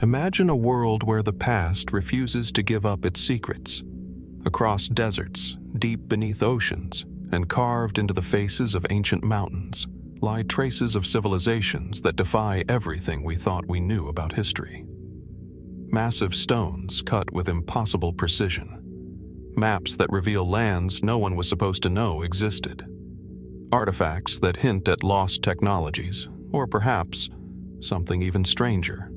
Imagine a world where the past refuses to give up its secrets. Across deserts, deep beneath oceans, and carved into the faces of ancient mountains, lie traces of civilizations that defy everything we thought we knew about history. Massive stones cut with impossible precision. Maps that reveal lands no one was supposed to know existed. Artifacts that hint at lost technologies, or perhaps something even stranger.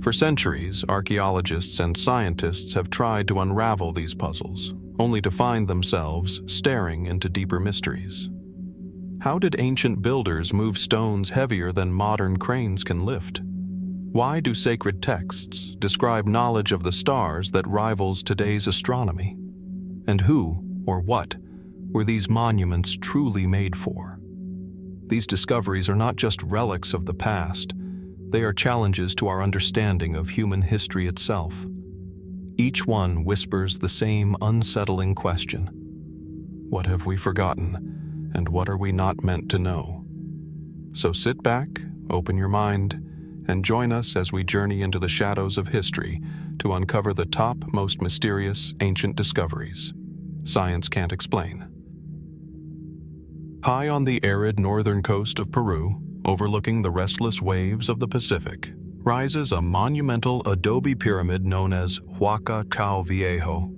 For centuries, archaeologists and scientists have tried to unravel these puzzles, only to find themselves staring into deeper mysteries. How did ancient builders move stones heavier than modern cranes can lift? Why do sacred texts describe knowledge of the stars that rivals today's astronomy? And who, or what, were these monuments truly made for? These discoveries are not just relics of the past, they are challenges to our understanding of human history itself. Each one whispers the same unsettling question. What have we forgotten, and what are we not meant to know? So sit back, open your mind, and join us as we journey into the shadows of history to uncover the top, most mysterious ancient discoveries science can't explain. High on the arid northern coast of Peru, overlooking the restless waves of the Pacific, rises a monumental adobe pyramid known as Huaca Chao Viejo.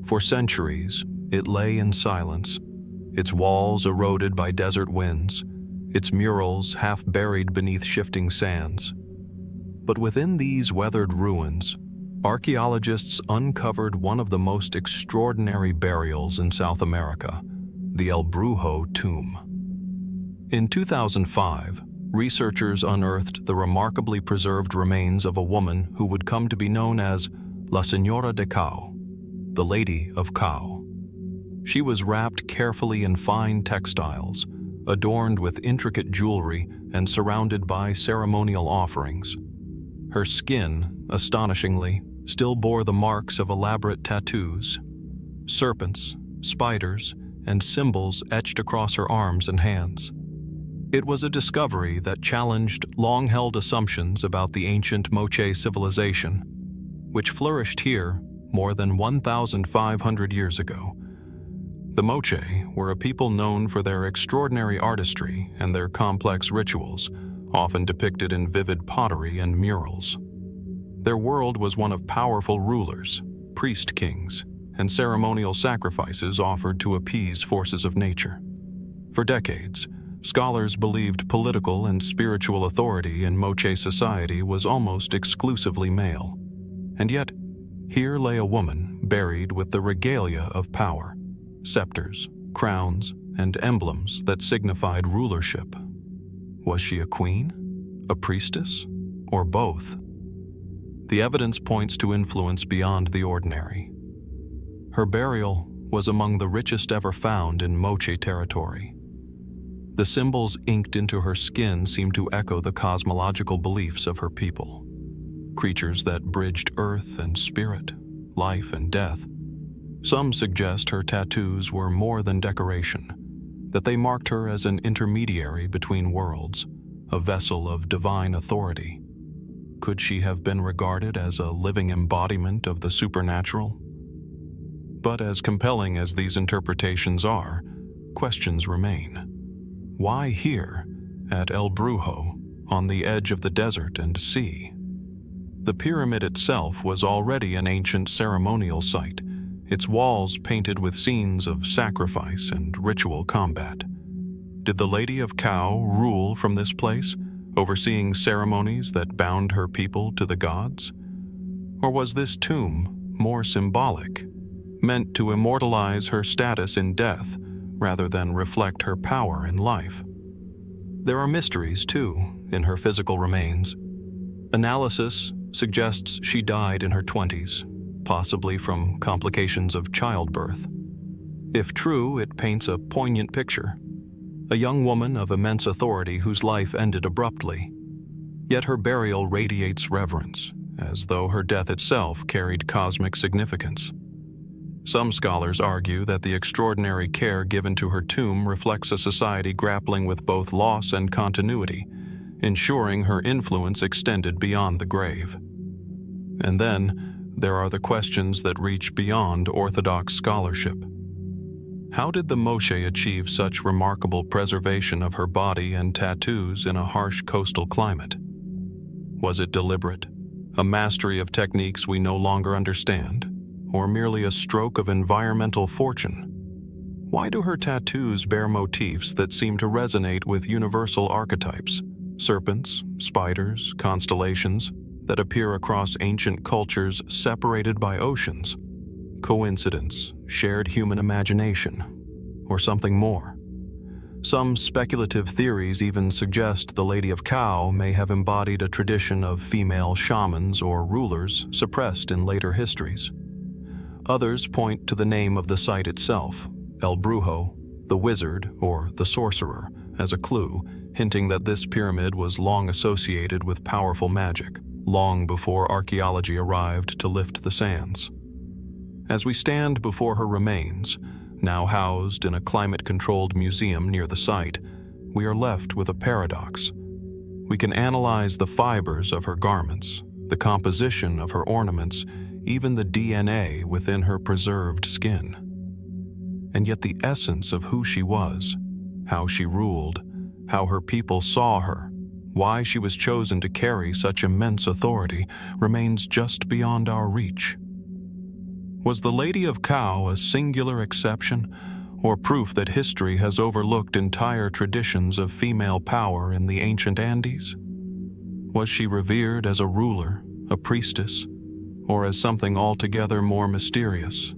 For centuries, it lay in silence, its walls eroded by desert winds, its murals half buried beneath shifting sands. But within these weathered ruins, archaeologists uncovered one of the most extraordinary burials in South America, the El Brujo tomb. In 2005, researchers unearthed the remarkably preserved remains of a woman who would come to be known as La Señora de Cao, the Lady of Cao. She was wrapped carefully in fine textiles, adorned with intricate jewelry and surrounded by ceremonial offerings. Her skin, astonishingly, still bore the marks of elaborate tattoos, serpents, spiders, and symbols etched across her arms and hands. It was a discovery that challenged long-held assumptions about the ancient Moche civilization, which flourished here more than 1,500 years ago. The Moche were a people known for their extraordinary artistry and their complex rituals, often depicted in vivid pottery and murals. Their world was one of powerful rulers, priest kings, and ceremonial sacrifices offered to appease forces of nature. For decades, scholars believed political and spiritual authority in Moche society was almost exclusively male. And yet, here lay a woman buried with the regalia of power, scepters, crowns, and emblems that signified rulership. Was she a queen, a priestess, or both? The evidence points to influence beyond the ordinary. Her burial was among the richest ever found in Moche territory. The symbols inked into her skin seemed to echo the cosmological beliefs of her people. Creatures that bridged earth and spirit, life and death. Some suggest her tattoos were more than decoration, that they marked her as an intermediary between worlds, a vessel of divine authority. Could she have been regarded as a living embodiment of the supernatural? But as compelling as these interpretations are, questions remain. Why here, at El Brujo, on the edge of the desert and sea? The pyramid itself was already an ancient ceremonial site, its walls painted with scenes of sacrifice and ritual combat. Did the Lady of Cao rule from this place, overseeing ceremonies that bound her people to the gods? Or was this tomb more symbolic, meant to immortalize her status in death rather than reflect her power in life? There are mysteries, too, in her physical remains. Analysis suggests she died in her 20s, possibly from complications of childbirth. If true, it paints a poignant picture. A young woman of immense authority whose life ended abruptly. Yet her burial radiates reverence, as though her death itself carried cosmic significance. Some scholars argue that the extraordinary care given to her tomb reflects a society grappling with both loss and continuity, ensuring her influence extended beyond the grave. And then, there are the questions that reach beyond orthodox scholarship. How did the Moshe achieve such remarkable preservation of her body and tattoos in a harsh coastal climate? Was it deliberate, a mastery of techniques we no longer understand, or merely a stroke of environmental fortune? Why do her tattoos bear motifs that seem to resonate with universal archetypes, serpents, spiders, constellations, that appear across ancient cultures separated by oceans? Coincidence, shared human imagination, or something more? Some speculative theories even suggest the Lady of Cow may have embodied a tradition of female shamans or rulers suppressed in later histories. Others point to the name of the site itself, El Brujo, the wizard or the sorcerer, as a clue, hinting that this pyramid was long associated with powerful magic, long before archaeology arrived to lift the sands. As we stand before her remains, now housed in a climate-controlled museum near the site, we are left with a paradox. We can analyze the fibers of her garments, the composition of her ornaments, even the DNA within her preserved skin. And yet the essence of who she was, how she ruled, how her people saw her, why she was chosen to carry such immense authority, remains just beyond our reach. Was the Lady of Cow a singular exception, or proof that history has overlooked entire traditions of female power in the ancient Andes? Was she revered as a ruler, a priestess, or as something altogether more mysterious?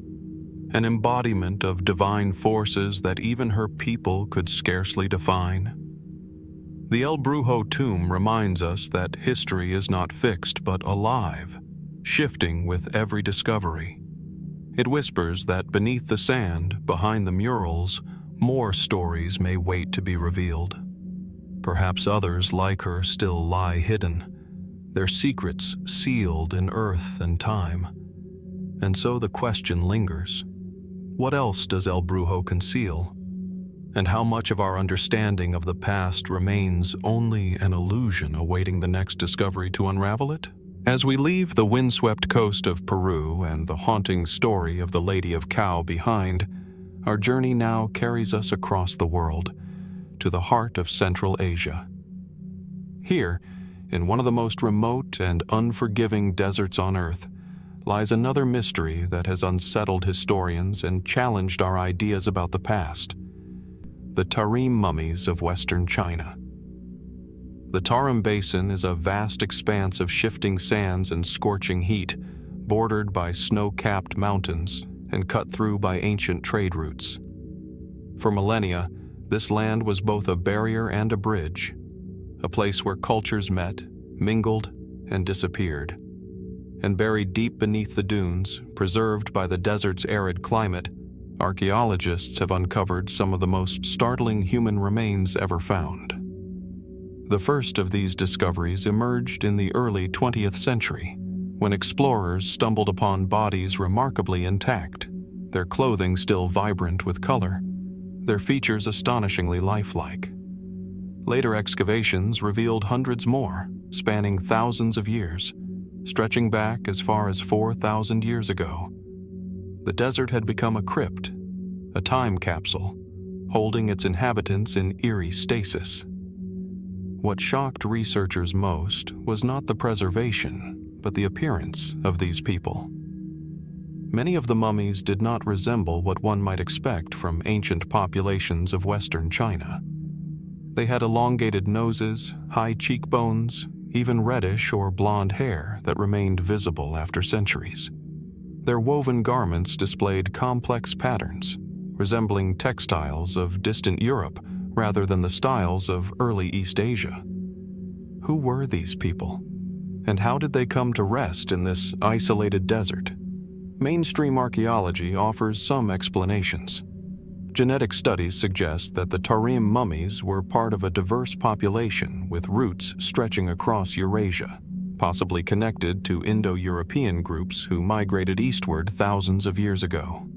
An embodiment of divine forces that even her people could scarcely define? The El Brujo tomb reminds us that history is not fixed but alive, shifting with every discovery. It whispers that beneath the sand, behind the murals, more stories may wait to be revealed. Perhaps others like her still lie hidden, their secrets sealed in earth and time. And so the question lingers. What else does El Brujo conceal? And how much of our understanding of the past remains only an illusion awaiting the next discovery to unravel it? As we leave the windswept coast of Peru and the haunting story of the Lady of Cow behind, our journey now carries us across the world, to the heart of Central Asia. Here, in one of the most remote and unforgiving deserts on Earth, lies another mystery that has unsettled historians and challenged our ideas about the past: the Tarim mummies of Western China. The Tarim Basin is a vast expanse of shifting sands and scorching heat, bordered by snow-capped mountains and cut through by ancient trade routes. For millennia, this land was both a barrier and a bridge, a place where cultures met, mingled, and disappeared. And buried deep beneath the dunes, preserved by the desert's arid climate, archaeologists have uncovered some of the most startling human remains ever found. The first of these discoveries emerged in the early 20th century, when explorers stumbled upon bodies remarkably intact, their clothing still vibrant with color, their features astonishingly lifelike. Later excavations revealed hundreds more, spanning thousands of years, stretching back as far as 4,000 years ago. The desert had become a crypt, a time capsule, holding its inhabitants in eerie stasis. What shocked researchers most was not the preservation, but the appearance of these people. Many of the mummies did not resemble what one might expect from ancient populations of Western China. They had elongated noses, high cheekbones, even reddish or blonde hair that remained visible after centuries. Their woven garments displayed complex patterns, resembling textiles of distant Europe rather than the styles of early East Asia. Who were these people? And how did they come to rest in this isolated desert? Mainstream archaeology offers some explanations. Genetic studies suggest that the Tarim mummies were part of a diverse population with roots stretching across Eurasia, possibly connected to Indo-European groups who migrated eastward thousands of years ago.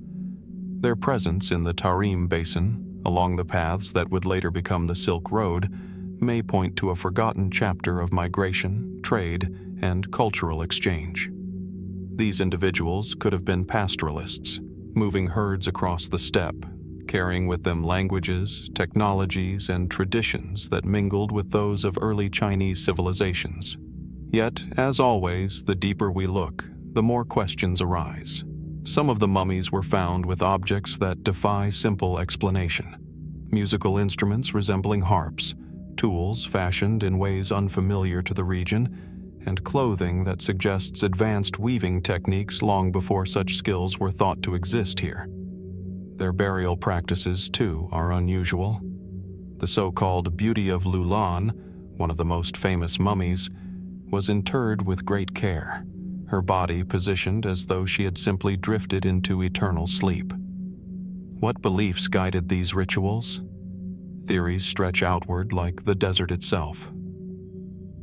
Their presence in the Tarim Basin, along the paths that would later become the Silk Road, may point to a forgotten chapter of migration, trade, and cultural exchange. These individuals could have been pastoralists, moving herds across the steppe, carrying with them languages, technologies, and traditions that mingled with those of early Chinese civilizations. Yet, as always, the deeper we look, the more questions arise. Some of the mummies were found with objects that defy simple explanation. Musical instruments resembling harps, tools fashioned in ways unfamiliar to the region, and clothing that suggests advanced weaving techniques long before such skills were thought to exist here. Their burial practices, too, are unusual. The so-called Beauty of Lulan, one of the most famous mummies, was interred with great care, her body positioned as though she had simply drifted into eternal sleep. What beliefs guided these rituals? Theories stretch outward like the desert itself.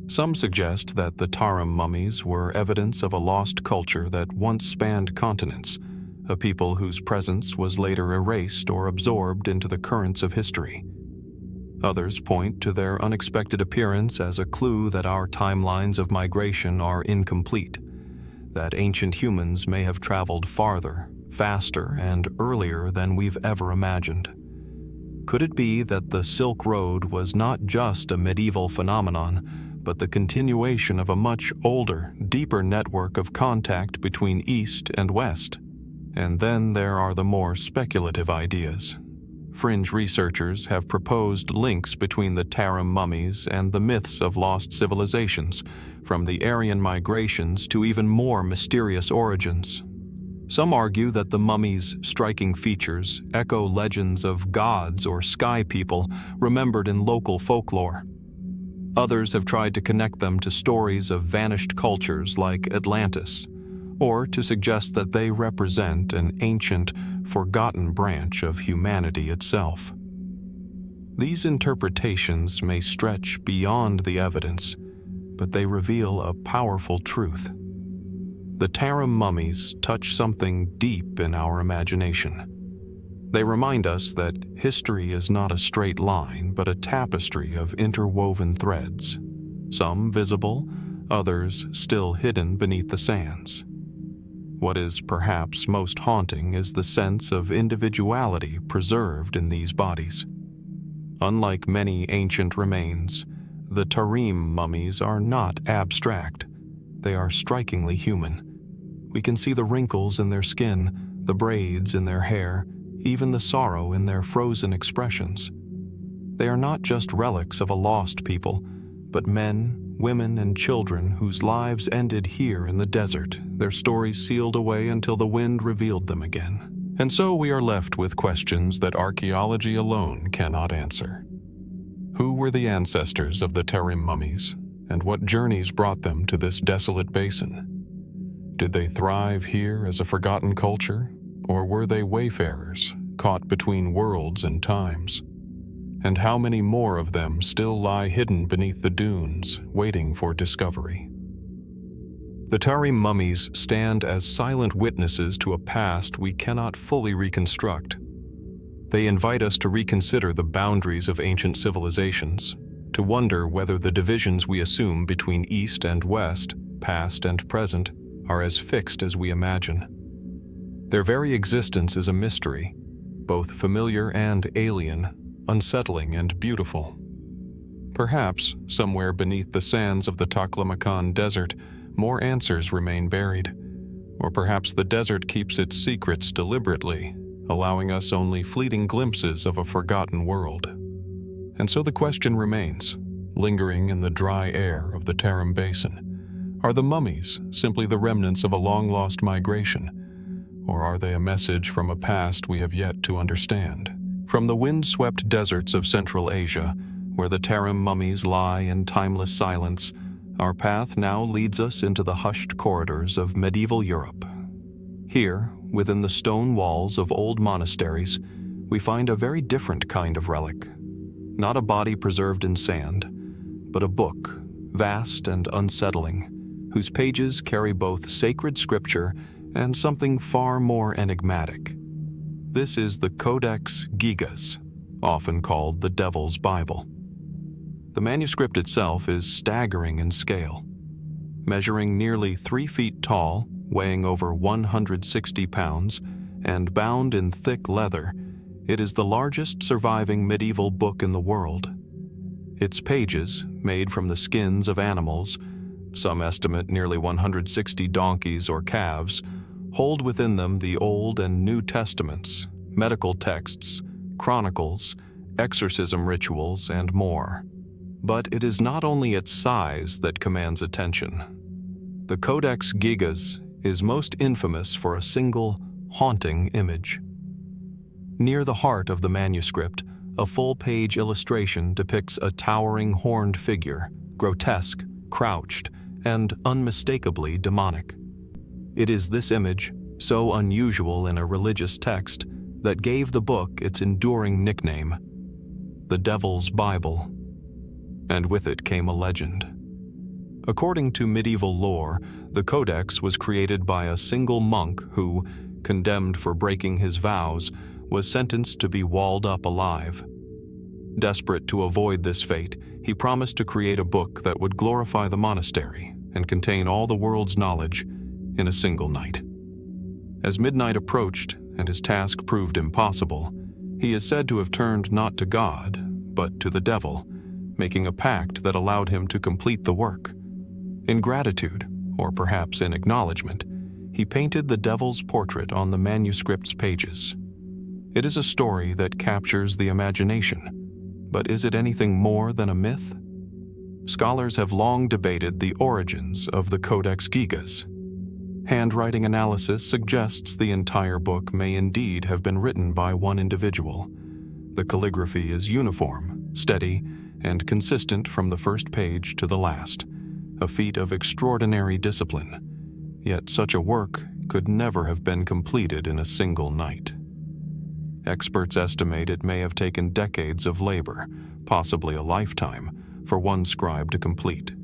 Some suggest that the Tarim mummies were evidence of a lost culture that once spanned continents, a people whose presence was later erased or absorbed into the currents of history. Others point to their unexpected appearance as a clue that our timelines of migration are incomplete, that ancient humans may have traveled farther, faster, and earlier than we've ever imagined. Could it be that the Silk Road was not just a medieval phenomenon, but the continuation of a much older, deeper network of contact between East and West? And then there are the more speculative ideas. Fringe researchers have proposed links between the Tarim mummies and the myths of lost civilizations, from the Aryan migrations to even more mysterious origins. Some argue that the mummies' striking features echo legends of gods or sky people remembered in local folklore. Others have tried to connect them to stories of vanished cultures like Atlantis, or to suggest that they represent an ancient, forgotten branch of humanity itself. These interpretations may stretch beyond the evidence, but they reveal a powerful truth. The Tarim mummies touch something deep in our imagination. They remind us that history is not a straight line, but a tapestry of interwoven threads, some visible, others still hidden beneath the sands. What is perhaps most haunting is the sense of individuality preserved in these bodies. Unlike many ancient remains, the Tarim mummies are not abstract. They are strikingly human. We can see the wrinkles in their skin, the braids in their hair, even the sorrow in their frozen expressions. They are not just relics of a lost people, but men, women, and children whose lives ended here in the desert, their stories sealed away until the wind revealed them again. And so we are left with questions that archaeology alone cannot answer. Who were the ancestors of the Tarim mummies, and what journeys brought them to this desolate basin? Did they thrive here as a forgotten culture, or were they wayfarers, caught between worlds and times? And how many more of them still lie hidden beneath the dunes, waiting for discovery? The Tarim mummies stand as silent witnesses to a past we cannot fully reconstruct. They invite us to reconsider the boundaries of ancient civilizations, to wonder whether the divisions we assume between East and West, past and present, are as fixed as we imagine. Their very existence is a mystery, both familiar and alien, unsettling and beautiful. Perhaps, somewhere beneath the sands of the Taklamakan Desert, more answers remain buried. Or perhaps the desert keeps its secrets deliberately, allowing us only fleeting glimpses of a forgotten world. And so the question remains, lingering in the dry air of the Tarim Basin. Are the mummies simply the remnants of a long-lost migration? Or are they a message from a past we have yet to understand? From the wind-swept deserts of Central Asia, where the Tarim mummies lie in timeless silence, our path now leads us into the hushed corridors of medieval Europe. Here, within the stone walls of old monasteries, we find a very different kind of relic. Not a body preserved in sand, but a book, vast and unsettling, whose pages carry both sacred scripture and something far more enigmatic. This is the Codex Gigas, often called the Devil's Bible. The manuscript itself is staggering in scale. Measuring nearly 3 feet tall, weighing over 160 pounds, and bound in thick leather, it is the largest surviving medieval book in the world. Its pages, made from the skins of animals, some estimate nearly 160 donkeys or calves, hold within them the Old and New Testaments, medical texts, chronicles, exorcism rituals, and more. But it is not only its size that commands attention. The Codex Gigas is most infamous for a single, haunting image. Near the heart of the manuscript, a full-page illustration depicts a towering horned figure, grotesque, crouched, and unmistakably demonic. It is this image, so unusual in a religious text, that gave the book its enduring nickname, the Devil's Bible. And with it came a legend. According to medieval lore, the Codex was created by a single monk who, condemned for breaking his vows, was sentenced to be walled up alive. Desperate to avoid this fate, he promised to create a book that would glorify the monastery and contain all the world's knowledge in a single night. As midnight approached and his task proved impossible, he is said to have turned not to God, but to the devil, making a pact that allowed him to complete the work. In gratitude, or perhaps in acknowledgement, he painted the devil's portrait on the manuscript's pages. It is a story that captures the imagination, but is it anything more than a myth? Scholars have long debated the origins of the Codex Gigas. Handwriting analysis suggests the entire book may indeed have been written by one individual. The calligraphy is uniform, steady, and consistent from the first page to the last, a feat of extraordinary discipline. Yet such a work could never have been completed in a single night. Experts estimate it may have taken decades of labor, possibly a lifetime, for one scribe to complete.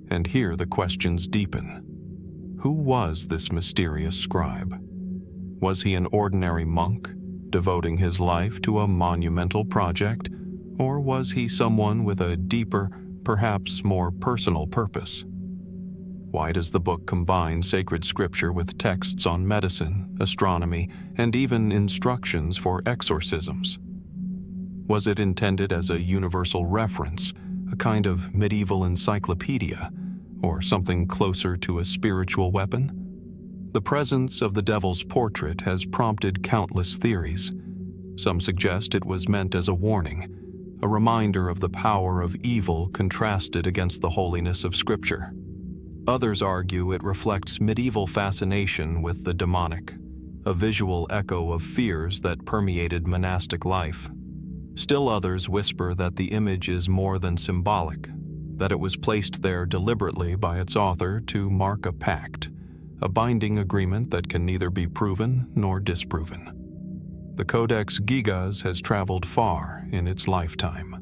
And here the questions deepen. Who was this mysterious scribe? Was he an ordinary monk, devoting his life to a monumental project, or was he someone with a deeper, perhaps more personal purpose? Why does the book combine sacred scripture with texts on medicine, astronomy, and even instructions for exorcisms? Was it intended as a universal reference, a kind of medieval encyclopedia, or something closer to a spiritual weapon? The presence of the devil's portrait has prompted countless theories. Some suggest it was meant as a warning, a reminder of the power of evil contrasted against the holiness of Scripture. Others argue it reflects medieval fascination with the demonic, a visual echo of fears that permeated monastic life. Still others whisper that the image is more than symbolic, that it was placed there deliberately by its author to mark a pact, a binding agreement that can neither be proven nor disproven. The Codex Gigas has traveled far in its lifetime.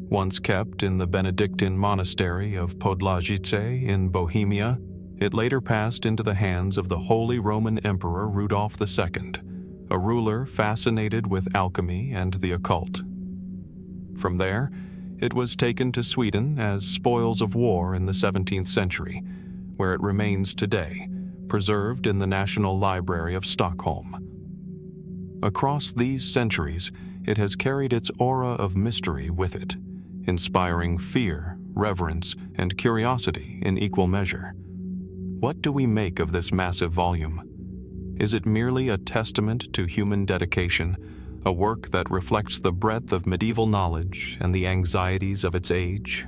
Once kept in the Benedictine monastery of Podlajice in Bohemia, it later passed into the hands of the Holy Roman Emperor Rudolf II, a ruler fascinated with alchemy and the occult. From there, it was taken to Sweden as spoils of war in the 17th century, where it remains today, preserved in the National Library of Stockholm. Across these centuries, it has carried its aura of mystery with it, inspiring fear, reverence, and curiosity in equal measure. What do we make of this massive volume? Is it merely a testament to human dedication, a work that reflects the breadth of medieval knowledge and the anxieties of its age?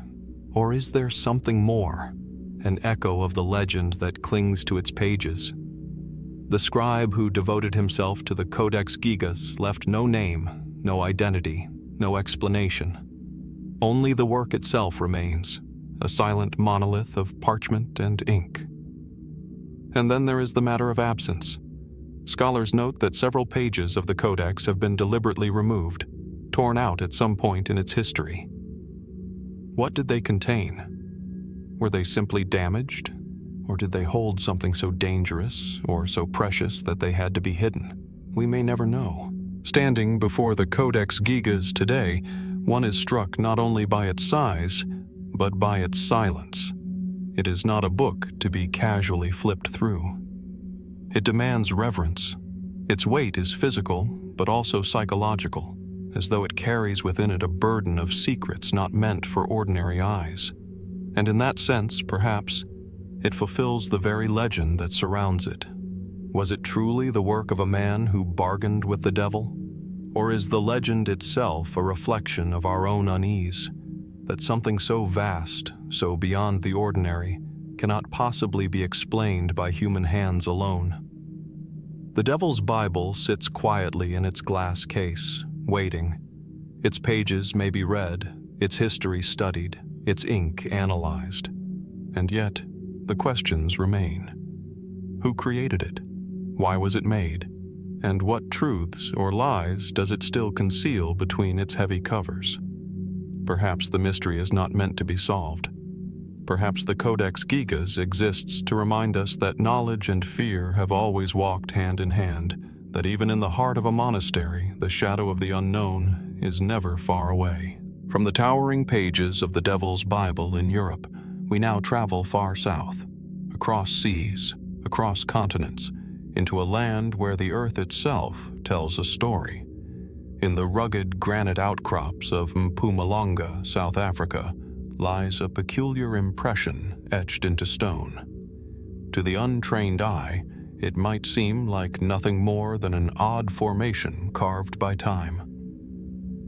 Or is there something more, an echo of the legend that clings to its pages? The scribe who devoted himself to the Codex Gigas left no name, no identity, no explanation. Only the work itself remains, a silent monolith of parchment and ink. And then there is the matter of absence. Scholars note that several pages of the Codex have been deliberately removed, torn out at some point in its history. What did they contain? Were they simply damaged? Or did they hold something so dangerous or so precious that they had to be hidden? We may never know. Standing before the Codex Gigas today, One is struck not only by its size, but by its silence. It is not a book to be casually flipped through. It demands reverence. Its weight is physical, but also psychological, as though it carries within it a burden of secrets not meant for ordinary eyes. And in that sense, perhaps, it fulfills the very legend that surrounds it. Was it truly the work of a man who bargained with the devil? Or is the legend itself a reflection of our own unease, that something so vast, so beyond the ordinary, cannot possibly be explained by human hands alone? The Devil's Bible sits quietly in its glass case, waiting. Its pages may be read, its history studied, its ink analyzed. And yet, the questions remain. Who created it? Why was it made? And what truths or lies does it still conceal between its heavy covers? Perhaps the mystery is not meant to be solved. Perhaps the Codex Gigas exists to remind us that knowledge and fear have always walked hand in hand, that even in the heart of a monastery, the shadow of the unknown is never far away. From the towering pages of the Devil's Bible in Europe, we now travel far south, across seas, across continents, into a land where the earth itself tells a story. In the rugged granite outcrops of Mpumalanga, South Africa, lies a peculiar impression etched into stone. To the untrained eye, it might seem like nothing more than an odd formation carved by time.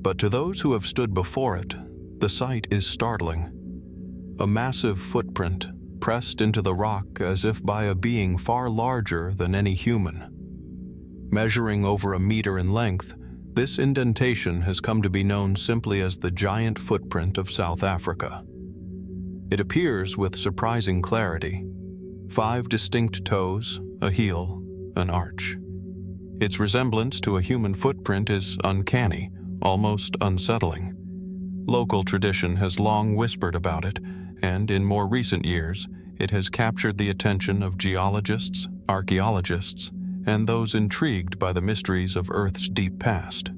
But to those who have stood before it, the sight is startling. A massive footprint pressed into the rock as if by a being far larger than any human. Measuring over 1 meter in length, this indentation has come to be known simply as the giant footprint of South Africa. It appears with surprising clarity. 5 distinct toes, a heel, an arch. Its resemblance to a human footprint is uncanny, almost unsettling. Local tradition has long whispered about it, and in more recent years, it has captured the attention of geologists, archaeologists, and those intrigued by the mysteries of Earth's deep past.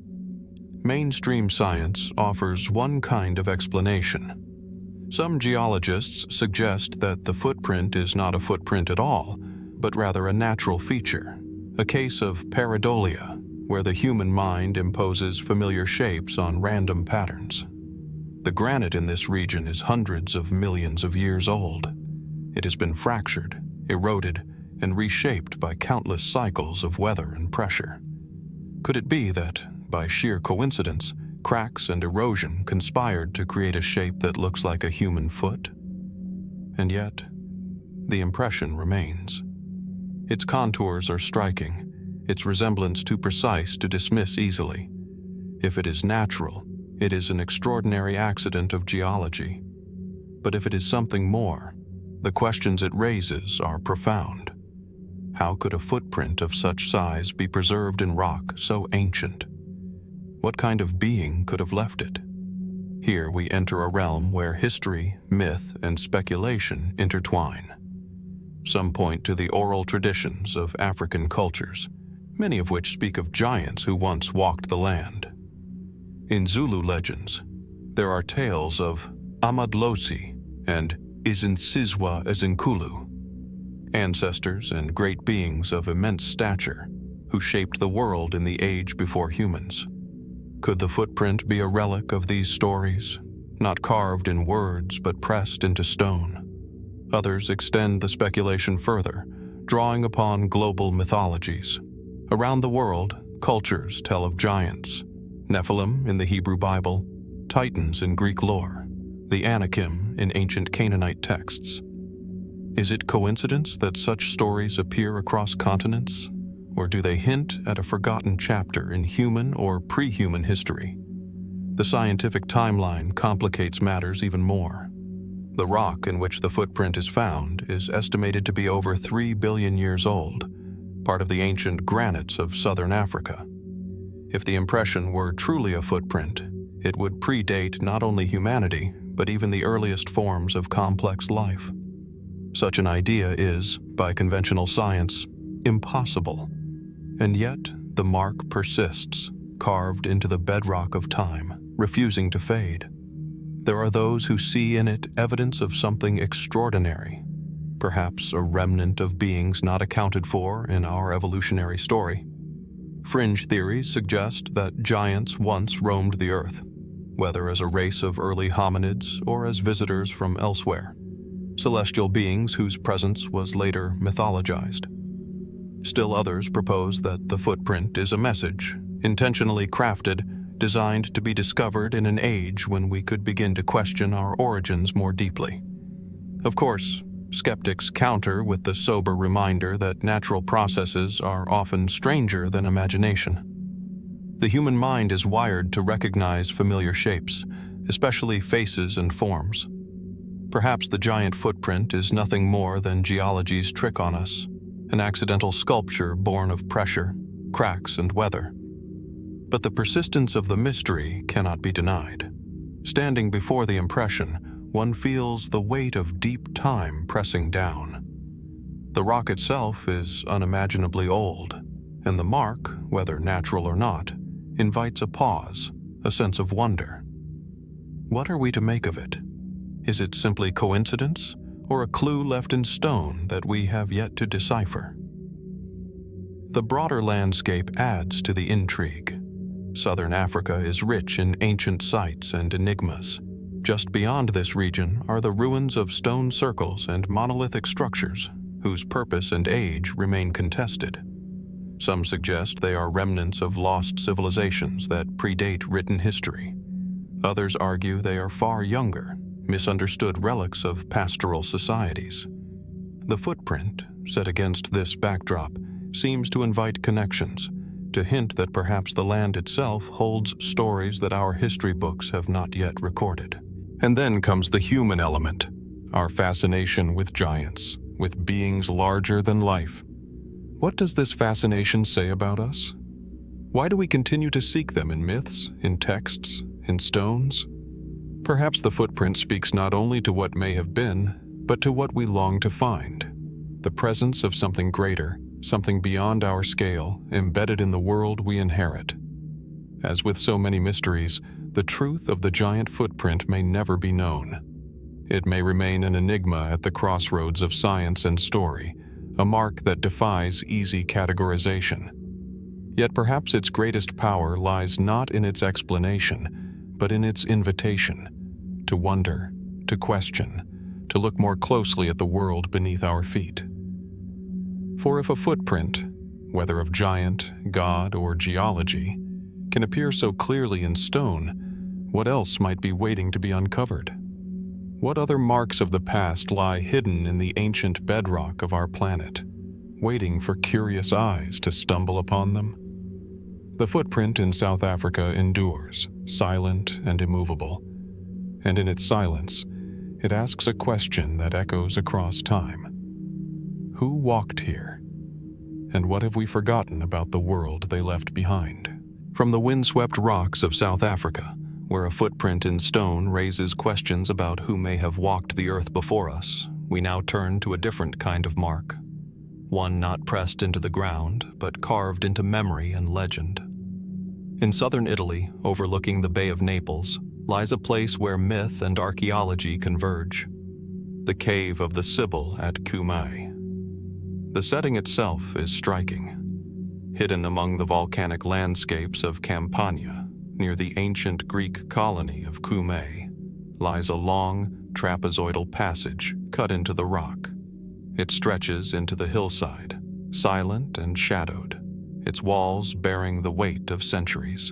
Mainstream science offers one kind of explanation. Some geologists suggest that the footprint is not a footprint at all, but rather a natural feature, a case of pareidolia, where the human mind imposes familiar shapes on random patterns. The granite in this region is hundreds of millions of years old. It has been fractured, eroded, and reshaped by countless cycles of weather and pressure. Could it be that, by sheer coincidence, cracks and erosion conspired to create a shape that looks like a human foot? And yet, the impression remains. Its contours are striking, its resemblance too precise to dismiss easily. If it is natural, it is an extraordinary accident of geology. But if it is something more, the questions it raises are profound. How could a footprint of such size be preserved in rock so ancient? What kind of being could have left it? Here we enter a realm where history, myth, and speculation intertwine. Some point to the oral traditions of African cultures, many of which speak of giants who once walked the land. In Zulu legends, there are tales of Amadlosi and Izinsizwa Ezinkulu, ancestors and great beings of immense stature who shaped the world in the age before humans. Could the footprint be a relic of these stories, not carved in words but pressed into stone? Others extend the speculation further, drawing upon global mythologies. Around the world, cultures tell of giants, Nephilim in the Hebrew Bible, Titans in Greek lore, the Anakim in ancient Canaanite texts. Is it coincidence that such stories appear across continents, or do they hint at a forgotten chapter in human or pre-human history? The scientific timeline complicates matters even more. The rock in which the footprint is found is estimated to be over 3 billion years old, part of the ancient granites of southern Africa. If the impression were truly a footprint, it would predate not only humanity, but even the earliest forms of complex life. Such an idea is, by conventional science, impossible. And yet, the mark persists, carved into the bedrock of time, refusing to fade. There are those who see in it evidence of something extraordinary, perhaps a remnant of beings not accounted for in our evolutionary story. Fringe theories suggest that giants once roamed the earth, whether as a race of early hominids or as visitors from elsewhere, celestial beings whose presence was later mythologized. Still others propose that the footprint is a message, intentionally crafted, designed to be discovered in an age when we could begin to question our origins more deeply. Of course, skeptics counter with the sober reminder that natural processes are often stranger than imagination. The human mind is wired to recognize familiar shapes, especially faces and forms. Perhaps the giant footprint is nothing more than geology's trick on us, an accidental sculpture born of pressure, cracks, and weather. But the persistence of the mystery cannot be denied. Standing before the impression, one feels the weight of deep time pressing down. The rock itself is unimaginably old, and the mark, whether natural or not, invites a pause, a sense of wonder. What are we to make of it? Is it simply coincidence, or a clue left in stone that we have yet to decipher? The broader landscape adds to the intrigue. Southern Africa is rich in ancient sites and enigmas. Just beyond this region are the ruins of stone circles and monolithic structures, whose purpose and age remain contested. Some suggest they are remnants of lost civilizations that predate written history. Others argue they are far younger, misunderstood relics of pastoral societies. The footprint, set against this backdrop, seems to invite connections, to hint that perhaps the land itself holds stories that our history books have not yet recorded. And then comes the human element, our fascination with giants, with beings larger than life. What does this fascination say about us? Why do we continue to seek them in myths, in texts, in stones? Perhaps the footprint speaks not only to what may have been, but to what we long to find. The presence of something greater, something beyond our scale, embedded in the world we inherit. As with so many mysteries, the truth of the giant footprint may never be known. It may remain an enigma at the crossroads of science and story, a mark that defies easy categorization. Yet perhaps its greatest power lies not in its explanation, but in its invitation to wonder, to question, to look more closely at the world beneath our feet. For if a footprint, whether of giant, god, or geology, can appear so clearly in stone, what else might be waiting to be uncovered? What other marks of the past lie hidden in the ancient bedrock of our planet, waiting for curious eyes to stumble upon them? The footprint in South Africa endures, silent and immovable, and in its silence, it asks a question that echoes across time. Who walked here? And what have we forgotten about the world they left behind? From the windswept rocks of South Africa, where a footprint in stone raises questions about who may have walked the earth before us, we now turn to a different kind of mark. One not pressed into the ground, but carved into memory and legend. In southern Italy, overlooking the Bay of Naples, lies a place where myth and archaeology converge. The cave of the Sibyl at Cumae. The setting itself is striking. Hidden among the volcanic landscapes of Campania, near the ancient Greek colony of Cumae, lies a long, trapezoidal passage cut into the rock. It stretches into the hillside, silent and shadowed, its walls bearing the weight of centuries.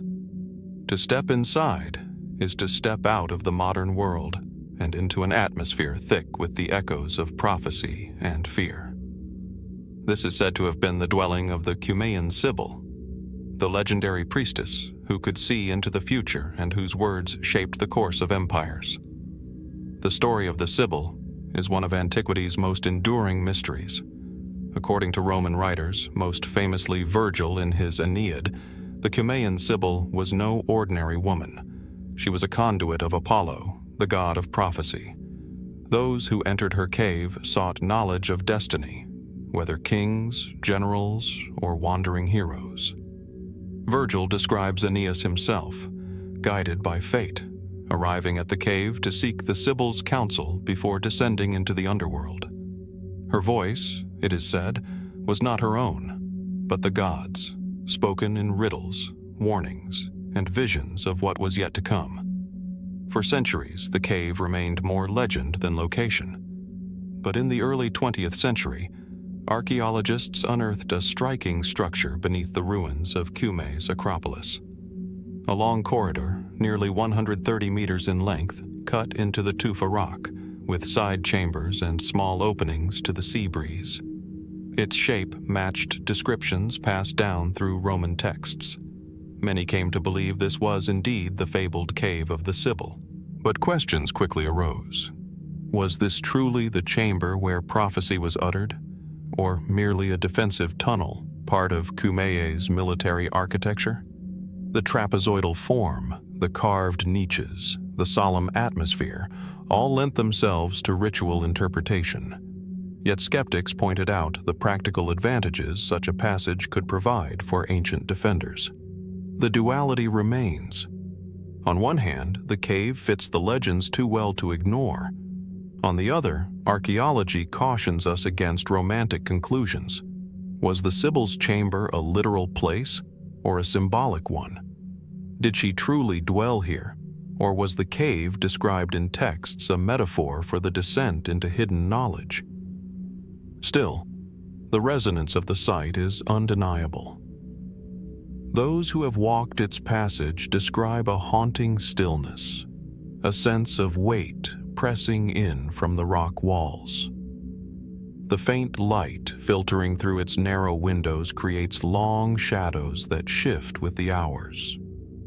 To step inside is to step out of the modern world and into an atmosphere thick with the echoes of prophecy and fear. This is said to have been the dwelling of the Cumaean Sibyl, the legendary priestess who could see into the future and whose words shaped the course of empires. The story of the Sibyl is one of antiquity's most enduring mysteries. According to Roman writers, most famously Virgil in his Aeneid, the Cumaean Sibyl was no ordinary woman. She was a conduit of Apollo, the god of prophecy. Those who entered her cave sought knowledge of destiny, whether kings, generals, or wandering heroes. Virgil describes Aeneas himself, guided by fate, arriving at the cave to seek the Sibyl's counsel before descending into the underworld. Her voice, it is said, was not her own, but the gods, spoken in riddles, warnings, and visions of what was yet to come. For centuries, the cave remained more legend than location. But in the early 20th century, archaeologists unearthed a striking structure beneath the ruins of Cumae's Acropolis. A long corridor, nearly 130 meters in length, cut into the tufa rock, with side chambers and small openings to the sea breeze. Its shape matched descriptions passed down through Roman texts. Many came to believe this was indeed the fabled cave of the Sibyl. But questions quickly arose. Was this truly the chamber where prophecy was uttered, or merely a defensive tunnel, part of Cumae's military architecture? The trapezoidal form, the carved niches, the solemn atmosphere, all lent themselves to ritual interpretation. Yet skeptics pointed out the practical advantages such a passage could provide for ancient defenders. The duality remains. On one hand, the cave fits the legends too well to ignore. On the other, archaeology cautions us against romantic conclusions. Was the Sibyl's chamber a literal place, or a symbolic one? Did she truly dwell here, or was the cave described in texts a metaphor for the descent into hidden knowledge? Still, the resonance of the site is undeniable. Those who have walked its passage describe a haunting stillness, a sense of weight pressing in from the rock walls. The faint light filtering through its narrow windows creates long shadows that shift with the hours,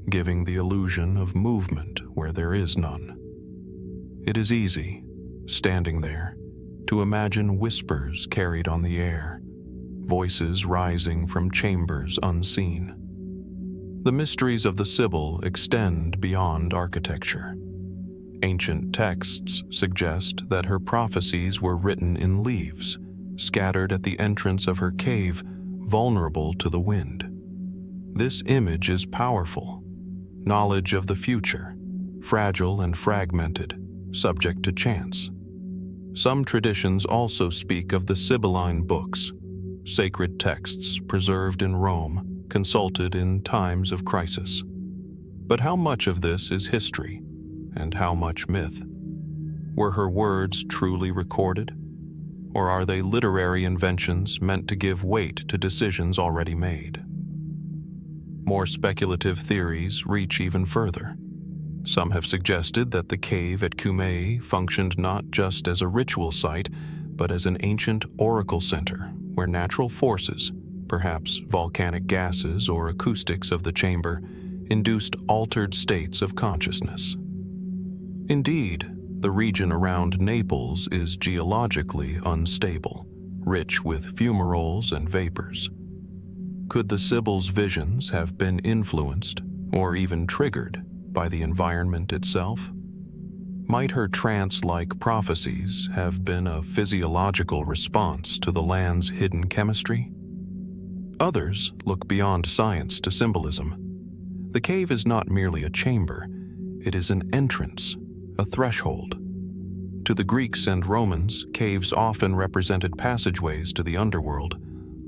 giving the illusion of movement where there is none. It is easy, standing there, to imagine whispers carried on the air, voices rising from chambers unseen. The mysteries of the Sibyl extend beyond architecture. Ancient texts suggest that her prophecies were written in leaves, scattered at the entrance of her cave, vulnerable to the wind. This image is powerful. Knowledge of the future, fragile and fragmented, subject to chance. Some traditions also speak of the Sibylline books, sacred texts preserved in Rome, consulted in times of crisis. But how much of this is history, and how much myth? Were her words truly recorded, or are they literary inventions meant to give weight to decisions already made? More speculative theories reach even further. Some have suggested that the cave at Cumae functioned not just as a ritual site, but as an ancient oracle center where natural forces, perhaps volcanic gases or acoustics of the chamber, induced altered states of consciousness. Indeed, the region around Naples is geologically unstable, rich with fumaroles and vapors. Could the Sibyl's visions have been influenced, or even triggered, by the environment itself? Might her trance-like prophecies have been a physiological response to the land's hidden chemistry? Others look beyond science to symbolism. The cave is not merely a chamber, it is an entrance, a threshold. To the Greeks and Romans, caves often represented passageways to the underworld,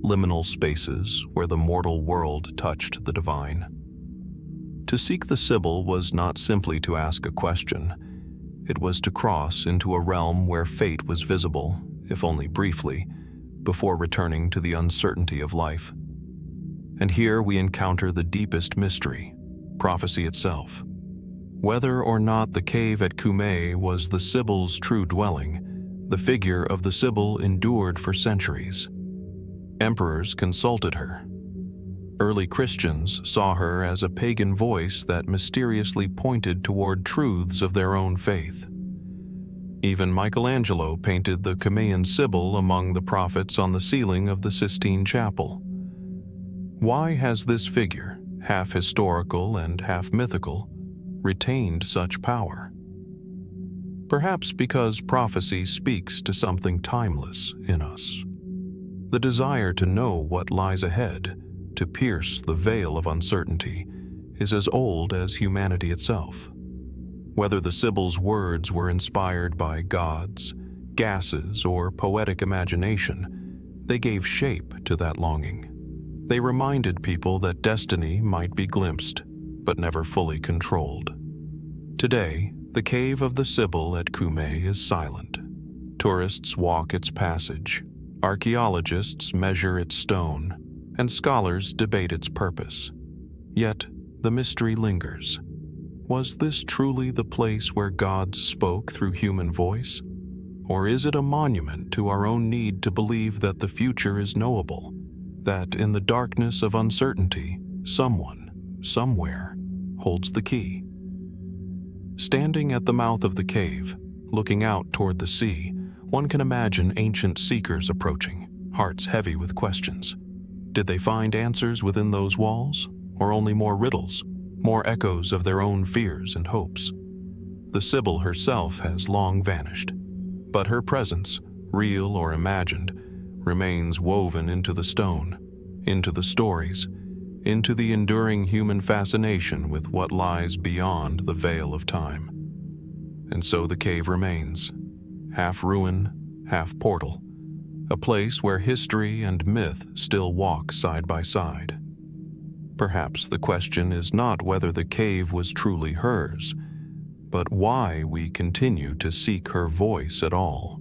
liminal spaces where the mortal world touched the divine. To seek the Sibyl was not simply to ask a question. It was to cross into a realm where fate was visible, if only briefly, before returning to the uncertainty of life. And here we encounter the deepest mystery, prophecy itself. Whether or not the cave at Cumae was the Sibyl's true dwelling, the figure of the Sibyl endured for centuries. Emperors consulted her. Early Christians saw her as a pagan voice that mysteriously pointed toward truths of their own faith. Even Michelangelo painted the Cumaean Sibyl among the prophets on the ceiling of the Sistine Chapel. Why has this figure, half historical and half mythical, retained such power? Perhaps because prophecy speaks to something timeless in us. The desire to know what lies ahead, to pierce the veil of uncertainty, is as old as humanity itself. Whether the Sibyl's words were inspired by gods, gases, or poetic imagination, they gave shape to that longing. They reminded people that destiny might be glimpsed, but never fully controlled. Today, the cave of the Sibyl at Cumae is silent. Tourists walk its passage, archaeologists measure its stone, and scholars debate its purpose. Yet, the mystery lingers. Was this truly the place where gods spoke through human voice? Or is it a monument to our own need to believe that the future is knowable, that in the darkness of uncertainty, someone, somewhere, holds the key? Standing at the mouth of the cave, looking out toward the sea, one can imagine ancient seekers approaching, hearts heavy with questions. Did they find answers within those walls, or only more riddles, more echoes of their own fears and hopes? The Sibyl herself has long vanished, but her presence, real or imagined, remains woven into the stone, into the stories, into the enduring human fascination with what lies beyond the veil of time. And so the cave remains, half ruin, half portal, a place where history and myth still walk side by side. Perhaps the question is not whether the cave was truly hers, but why we continue to seek her voice at all.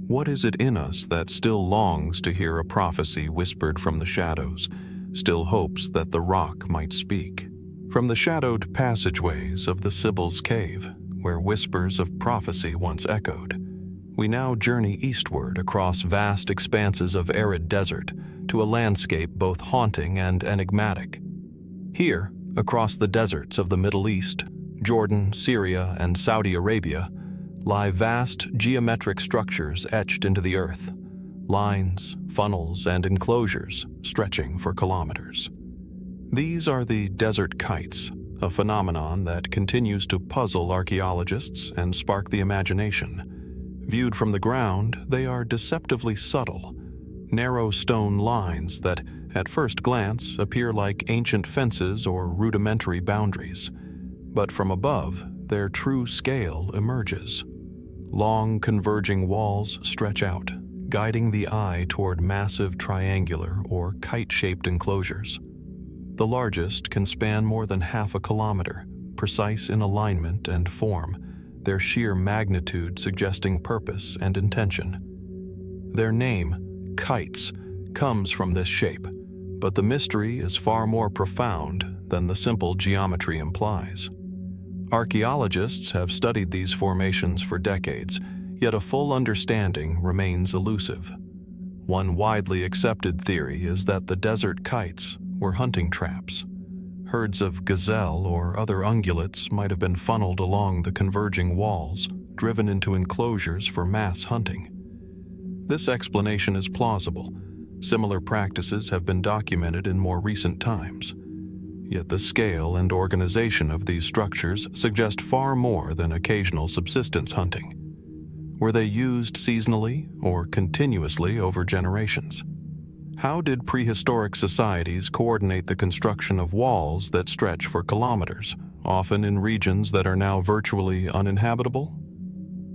What is it in us that still longs to hear a prophecy whispered from the shadows, still hopes that the rock might speak? From the shadowed passageways of the Sibyl's cave, where whispers of prophecy once echoed, we now journey eastward across vast expanses of arid desert to a landscape both haunting and enigmatic. Here, across the deserts of the Middle East, Jordan, Syria, and Saudi Arabia, lie vast geometric structures etched into the earth, lines, funnels, and enclosures stretching for kilometers. These are the desert kites, a phenomenon that continues to puzzle archaeologists and spark the imagination. Viewed from the ground, they are deceptively subtle, narrow stone lines that, at first glance, appear like ancient fences or rudimentary boundaries. But from above, their true scale emerges. Long converging walls stretch out, guiding the eye toward massive triangular or kite-shaped enclosures. The largest can span more than half a kilometer, precise in alignment and form, their sheer magnitude suggesting purpose and intention. Their name, kites, comes from this shape, but the mystery is far more profound than the simple geometry implies. Archaeologists have studied these formations for decades, yet a full understanding remains elusive. One widely accepted theory is that the desert kites were hunting traps. Herds of gazelle or other ungulates might have been funneled along the converging walls, driven into enclosures for mass hunting. This explanation is plausible. Similar practices have been documented in more recent times. Yet the scale and organization of these structures suggest far more than occasional subsistence hunting. Were they used seasonally or continuously over generations? How did prehistoric societies coordinate the construction of walls that stretch for kilometers, often in regions that are now virtually uninhabitable?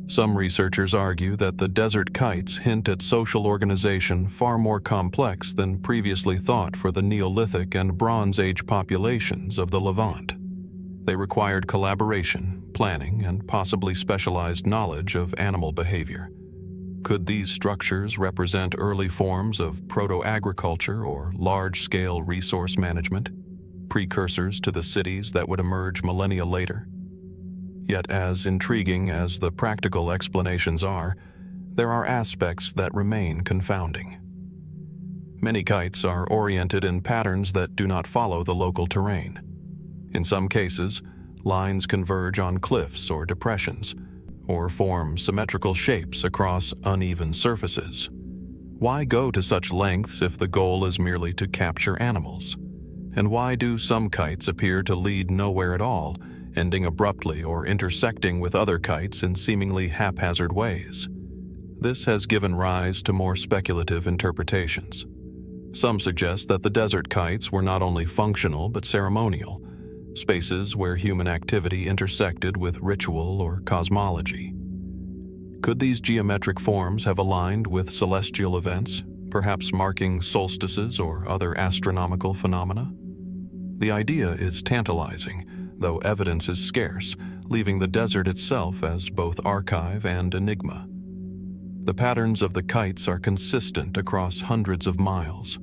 Some researchers argue that the desert kites hint at social organization far more complex than previously thought for the Neolithic and Bronze Age populations of the Levant. They required collaboration, planning, and possibly specialized knowledge of animal behavior. Could these structures represent early forms of proto-agriculture or large-scale resource management, precursors to the cities that would emerge millennia later? Yet as intriguing as the practical explanations are, there are aspects that remain confounding. Many kites are oriented in patterns that do not follow the local terrain. In some cases, lines converge on cliffs or depressions, or form symmetrical shapes across uneven surfaces. Why go to such lengths if the goal is merely to capture animals? And why do some kites appear to lead nowhere at all, ending abruptly or intersecting with other kites in seemingly haphazard ways? This has given rise to more speculative interpretations. Some suggest that the desert kites were not only functional but ceremonial, spaces where human activity intersected with ritual or cosmology. Could these geometric forms have aligned with celestial events, perhaps marking solstices or other astronomical phenomena? The idea is tantalizing, though evidence is scarce, leaving the desert itself as both archive and enigma. The patterns of the kites are consistent across hundreds of miles.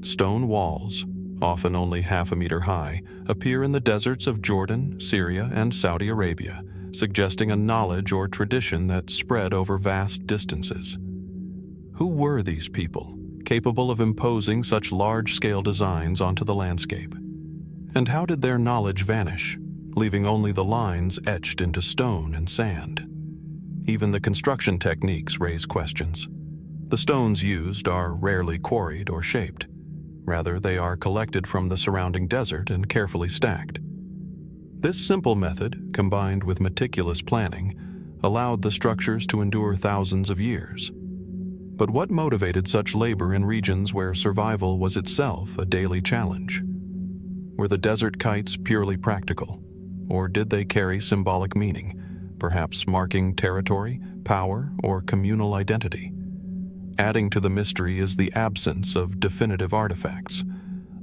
Stone walls, often only half a meter high, appear in the deserts of Jordan, Syria, and Saudi Arabia, suggesting a knowledge or tradition that spread over vast distances. Who were these people, capable of imposing such large-scale designs onto the landscape? And how did their knowledge vanish, leaving only the lines etched into stone and sand? Even the construction techniques raise questions. The stones used are rarely quarried or shaped. Rather, they are collected from the surrounding desert and carefully stacked. This simple method, combined with meticulous planning, allowed the structures to endure thousands of years. But what motivated such labor in regions where survival was itself a daily challenge? Were the desert kites purely practical, or did they carry symbolic meaning, perhaps marking territory, power, or communal identity? Adding to the mystery is the absence of definitive artifacts.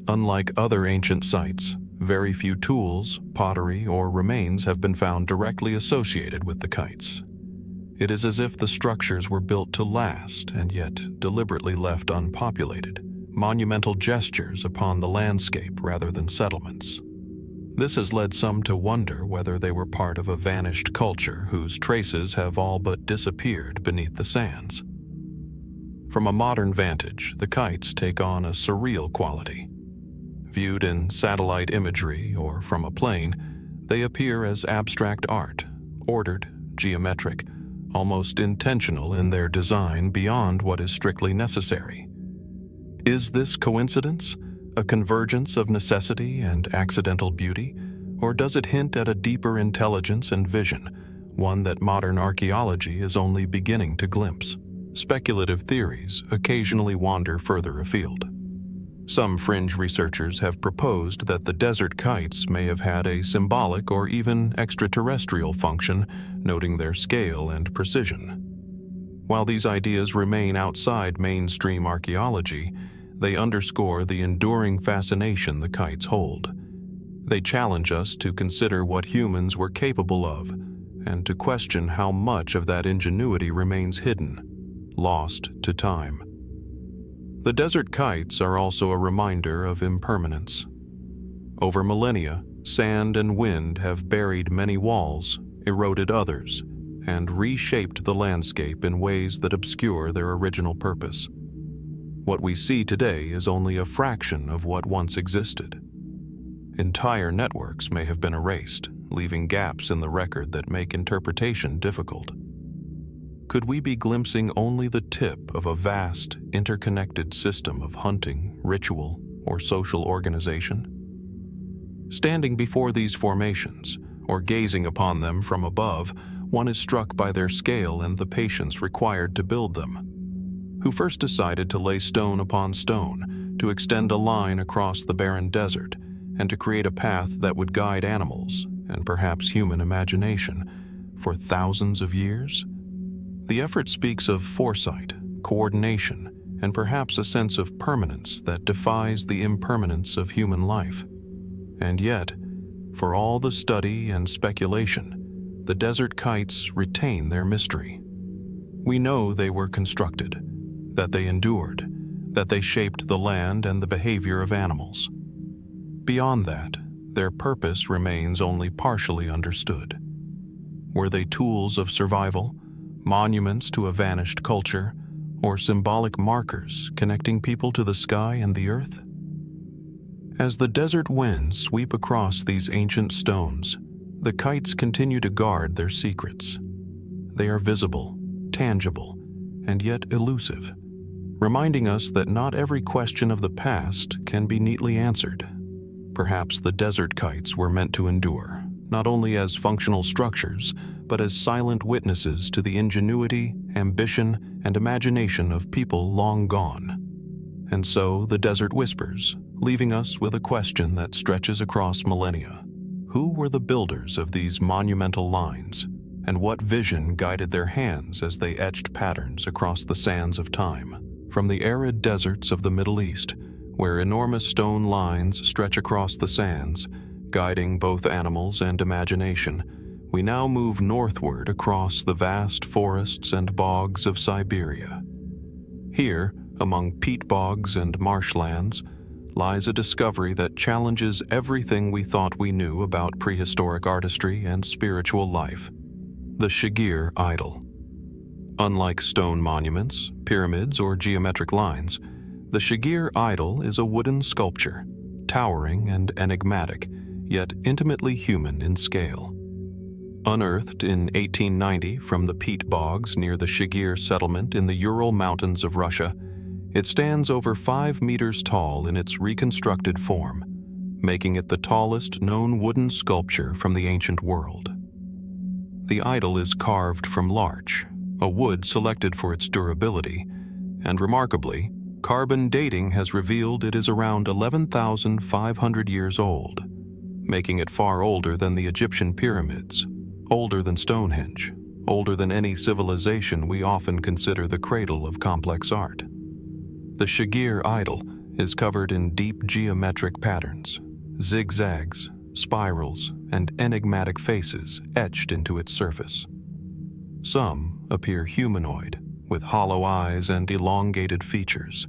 Unlike other ancient sites, very few tools, pottery, or remains have been found directly associated with the kites. It is as if the structures were built to last and yet deliberately left unpopulated, monumental gestures upon the landscape rather than settlements. This has led some to wonder whether they were part of a vanished culture whose traces have all but disappeared beneath the sands. From a modern vantage, the kites take on a surreal quality. Viewed in satellite imagery or from a plane, they appear as abstract art, ordered, geometric, almost intentional in their design beyond what is strictly necessary. Is this coincidence, a convergence of necessity and accidental beauty, or does it hint at a deeper intelligence and vision, one that modern archaeology is only beginning to glimpse? Speculative theories occasionally wander further afield. Some fringe researchers have proposed that the desert kites may have had a symbolic or even extraterrestrial function, noting their scale and precision. While these ideas remain outside mainstream archaeology, they underscore the enduring fascination the kites hold. They challenge us to consider what humans were capable of, and to question how much of that ingenuity remains hidden, lost to time. The desert kites are also a reminder of impermanence. Over millennia, sand and wind have buried many walls, eroded others, and reshaped the landscape in ways that obscure their original purpose. What we see today is only a fraction of what once existed. Entire networks may have been erased, leaving gaps in the record that make interpretation difficult. Could we be glimpsing only the tip of a vast, interconnected system of hunting, ritual, or social organization? Standing before these formations, or gazing upon them from above, one is struck by their scale and the patience required to build them. Who first decided to lay stone upon stone, to extend a line across the barren desert, and to create a path that would guide animals, and perhaps human imagination, for thousands of years? The effort speaks of foresight, coordination, and perhaps a sense of permanence that defies the impermanence of human life. And yet, for all the study and speculation, the desert kites retain their mystery. We know they were constructed, that they endured, that they shaped the land and the behavior of animals. Beyond that, their purpose remains only partially understood. Were they tools of survival, monuments to a vanished culture, or symbolic markers connecting people to the sky and the earth? As the desert winds sweep across these ancient stones, the kites continue to guard their secrets. They are visible, tangible, and yet elusive, reminding us that not every question of the past can be neatly answered. Perhaps the desert kites were meant to endure, not only as functional structures, but as silent witnesses to the ingenuity, ambition, and imagination of people long gone. And so the desert whispers, leaving us with a question that stretches across millennia. Who were the builders of these monumental lines, and what vision guided their hands as they etched patterns across the sands of time? From the arid deserts of the Middle East, where enormous stone lines stretch across the sands, guiding both animals and imagination, we now move northward across the vast forests and bogs of Siberia. Here, among peat bogs and marshlands, lies a discovery that challenges everything we thought we knew about prehistoric artistry and spiritual life: the Shigir Idol. Unlike stone monuments, pyramids, or geometric lines, the Shigir Idol is a wooden sculpture, towering and enigmatic, yet intimately human in scale. Unearthed in 1890 from the peat bogs near the Shigir settlement in the Ural Mountains of Russia, it stands over 5 meters tall in its reconstructed form, making it the tallest known wooden sculpture from the ancient world. The idol is carved from larch, a wood selected for its durability, and remarkably, carbon dating has revealed it is around 11,500 years old, making it far older than the Egyptian pyramids, older than Stonehenge, older than any civilization we often consider the cradle of complex art. The Shigir Idol is covered in deep geometric patterns, zigzags, spirals, and enigmatic faces etched into its surface. Some appear humanoid, with hollow eyes and elongated features.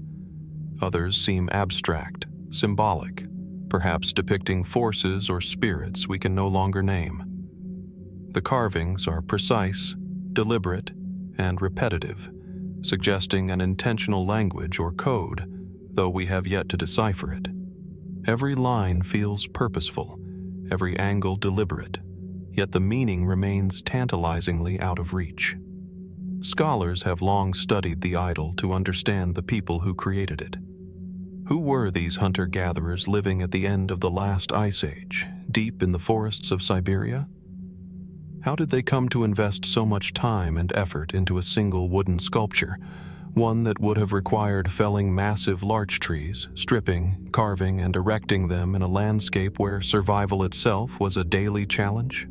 Others seem abstract, symbolic, perhaps depicting forces or spirits we can no longer name. The carvings are precise, deliberate, and repetitive, suggesting an intentional language or code, though we have yet to decipher it. Every line feels purposeful, every angle deliberate, yet the meaning remains tantalizingly out of reach. Scholars have long studied the idol to understand the people who created it. Who were these hunter-gatherers living at the end of the last ice age, deep in the forests of Siberia? How did they come to invest so much time and effort into a single wooden sculpture, one that would have required felling massive larch trees, stripping, carving, and erecting them in a landscape where survival itself was a daily challenge?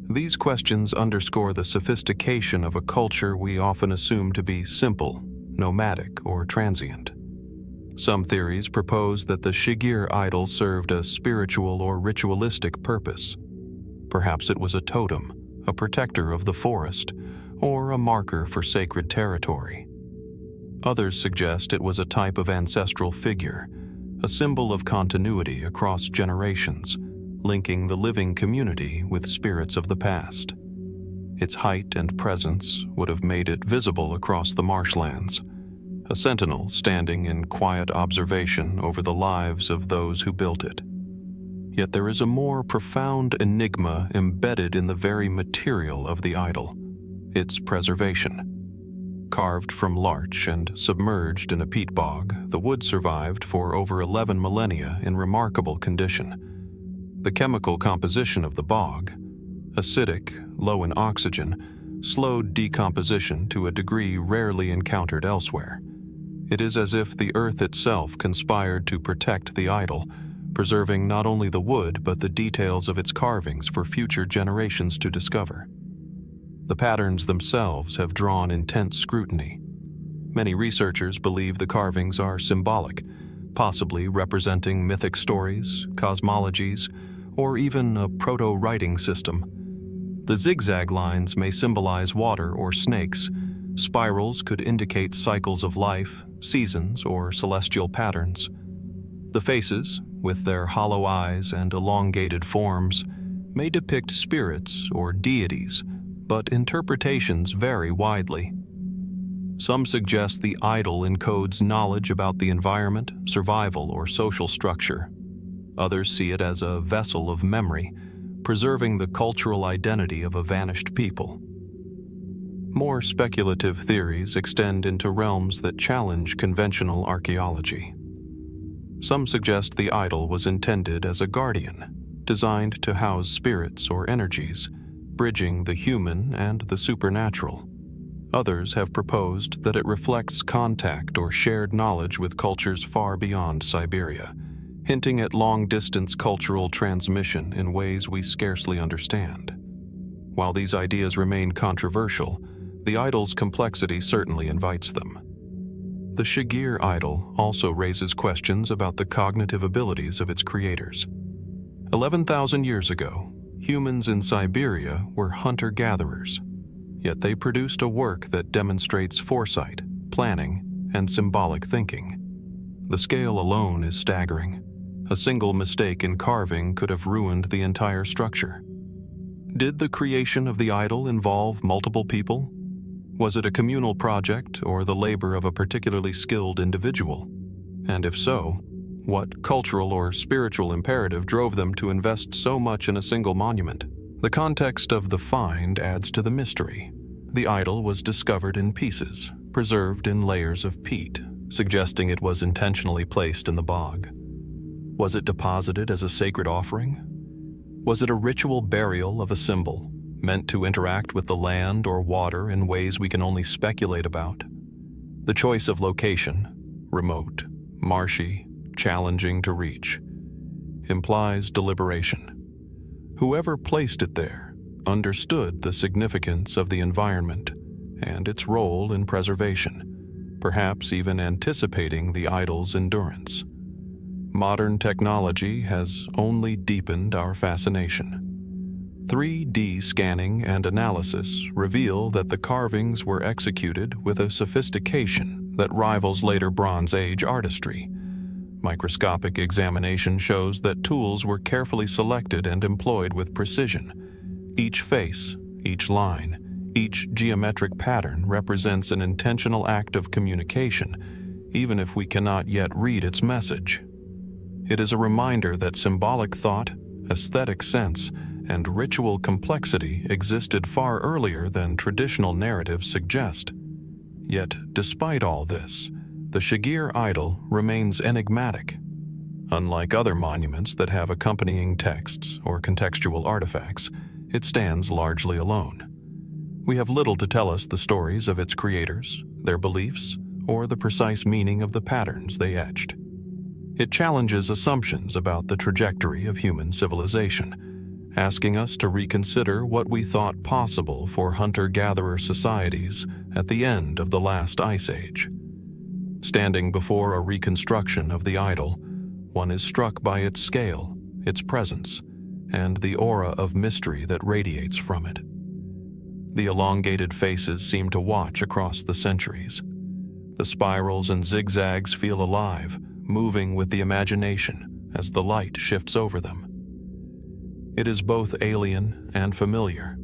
These questions underscore the sophistication of a culture we often assume to be simple, nomadic, or transient. Some theories propose that the Shigir idol served a spiritual or ritualistic purpose. Perhaps it was a totem, a protector of the forest, or a marker for sacred territory. Others suggest it was a type of ancestral figure, a symbol of continuity across generations, linking the living community with spirits of the past. Its height and presence would have made it visible across the marshlands, a sentinel standing in quiet observation over the lives of those who built it. Yet there is a more profound enigma embedded in the very material of the idol, its preservation. Carved from larch and submerged in a peat bog, the wood survived for over 11 millennia in remarkable condition. The chemical composition of the bog, acidic, low in oxygen, slowed decomposition to a degree rarely encountered elsewhere. It is as if the earth itself conspired to protect the idol, preserving not only the wood but the details of its carvings for future generations to discover. The patterns themselves have drawn intense scrutiny. Many researchers believe the carvings are symbolic, possibly representing mythic stories, cosmologies, or even a proto-writing system. The zigzag lines may symbolize water or snakes. Spirals could indicate cycles of life, seasons, or celestial patterns. The faces, with their hollow eyes and elongated forms, may depict spirits or deities, but interpretations vary widely. Some suggest the idol encodes knowledge about the environment, survival, or social structure. Others see it as a vessel of memory, preserving the cultural identity of a vanished people. More speculative theories extend into realms that challenge conventional archaeology. Some suggest the idol was intended as a guardian, designed to house spirits or energies, bridging the human and the supernatural. Others have proposed that it reflects contact or shared knowledge with cultures far beyond Siberia, hinting at long-distance cultural transmission in ways we scarcely understand. While these ideas remain controversial, the idol's complexity certainly invites them. The Shigir Idol also raises questions about the cognitive abilities of its creators. 11,000 years ago, humans in Siberia were hunter-gatherers, yet they produced a work that demonstrates foresight, planning, and symbolic thinking. The scale alone is staggering. A single mistake in carving could have ruined the entire structure. Did the creation of the idol involve multiple people? Was it a communal project or the labor of a particularly skilled individual? And if so, what cultural or spiritual imperative drove them to invest so much in a single monument? The context of the find adds to the mystery. The idol was discovered in pieces, preserved in layers of peat, suggesting it was intentionally placed in the bog. Was it deposited as a sacred offering? Was it a ritual burial of a symbol, meant to interact with the land or water in ways we can only speculate about? The choice of location, remote, marshy, challenging to reach, implies deliberation. Whoever placed it there understood the significance of the environment and its role in preservation, perhaps even anticipating the idol's endurance. Modern technology has only deepened our fascination. 3D scanning and analysis reveal that the carvings were executed with a sophistication that rivals later Bronze Age artistry. Microscopic examination shows that tools were carefully selected and employed with precision. Each face, each line, each geometric pattern represents an intentional act of communication, even if we cannot yet read its message. It is a reminder that symbolic thought, aesthetic sense, and ritual complexity existed far earlier than traditional narratives suggest. Yet, despite all this, the Shigir Idol remains enigmatic. Unlike other monuments that have accompanying texts or contextual artifacts, it stands largely alone. We have little to tell us the stories of its creators, their beliefs, or the precise meaning of the patterns they etched. It challenges assumptions about the trajectory of human civilization, asking us to reconsider what we thought possible for hunter-gatherer societies at the end of the last ice age. Standing before a reconstruction of the idol, one is struck by its scale, its presence, and the aura of mystery that radiates from it. The elongated faces seem to watch across the centuries. The spirals and zigzags feel alive, moving with the imagination as the light shifts over them. It is both alien and familiar,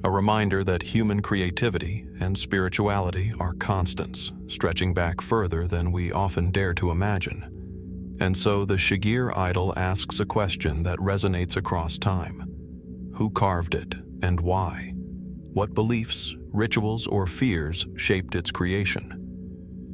a reminder that human creativity and spirituality are constants, stretching back further than we often dare to imagine. And so the Shigir Idol asks a question that resonates across time. Who carved it and why? What beliefs, rituals, or fears shaped its creation?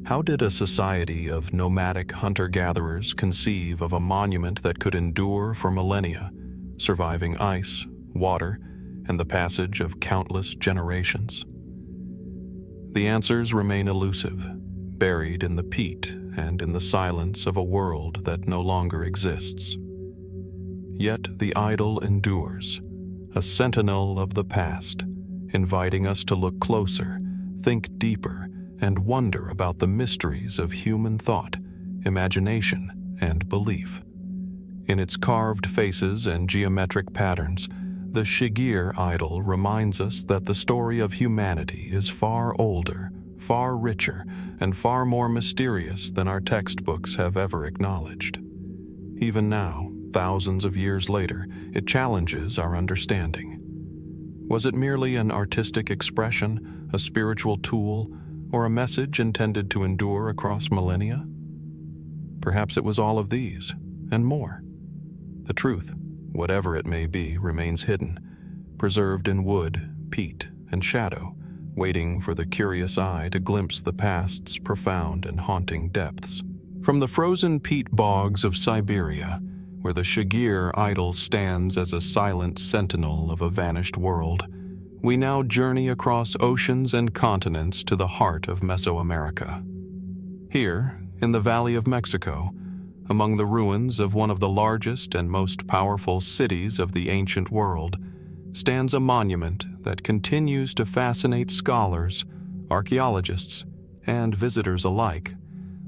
How did a society of nomadic hunter-gatherers conceive of a monument that could endure for millennia, surviving ice, water, and the passage of countless generations? The answers remain elusive, buried in the peat and in the silence of a world that no longer exists. Yet the idol endures, a sentinel of the past, inviting us to look closer, think deeper, and wonder about the mysteries of human thought, imagination, and belief. In its carved faces and geometric patterns, the Shigir Idol reminds us that the story of humanity is far older, far richer, and far more mysterious than our textbooks have ever acknowledged. Even now, thousands of years later, it challenges our understanding. Was it merely an artistic expression, a spiritual tool, or a message intended to endure across millennia? Perhaps it was all of these, and more. The truth, whatever it may be, remains hidden, preserved in wood, peat, and shadow, waiting for the curious eye to glimpse the past's profound and haunting depths. From the frozen peat bogs of Siberia, where the Shigir Idol stands as a silent sentinel of a vanished world, we now journey across oceans and continents to the heart of Mesoamerica. Here, in the Valley of Mexico, among the ruins of one of the largest and most powerful cities of the ancient world, stands a monument that continues to fascinate scholars, archaeologists, and visitors alike,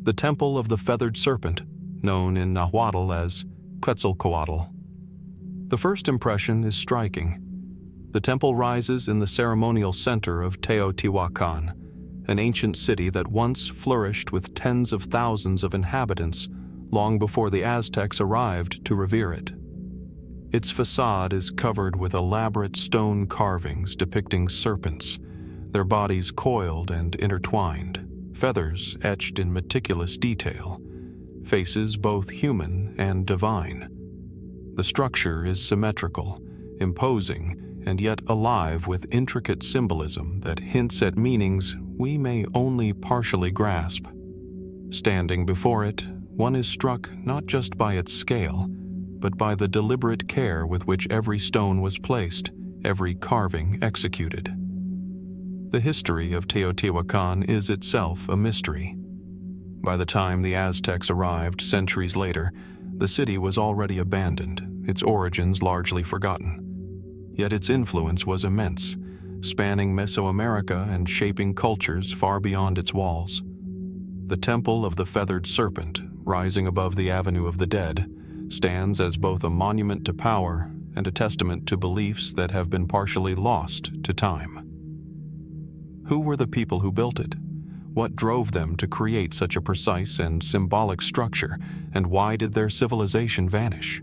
the Temple of the Feathered Serpent, known in Nahuatl as Quetzalcoatl. The first impression is striking. The temple rises in the ceremonial center of Teotihuacan, an ancient city that once flourished with tens of thousands of inhabitants long before the Aztecs arrived to revere it. Its facade is covered with elaborate stone carvings depicting serpents, their bodies coiled and intertwined, feathers etched in meticulous detail, faces both human and divine. The structure is symmetrical, imposing, and yet alive with intricate symbolism that hints at meanings we may only partially grasp. Standing before it, one is struck not just by its scale, but by the deliberate care with which every stone was placed, every carving executed. The history of Teotihuacan is itself a mystery. By the time the Aztecs arrived centuries later, the city was already abandoned, its origins largely forgotten. Yet its influence was immense, spanning Mesoamerica and shaping cultures far beyond its walls. The Temple of the Feathered Serpent, rising above the Avenue of the Dead, stands as both a monument to power and a testament to beliefs that have been partially lost to time. Who were the people who built it? What drove them to create such a precise and symbolic structure, and why did their civilization vanish?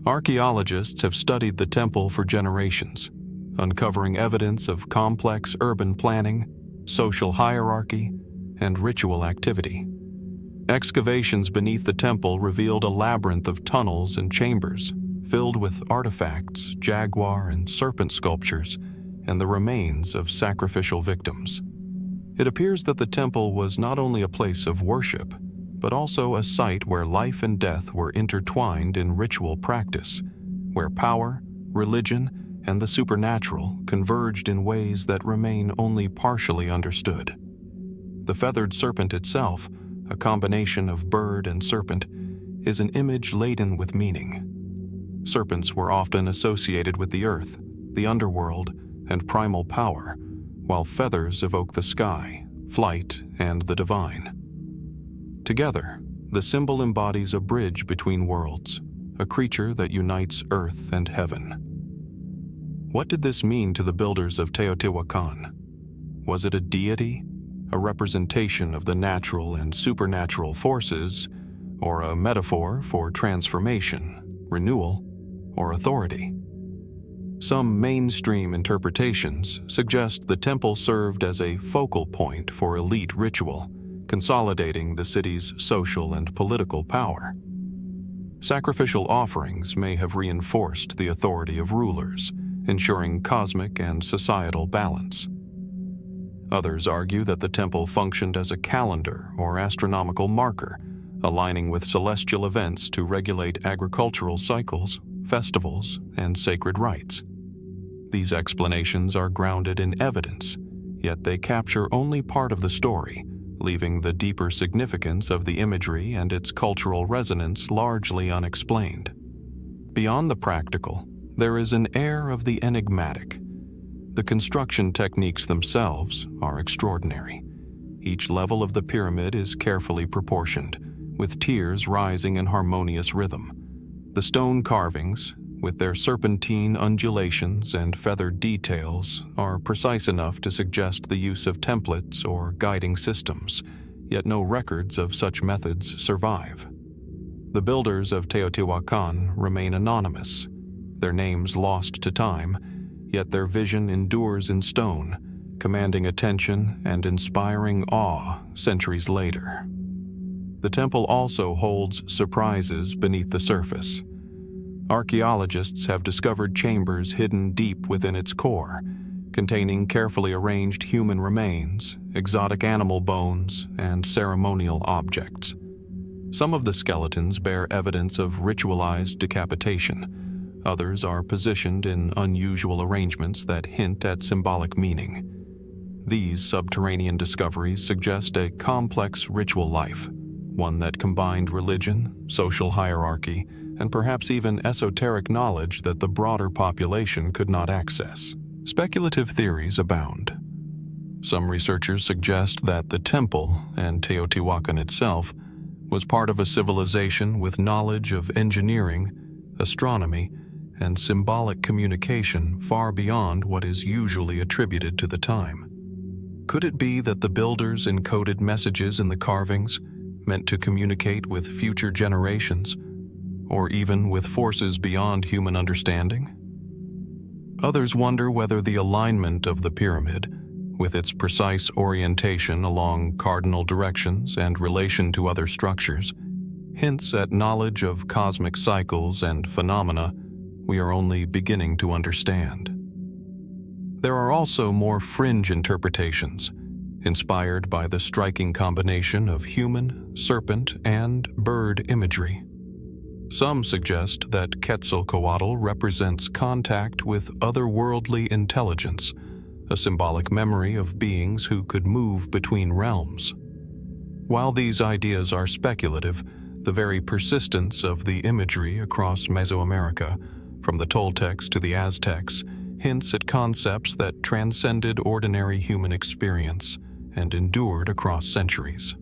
Archaeologists have studied the temple for generations, uncovering evidence of complex urban planning, social hierarchy, and ritual activity. Excavations beneath the temple revealed a labyrinth of tunnels and chambers, filled with artifacts, jaguar and serpent sculptures, and the remains of sacrificial victims. It appears that the temple was not only a place of worship, but also a site where life and death were intertwined in ritual practice, where power, religion, and the supernatural converged in ways that remain only partially understood. The feathered serpent itself, a combination of bird and serpent, is an image laden with meaning. Serpents were often associated with the earth, the underworld, and primal power, while feathers evoke the sky, flight, and the divine. Together, the symbol embodies a bridge between worlds, a creature that unites earth and heaven. What did this mean to the builders of Teotihuacan? Was it a deity, a representation of the natural and supernatural forces, or a metaphor for transformation, renewal, or authority? Some mainstream interpretations suggest the temple served as a focal point for elite ritual, consolidating the city's social and political power. Sacrificial offerings may have reinforced the authority of rulers, ensuring cosmic and societal balance. Others argue that the temple functioned as a calendar or astronomical marker, aligning with celestial events to regulate agricultural cycles, festivals, and sacred rites. These explanations are grounded in evidence, yet they capture only part of the story, leaving the deeper significance of the imagery and its cultural resonance largely unexplained. Beyond the practical, there is an air of the enigmatic. The construction techniques themselves are extraordinary. Each level of the pyramid is carefully proportioned, with tiers rising in harmonious rhythm. The stone carvings, with their serpentine undulations and feathered details, are precise enough to suggest the use of templates or guiding systems, yet no records of such methods survive. The builders of Teotihuacan remain anonymous, their names lost to time, yet their vision endures in stone, commanding attention and inspiring awe centuries later. The temple also holds surprises beneath the surface. Archaeologists have discovered chambers hidden deep within its core, containing carefully arranged human remains, exotic animal bones, and ceremonial objects. Some of the skeletons bear evidence of ritualized decapitation, Others are positioned in unusual arrangements that hint at symbolic meaning. These subterranean discoveries suggest a complex ritual life, one that combined religion, social hierarchy, and perhaps even esoteric knowledge that the broader population could not access. Speculative theories abound. Some researchers suggest that the temple, and Teotihuacan itself, was part of a civilization with knowledge of engineering, astronomy, and symbolic communication far beyond what is usually attributed to the time. Could it be that the builders encoded messages in the carvings meant to communicate with future generations, or even with forces beyond human understanding? Others wonder whether the alignment of the pyramid, with its precise orientation along cardinal directions and relation to other structures, hints at knowledge of cosmic cycles and phenomena we are only beginning to understand. There are also more fringe interpretations, inspired by the striking combination of human, serpent, and bird imagery. Some suggest that Quetzalcoatl represents contact with otherworldly intelligence, a symbolic memory of beings who could move between realms. While these ideas are speculative, the very persistence of the imagery across Mesoamerica, from the Toltecs to the Aztecs, hints at concepts that transcended ordinary human experience and endured across centuries.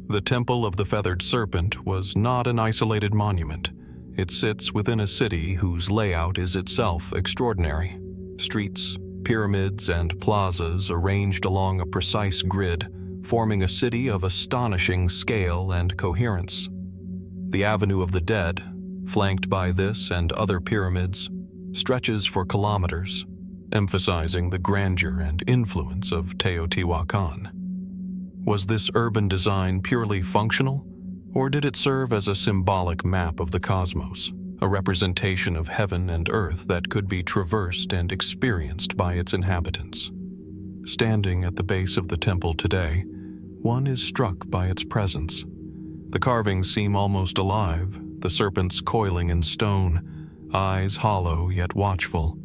The Temple of the Feathered Serpent was not an isolated monument. It sits within a city whose layout is itself extraordinary. Streets, pyramids, and plazas arranged along a precise grid, forming a city of astonishing scale and coherence. The Avenue of the Dead, flanked by this and other pyramids, stretches for kilometers, emphasizing the grandeur and influence of Teotihuacan. Was this urban design purely functional, or did it serve as a symbolic map of the cosmos, a representation of heaven and earth that could be traversed and experienced by its inhabitants? Standing at the base of the temple today, one is struck by its presence. The carvings seem almost alive, the serpents coiling in stone, eyes hollow yet watchful.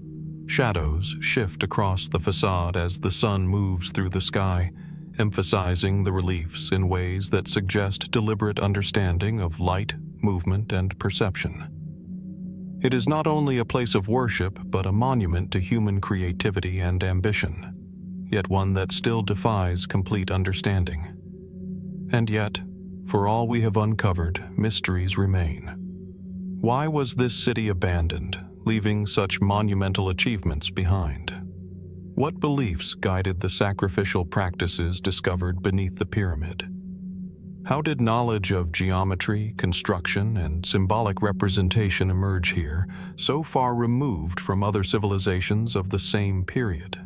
Shadows shift across the facade as the sun moves through the sky, emphasizing the reliefs in ways that suggest deliberate understanding of light, movement, and perception. It is not only a place of worship, but a monument to human creativity and ambition, yet one that still defies complete understanding. And yet, for all we have uncovered, mysteries remain. Why was this city abandoned, leaving such monumental achievements behind? What beliefs guided the sacrificial practices discovered beneath the pyramid? How did knowledge of geometry, construction, and symbolic representation emerge here, so far removed from other civilizations of the same period?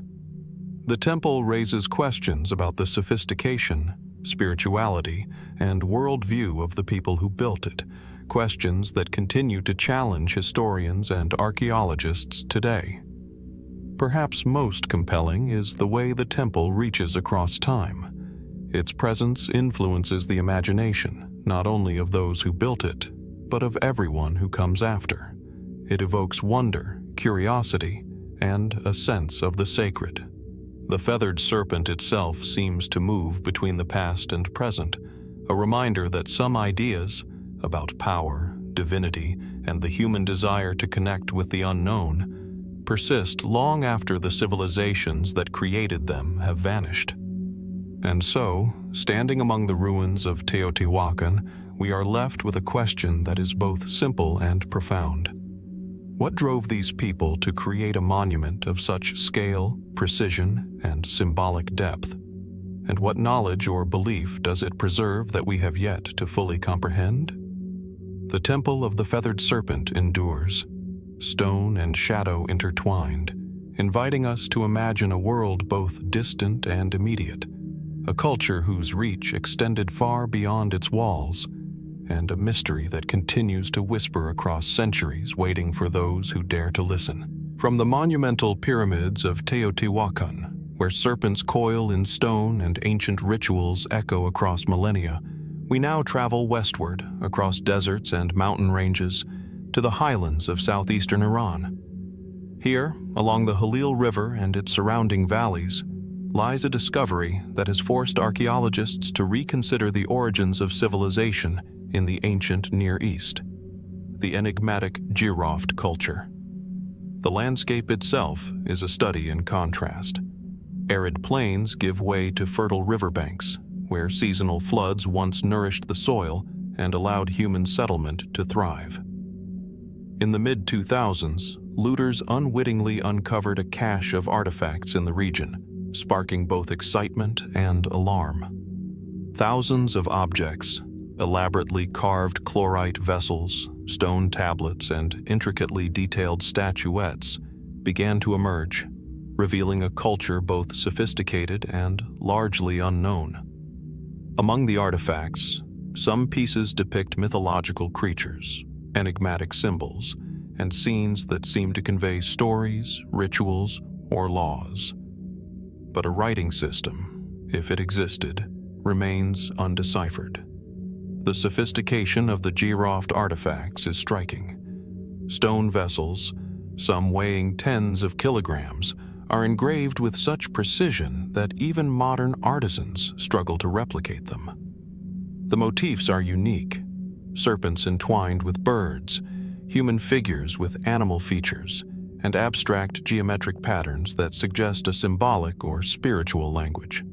The temple raises questions about the sophistication, spirituality, and worldview of the people who built it, questions that continue to challenge historians and archaeologists today. Perhaps most compelling is the way the temple reaches across time. Its presence influences the imagination, not only of those who built it, but of everyone who comes after. It evokes wonder, curiosity, and a sense of the sacred. The feathered serpent itself seems to move between the past and present, a reminder that some ideas about power, divinity, and the human desire to connect with the unknown persist long after the civilizations that created them have vanished. And so, standing among the ruins of Teotihuacan, we are left with a question that is both simple and profound. What drove these people to create a monument of such scale, precision, and symbolic depth? And what knowledge or belief does it preserve that we have yet to fully comprehend? The Temple of the Feathered Serpent endures, stone and shadow intertwined, inviting us to imagine a world both distant and immediate, a culture whose reach extended far beyond its walls, and a mystery that continues to whisper across centuries, waiting for those who dare to listen. From the monumental pyramids of Teotihuacan, where serpents coil in stone and ancient rituals echo across millennia, we now travel westward across deserts and mountain ranges, to the highlands of southeastern Iran. Here, along the Halil River and its surrounding valleys, lies a discovery that has forced archaeologists to reconsider the origins of civilization in the ancient Near East: the enigmatic Jiroft culture. The landscape itself is a study in contrast. Arid plains give way to fertile riverbanks, where seasonal floods once nourished the soil and allowed human settlement to thrive. In the mid-2000s, looters unwittingly uncovered a cache of artifacts in the region, sparking both excitement and alarm. Thousands of objects, elaborately carved chlorite vessels, stone tablets, and intricately detailed statuettes began to emerge, revealing a culture both sophisticated and largely unknown. Among the artifacts, some pieces depict mythological creatures, enigmatic symbols, and scenes that seem to convey stories, rituals, or laws. But a writing system, if it existed, remains undeciphered. The sophistication of the Jiroft artifacts is striking. Stone vessels, some weighing tens of kilograms, are engraved with such precision that even modern artisans struggle to replicate them. The motifs are unique: serpents entwined with birds, human figures with animal features, and abstract geometric patterns that suggest a symbolic or spiritual language.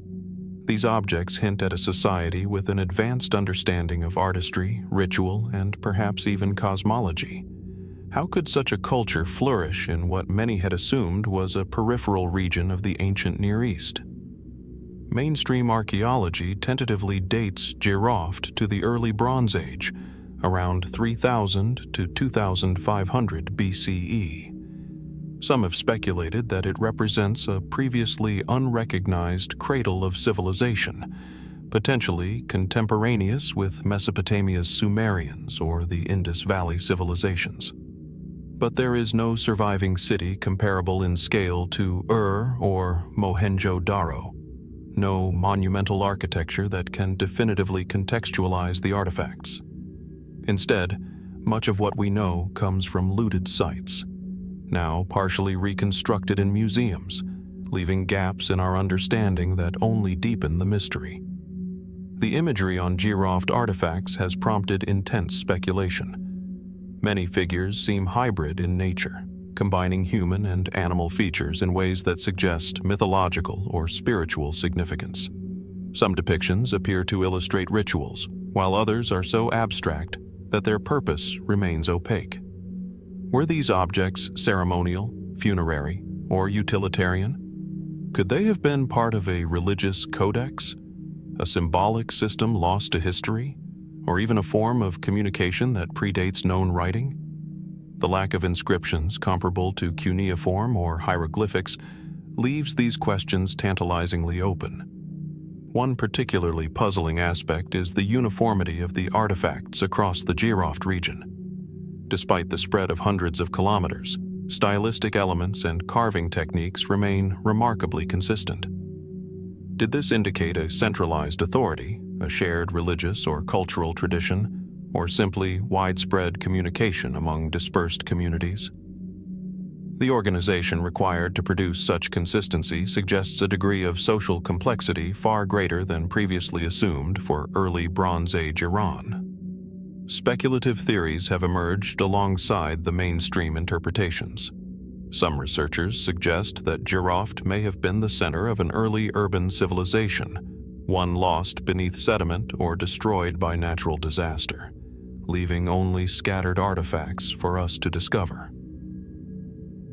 These objects hint at a society with an advanced understanding of artistry, ritual, and perhaps even cosmology. How could such a culture flourish in what many had assumed was a peripheral region of the ancient Near East? Mainstream archaeology tentatively dates Jiroft to the early Bronze Age, around 3000 to 2500 BCE. Some have speculated that it represents a previously unrecognized cradle of civilization, potentially contemporaneous with Mesopotamia's Sumerians or the Indus Valley civilizations. But there is no surviving city comparable in scale to Ur or Mohenjo-Daro, no monumental architecture that can definitively contextualize the artifacts. Instead, much of what we know comes from looted sites, now partially reconstructed in museums, leaving gaps in our understanding that only deepen the mystery. The imagery on Jiroft artifacts has prompted intense speculation. Many figures seem hybrid in nature, combining human and animal features in ways that suggest mythological or spiritual significance. Some depictions appear to illustrate rituals, while others are so abstract that their purpose remains opaque. Were these objects ceremonial, funerary, or utilitarian? Could they have been part of a religious codex, a symbolic system lost to history, or even a form of communication that predates known writing? The lack of inscriptions comparable to cuneiform or hieroglyphics leaves these questions tantalizingly open. One particularly puzzling aspect is the uniformity of the artifacts across the Jiroft region. Despite the spread of hundreds of kilometers, stylistic elements and carving techniques remain remarkably consistent. Did this indicate a centralized authority, a shared religious or cultural tradition, or simply widespread communication among dispersed communities? The organization required to produce such consistency suggests a degree of social complexity far greater than previously assumed for early Bronze Age Iran. Speculative theories have emerged alongside the mainstream interpretations. Some researchers suggest that Jiroft may have been the center of an early urban civilization, one lost beneath sediment or destroyed by natural disaster, leaving only scattered artifacts for us to discover.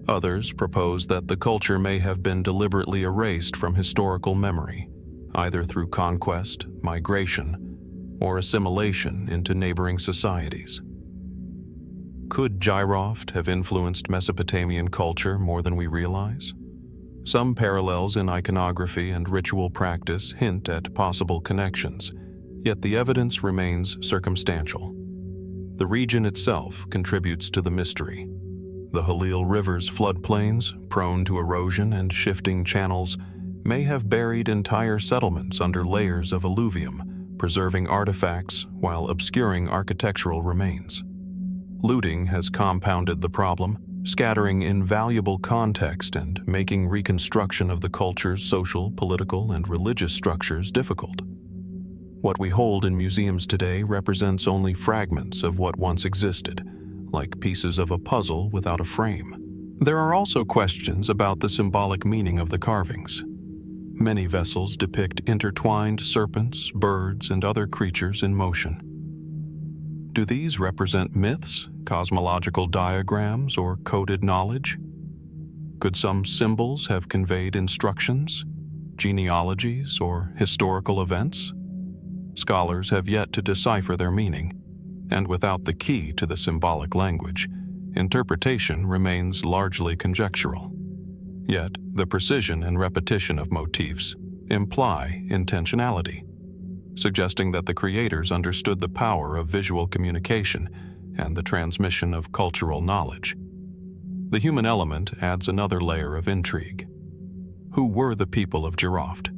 Others propose that the culture may have been deliberately erased from historical memory, either through conquest, migration, or assimilation into neighboring societies. Could Jiroft have influenced Mesopotamian culture more than we realize? Some parallels in iconography and ritual practice hint at possible connections, yet the evidence remains circumstantial. The region itself contributes to the mystery. The Halil River's floodplains, prone to erosion and shifting channels, may have buried entire settlements under layers of alluvium, preserving artifacts while obscuring architectural remains. Looting has compounded the problem, scattering invaluable context and making reconstruction of the culture's social, political, and religious structures difficult. What we hold in museums today represents only fragments of what once existed, like pieces of a puzzle without a frame. There are also questions about the symbolic meaning of the carvings. Many vessels depict intertwined serpents, birds, and other creatures in motion. Do these represent myths, cosmological diagrams, or coded knowledge? Could some symbols have conveyed instructions, genealogies, or historical events? Scholars have yet to decipher their meaning, and without the key to the symbolic language, interpretation remains largely conjectural. Yet, the precision and repetition of motifs imply intentionality, suggesting that the creators understood the power of visual communication and the transmission of cultural knowledge. The human element adds another layer of intrigue. Who were the people of Jiroft?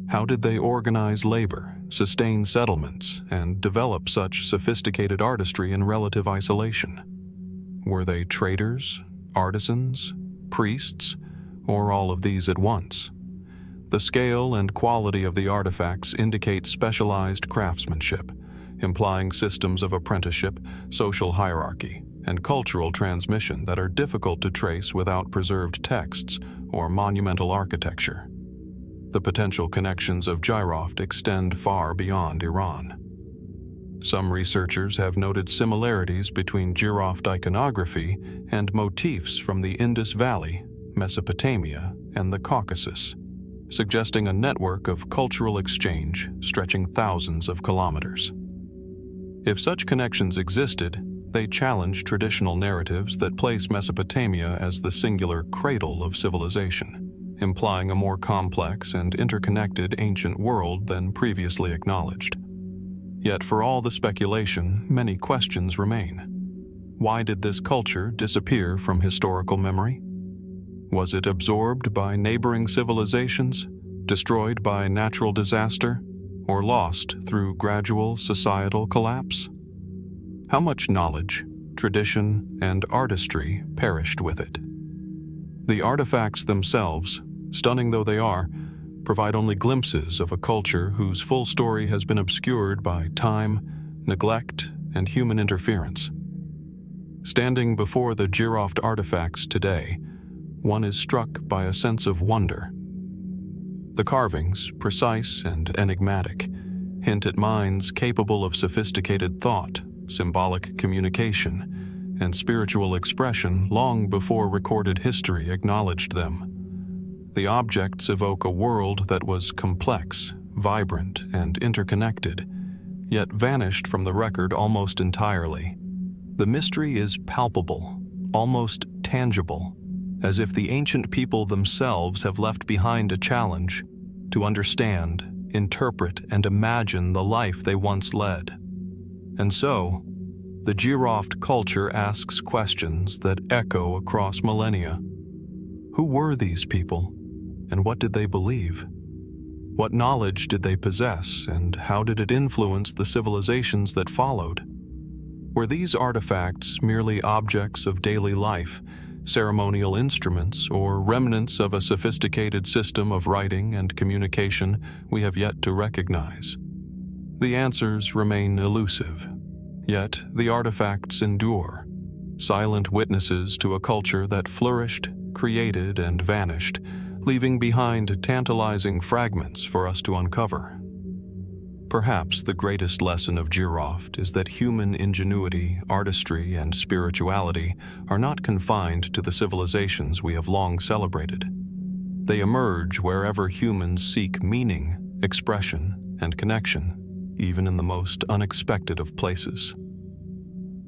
How did they organize labor, sustain settlements, and develop such sophisticated artistry in relative isolation? Were they traders, artisans, priests, or all of these at once? The scale and quality of the artifacts indicate specialized craftsmanship, implying systems of apprenticeship, social hierarchy, and cultural transmission that are difficult to trace without preserved texts or monumental architecture. The potential connections of Jiroft extend far beyond Iran. Some researchers have noted similarities between Jiroft iconography and motifs from the Indus Valley, Mesopotamia, and the Caucasus, suggesting a network of cultural exchange stretching thousands of kilometers. If such connections existed, they challenge traditional narratives that place Mesopotamia as the singular cradle of civilization, implying a more complex and interconnected ancient world than previously acknowledged. Yet for all the speculation, many questions remain. Why did this culture disappear from historical memory? Was it absorbed by neighboring civilizations, destroyed by natural disaster, or lost through gradual societal collapse? How much knowledge, tradition, and artistry perished with it? The artifacts themselves, stunning though they are, provide only glimpses of a culture whose full story has been obscured by time, neglect, and human interference. Standing before the Jiroft artifacts today, one is struck by a sense of wonder. The carvings, precise and enigmatic, hint at minds capable of sophisticated thought, symbolic communication, and spiritual expression long before recorded history acknowledged them. The objects evoke a world that was complex, vibrant, and interconnected, yet vanished from the record almost entirely. The mystery is palpable, almost tangible, as if the ancient people themselves have left behind a challenge to understand, interpret, and imagine the life they once led. And so, the Jiroft culture asks questions that echo across millennia. Who were these people, and what did they believe? What knowledge did they possess, and how did it influence the civilizations that followed? Were these artifacts merely objects of daily life, ceremonial instruments, or remnants of a sophisticated system of writing and communication we have yet to recognize? The answers remain elusive, yet the artifacts endure, silent witnesses to a culture that flourished, created, and vanished, leaving behind tantalizing fragments for us to uncover. Perhaps the greatest lesson of Jiroft is that human ingenuity, artistry, and spirituality are not confined to the civilizations we have long celebrated. They emerge wherever humans seek meaning, expression, and connection, even in the most unexpected of places.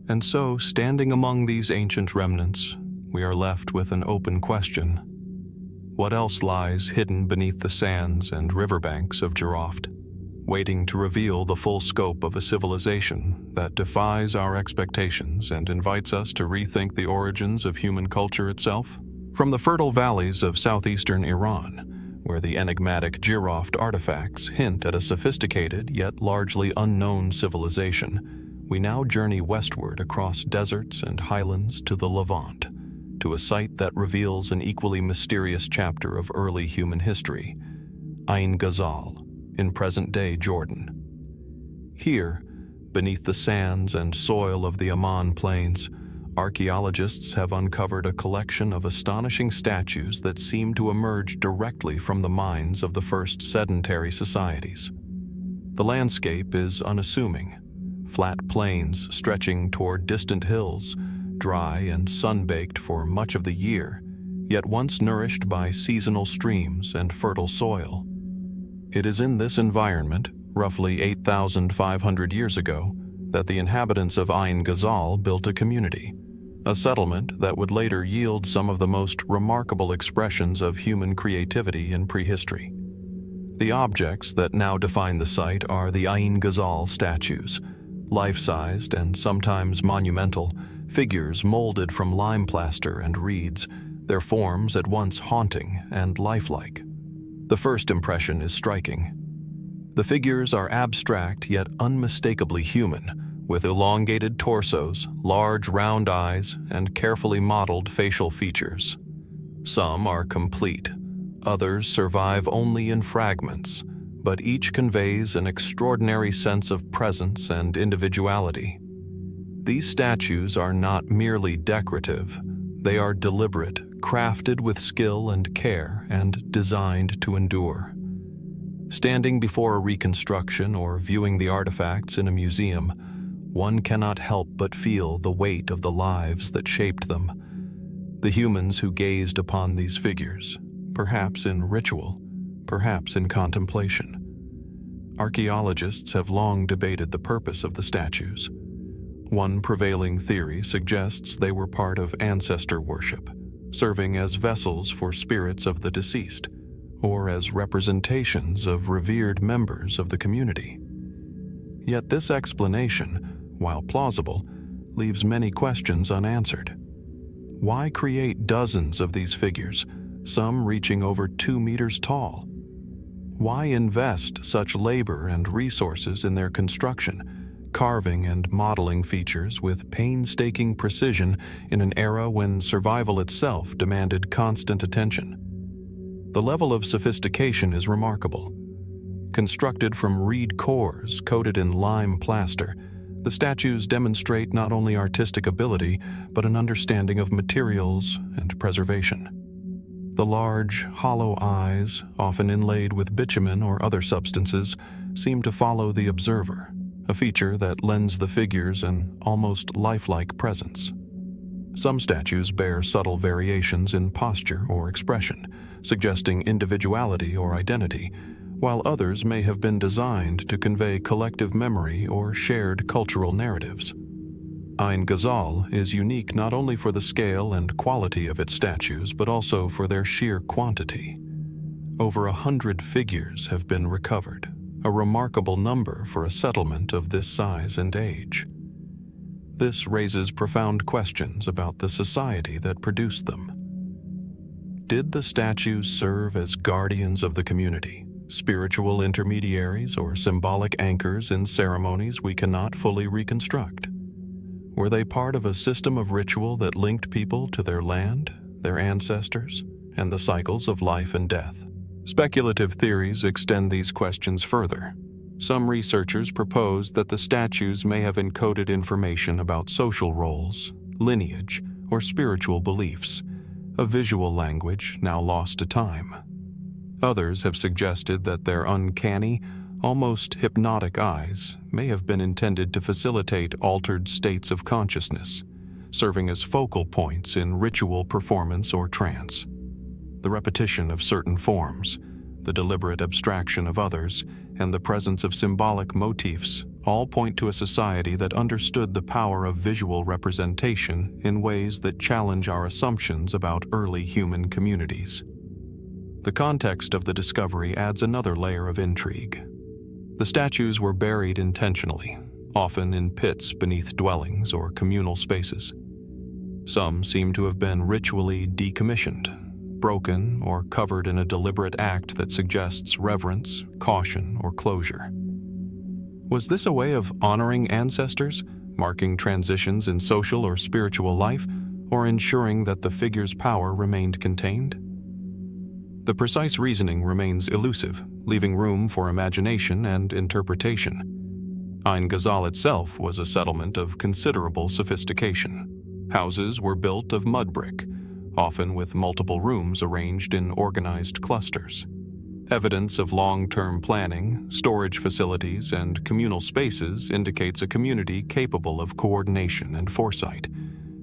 And so, standing among these ancient remnants, we are left with an open question. What else lies hidden beneath the sands and riverbanks of Jiroft, waiting to reveal the full scope of a civilization that defies our expectations and invites us to rethink the origins of human culture itself? From the fertile valleys of southeastern Iran, where the enigmatic Jiroft artifacts hint at a sophisticated yet largely unknown civilization, we now journey westward across deserts and highlands to the Levant, to a site that reveals an equally mysterious chapter of early human history, Ain Ghazal, in present-day Jordan. Here, beneath the sands and soil of the Amman Plains, archaeologists have uncovered a collection of astonishing statues that seem to emerge directly from the minds of the first sedentary societies. The landscape is unassuming, flat plains stretching toward distant hills, dry and sun-baked for much of the year, yet once nourished by seasonal streams and fertile soil. It is in this environment, roughly 8,500 years ago, that the inhabitants of Ain Ghazal built a community, a settlement that would later yield some of the most remarkable expressions of human creativity in prehistory. The objects that now define the site are the Ain Ghazal statues, life-sized and sometimes monumental, figures molded from lime plaster and reeds, their forms at once haunting and lifelike. The first impression is striking. The figures are abstract yet unmistakably human, with elongated torsos, large round eyes, and carefully modeled facial features. Some are complete, others survive only in fragments, but each conveys an extraordinary sense of presence and individuality. These statues are not merely decorative, they are deliberate, crafted with skill and care, and designed to endure. Standing before a reconstruction or viewing the artifacts in a museum, one cannot help but feel the weight of the lives that shaped them. The humans who gazed upon these figures, perhaps in ritual, perhaps in contemplation. Archaeologists have long debated the purpose of the statues. One prevailing theory suggests they were part of ancestor worship, serving as vessels for spirits of the deceased, or as representations of revered members of the community. Yet this explanation, while plausible, leaves many questions unanswered. Why create dozens of these figures, some reaching over 2 meters tall? Why invest such labor and resources in their construction, carving and modeling features with painstaking precision in an era when survival itself demanded constant attention? The level of sophistication is remarkable. Constructed from reed cores coated in lime plaster, the statues demonstrate not only artistic ability, but an understanding of materials and preservation. The large, hollow eyes, often inlaid with bitumen or other substances, seem to follow the observer, a feature that lends the figures an almost lifelike presence. Some statues bear subtle variations in posture or expression, suggesting individuality or identity, while others may have been designed to convey collective memory or shared cultural narratives. Ain Ghazal is unique not only for the scale and quality of its statues, but also for their sheer quantity. Over 100 figures have been recovered, a remarkable number for a settlement of this size and age. This raises profound questions about the society that produced them. Did the statues serve as guardians of the community, spiritual intermediaries, or symbolic anchors in ceremonies we cannot fully reconstruct? Were they part of a system of ritual that linked people to their land, their ancestors, and the cycles of life and death? Speculative theories extend these questions further. Some researchers propose that the statues may have encoded information about social roles, lineage, or spiritual beliefs, a visual language now lost to time. Others have suggested that their uncanny, almost hypnotic eyes may have been intended to facilitate altered states of consciousness, serving as focal points in ritual performance or trance. The repetition of certain forms, the deliberate abstraction of others, and the presence of symbolic motifs all point to a society that understood the power of visual representation in ways that challenge our assumptions about early human communities. The context of the discovery adds another layer of intrigue. The statues were buried intentionally, often in pits beneath dwellings or communal spaces. Some seem to have been ritually decommissioned, broken, or covered in a deliberate act that suggests reverence, caution, or closure. Was this a way of honoring ancestors, marking transitions in social or spiritual life, or ensuring that the figure's power remained contained? The precise reasoning remains elusive, leaving room for imagination and interpretation. Ain Ghazal itself was a settlement of considerable sophistication. Houses were built of mud brick, often with multiple rooms arranged in organized clusters. Evidence of long-term planning, storage facilities, and communal spaces indicates a community capable of coordination and foresight.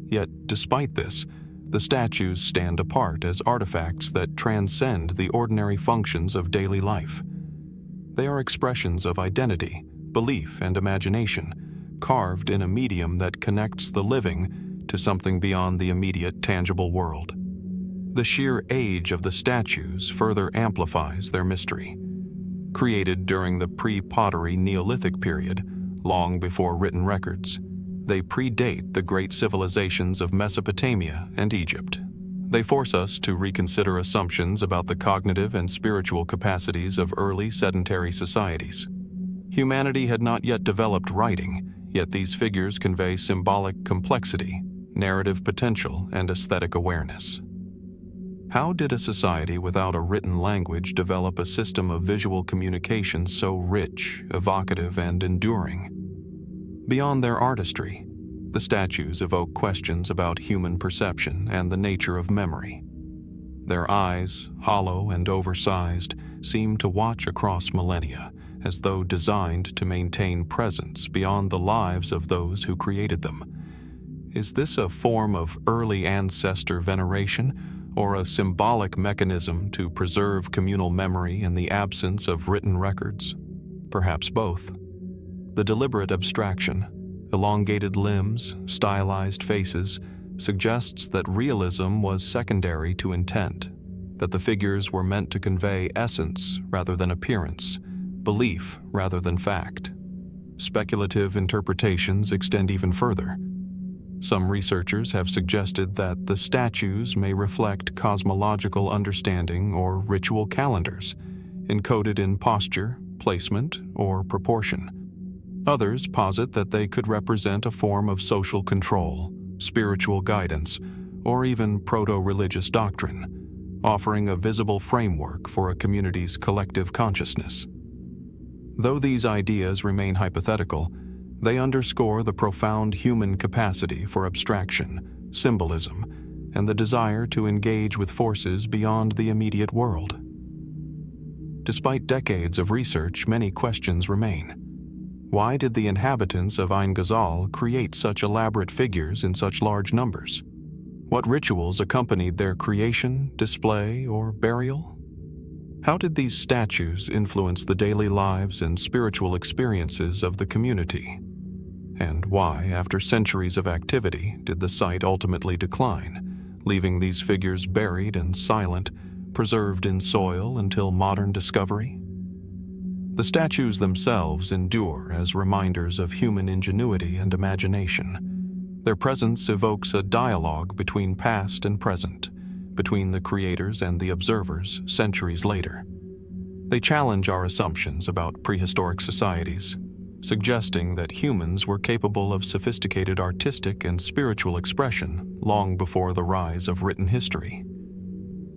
Yet, despite this, the statues stand apart as artifacts that transcend the ordinary functions of daily life. They are expressions of identity, belief, and imagination, carved in a medium that connects the living to something beyond the immediate tangible world. The sheer age of the statues further amplifies their mystery. Created during the pre-pottery Neolithic period, long before written records, they predate the great civilizations of Mesopotamia and Egypt. They force us to reconsider assumptions about the cognitive and spiritual capacities of early sedentary societies. Humanity had not yet developed writing, yet these figures convey symbolic complexity, narrative potential, and aesthetic awareness. How did a society without a written language develop a system of visual communication so rich, evocative, and enduring? Beyond their artistry, the statues evoke questions about human perception and the nature of memory. Their eyes, hollow and oversized, seem to watch across millennia, as though designed to maintain presence beyond the lives of those who created them. Is this a form of early ancestor veneration, or a symbolic mechanism to preserve communal memory in the absence of written records? Perhaps both. The deliberate abstraction, elongated limbs, stylized faces, suggests that realism was secondary to intent, that the figures were meant to convey essence rather than appearance, belief rather than fact. Speculative interpretations extend even further. Some researchers have suggested that the statues may reflect cosmological understanding or ritual calendars, encoded in posture, placement, or proportion. Others posit that they could represent a form of social control, spiritual guidance, or even proto-religious doctrine, offering a visible framework for a community's collective consciousness. Though these ideas remain hypothetical, they underscore the profound human capacity for abstraction, symbolism, and the desire to engage with forces beyond the immediate world. Despite decades of research, many questions remain. Why did the inhabitants of Ain Ghazal create such elaborate figures in such large numbers? What rituals accompanied their creation, display, or burial? How did these statues influence the daily lives and spiritual experiences of the community? And why, after centuries of activity, did the site ultimately decline, leaving these figures buried and silent, preserved in soil until modern discovery? The statues themselves endure as reminders of human ingenuity and imagination. Their presence evokes a dialogue between past and present, between the creators and the observers centuries later. They challenge our assumptions about prehistoric societies, suggesting that humans were capable of sophisticated artistic and spiritual expression long before the rise of written history.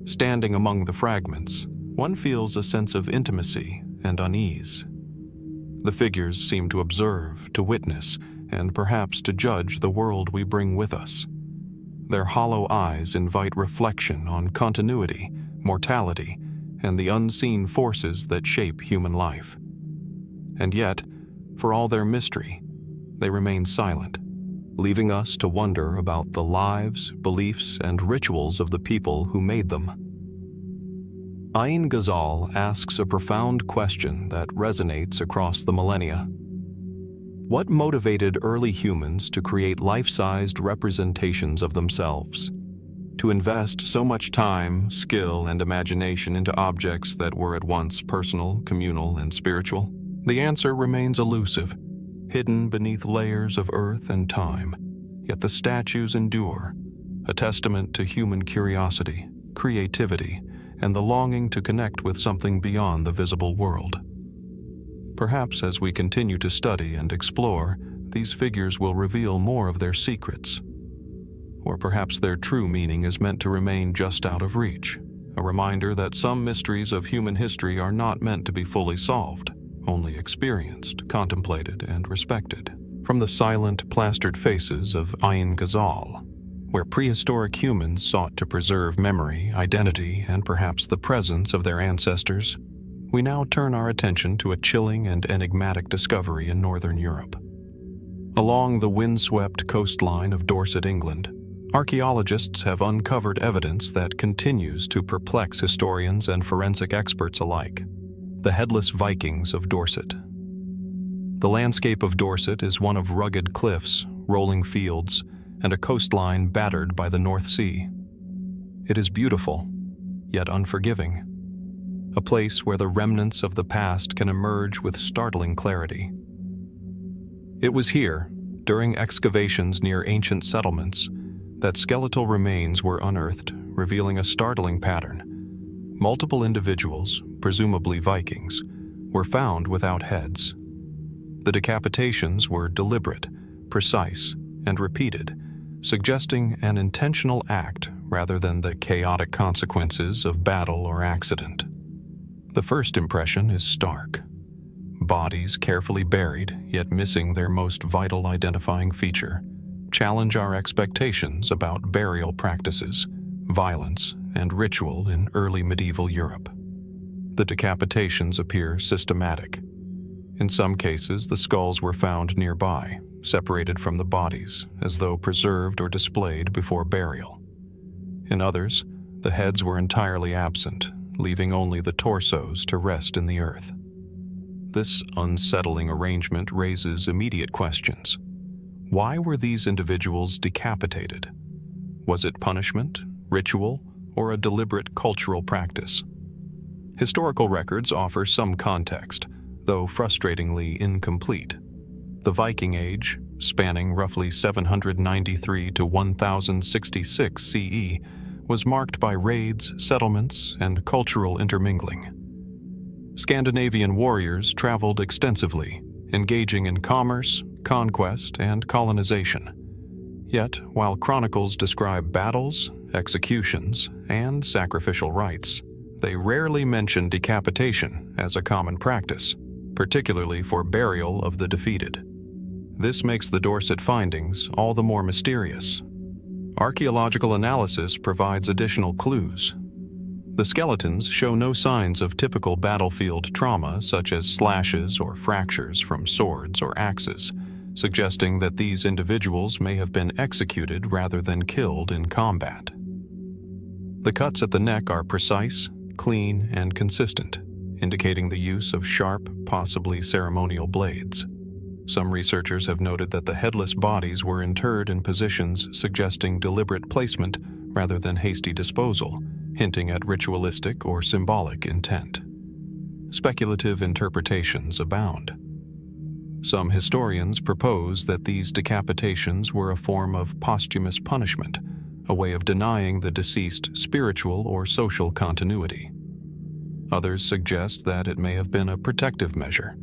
Standing among the fragments, one feels a sense of intimacy and unease. The figures seem to observe, to witness, and perhaps to judge the world we bring with us. Their hollow eyes invite reflection on continuity, mortality, and the unseen forces that shape human life. And yet, for all their mystery, they remain silent, leaving us to wonder about the lives, beliefs, and rituals of the people who made them. Ain Ghazal asks a profound question that resonates across the millennia. What motivated early humans to create life-sized representations of themselves? To invest so much time, skill, and imagination into objects that were at once personal, communal, and spiritual? The answer remains elusive, hidden beneath layers of earth and time. Yet the statues endure, a testament to human curiosity, creativity, and the longing to connect with something beyond the visible world. Perhaps as we continue to study and explore, these figures will reveal more of their secrets. Or perhaps their true meaning is meant to remain just out of reach, a reminder that some mysteries of human history are not meant to be fully solved, only experienced, contemplated, and respected. From the silent, plastered faces of Ghazal, where prehistoric humans sought to preserve memory, identity, and perhaps the presence of their ancestors, we now turn our attention to a chilling and enigmatic discovery in northern Europe. Along the windswept coastline of Dorset, England, archaeologists have uncovered evidence that continues to perplex historians and forensic experts alike: the Headless Vikings of Dorset. The landscape of Dorset is one of rugged cliffs, rolling fields, and a coastline battered by the North Sea. It is beautiful, yet unforgiving, a place where the remnants of the past can emerge with startling clarity. It was here, during excavations near ancient settlements, that skeletal remains were unearthed, revealing a startling pattern. Multiple individuals, presumably Vikings, were found without heads. The decapitations were deliberate, precise, and repeated, suggesting an intentional act rather than the chaotic consequences of battle or accident. The first impression is stark. Bodies carefully buried, yet missing their most vital identifying feature, challenge our expectations about burial practices, violence, and ritual in early medieval Europe. The decapitations appear systematic. In some cases, the skulls were found nearby, separated from the bodies, as though preserved or displayed before burial. In others, the heads were entirely absent, leaving only the torsos to rest in the earth. This unsettling arrangement raises immediate questions. Why were these individuals decapitated? Was it punishment, ritual, or a deliberate cultural practice? Historical records offer some context, though frustratingly incomplete. The Viking Age, spanning roughly 793 to 1066 CE, was marked by raids, settlements, and cultural intermingling. Scandinavian warriors traveled extensively, engaging in commerce, conquest, and colonization. Yet, while chronicles describe battles, executions, and sacrificial rites, they rarely mention decapitation as a common practice, particularly for burial of the defeated. This makes the Dorset findings all the more mysterious. Archaeological analysis provides additional clues. The skeletons show no signs of typical battlefield trauma, such as slashes or fractures from swords or axes, suggesting that these individuals may have been executed rather than killed in combat. The cuts at the neck are precise, clean, and consistent, indicating the use of sharp, possibly ceremonial blades. Some researchers have noted that the headless bodies were interred in positions suggesting deliberate placement rather than hasty disposal, hinting at ritualistic or symbolic intent. Speculative interpretations abound. Some historians propose that these decapitations were a form of posthumous punishment, a way of denying the deceased spiritual or social continuity. Others suggest that it may have been a protective measure.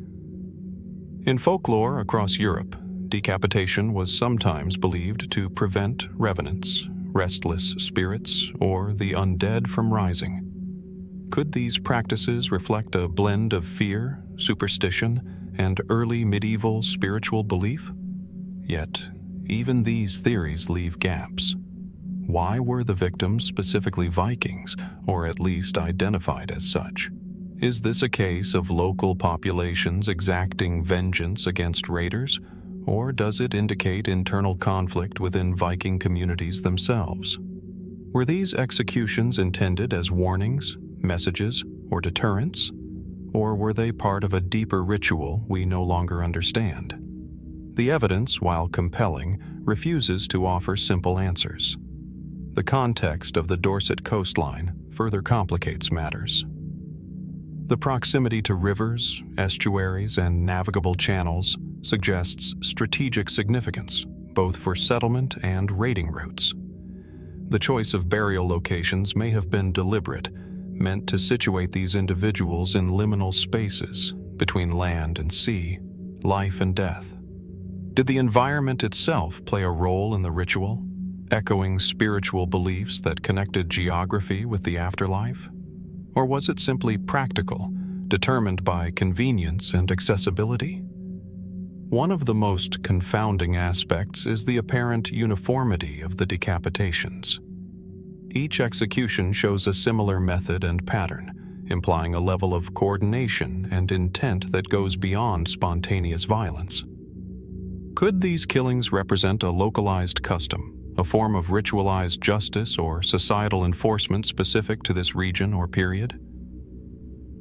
In folklore across Europe, decapitation was sometimes believed to prevent revenants, restless spirits, or the undead from rising. Could these practices reflect a blend of fear, superstition, and early medieval spiritual belief? Yet, even these theories leave gaps. Why were the victims specifically Vikings, or at least identified as such? Is this a case of local populations exacting vengeance against raiders, or does it indicate internal conflict within Viking communities themselves? Were these executions intended as warnings, messages, or deterrents? Or were they part of a deeper ritual we no longer understand? The evidence, while compelling, refuses to offer simple answers. The context of the Dorset coastline further complicates matters. The proximity to rivers, estuaries, and navigable channels suggests strategic significance, both for settlement and raiding routes. The choice of burial locations may have been deliberate, meant to situate these individuals in liminal spaces between land and sea, life and death. Did the environment itself play a role in the ritual, echoing spiritual beliefs that connected geography with the afterlife? Or was it simply practical, determined by convenience and accessibility? One of the most confounding aspects is the apparent uniformity of the decapitations. Each execution shows a similar method and pattern, implying a level of coordination and intent that goes beyond spontaneous violence. Could these killings represent a localized custom, a form of ritualized justice or societal enforcement specific to this region or period?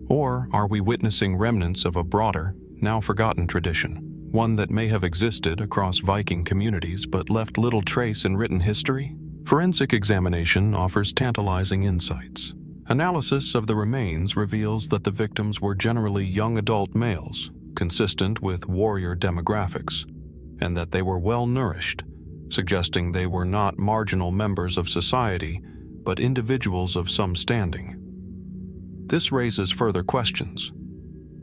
Or are we witnessing remnants of a broader, now forgotten tradition, one that may have existed across Viking communities but left little trace in written history? Forensic examination offers tantalizing insights. Analysis of the remains reveals that the victims were generally young adult males, consistent with warrior demographics, and that they were well-nourished, suggesting they were not marginal members of society, but individuals of some standing. This raises further questions.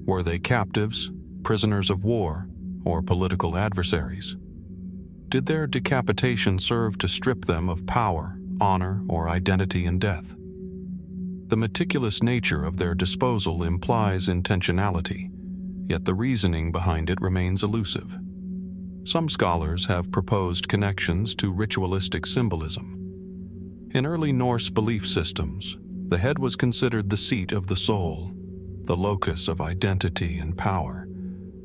Were they captives, prisoners of war, or political adversaries? Did their decapitation serve to strip them of power, honor, or identity in death? The meticulous nature of their disposal implies intentionality, yet the reasoning behind it remains elusive. Some scholars have proposed connections to ritualistic symbolism. In early Norse belief systems, the head was considered the seat of the soul, the locus of identity and power.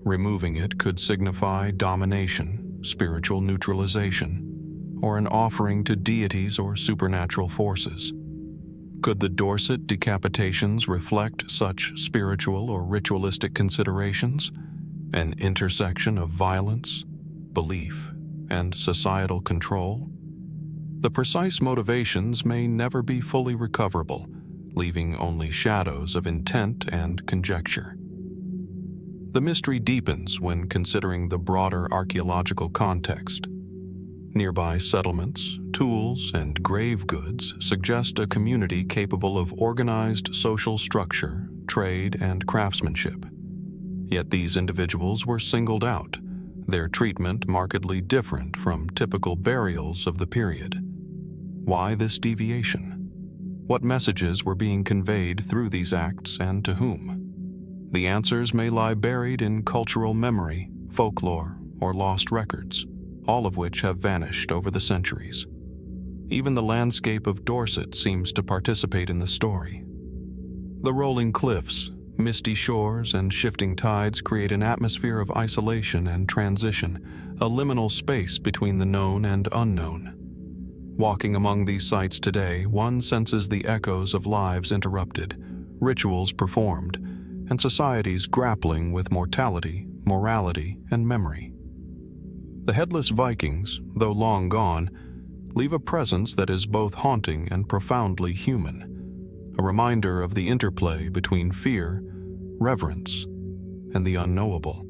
Removing it could signify domination, spiritual neutralization, or an offering to deities or supernatural forces. Could the Dorset decapitations reflect such spiritual or ritualistic considerations, an intersection of violence, belief, and societal control? The precise motivations may never be fully recoverable, leaving only shadows of intent and conjecture. The mystery deepens when considering the broader archaeological context. Nearby settlements, tools, and grave goods suggest a community capable of organized social structure, trade, and craftsmanship. Yet these individuals were singled out, their treatment markedly different from typical burials of the period. Why this deviation? What messages were being conveyed through these acts and to whom? The answers may lie buried in cultural memory, folklore, or lost records, all of which have vanished over the centuries. Even the landscape of Dorset seems to participate in the story. The rolling cliffs, misty shores, and shifting tides create an atmosphere of isolation and transition, a liminal space between the known and unknown. Walking among these sites today, one senses the echoes of lives interrupted, rituals performed, and societies grappling with mortality, morality, and memory. The Headless Vikings, though long gone, leave a presence that is both haunting and profoundly human, a reminder of the interplay between fear, reverence, and the unknowable.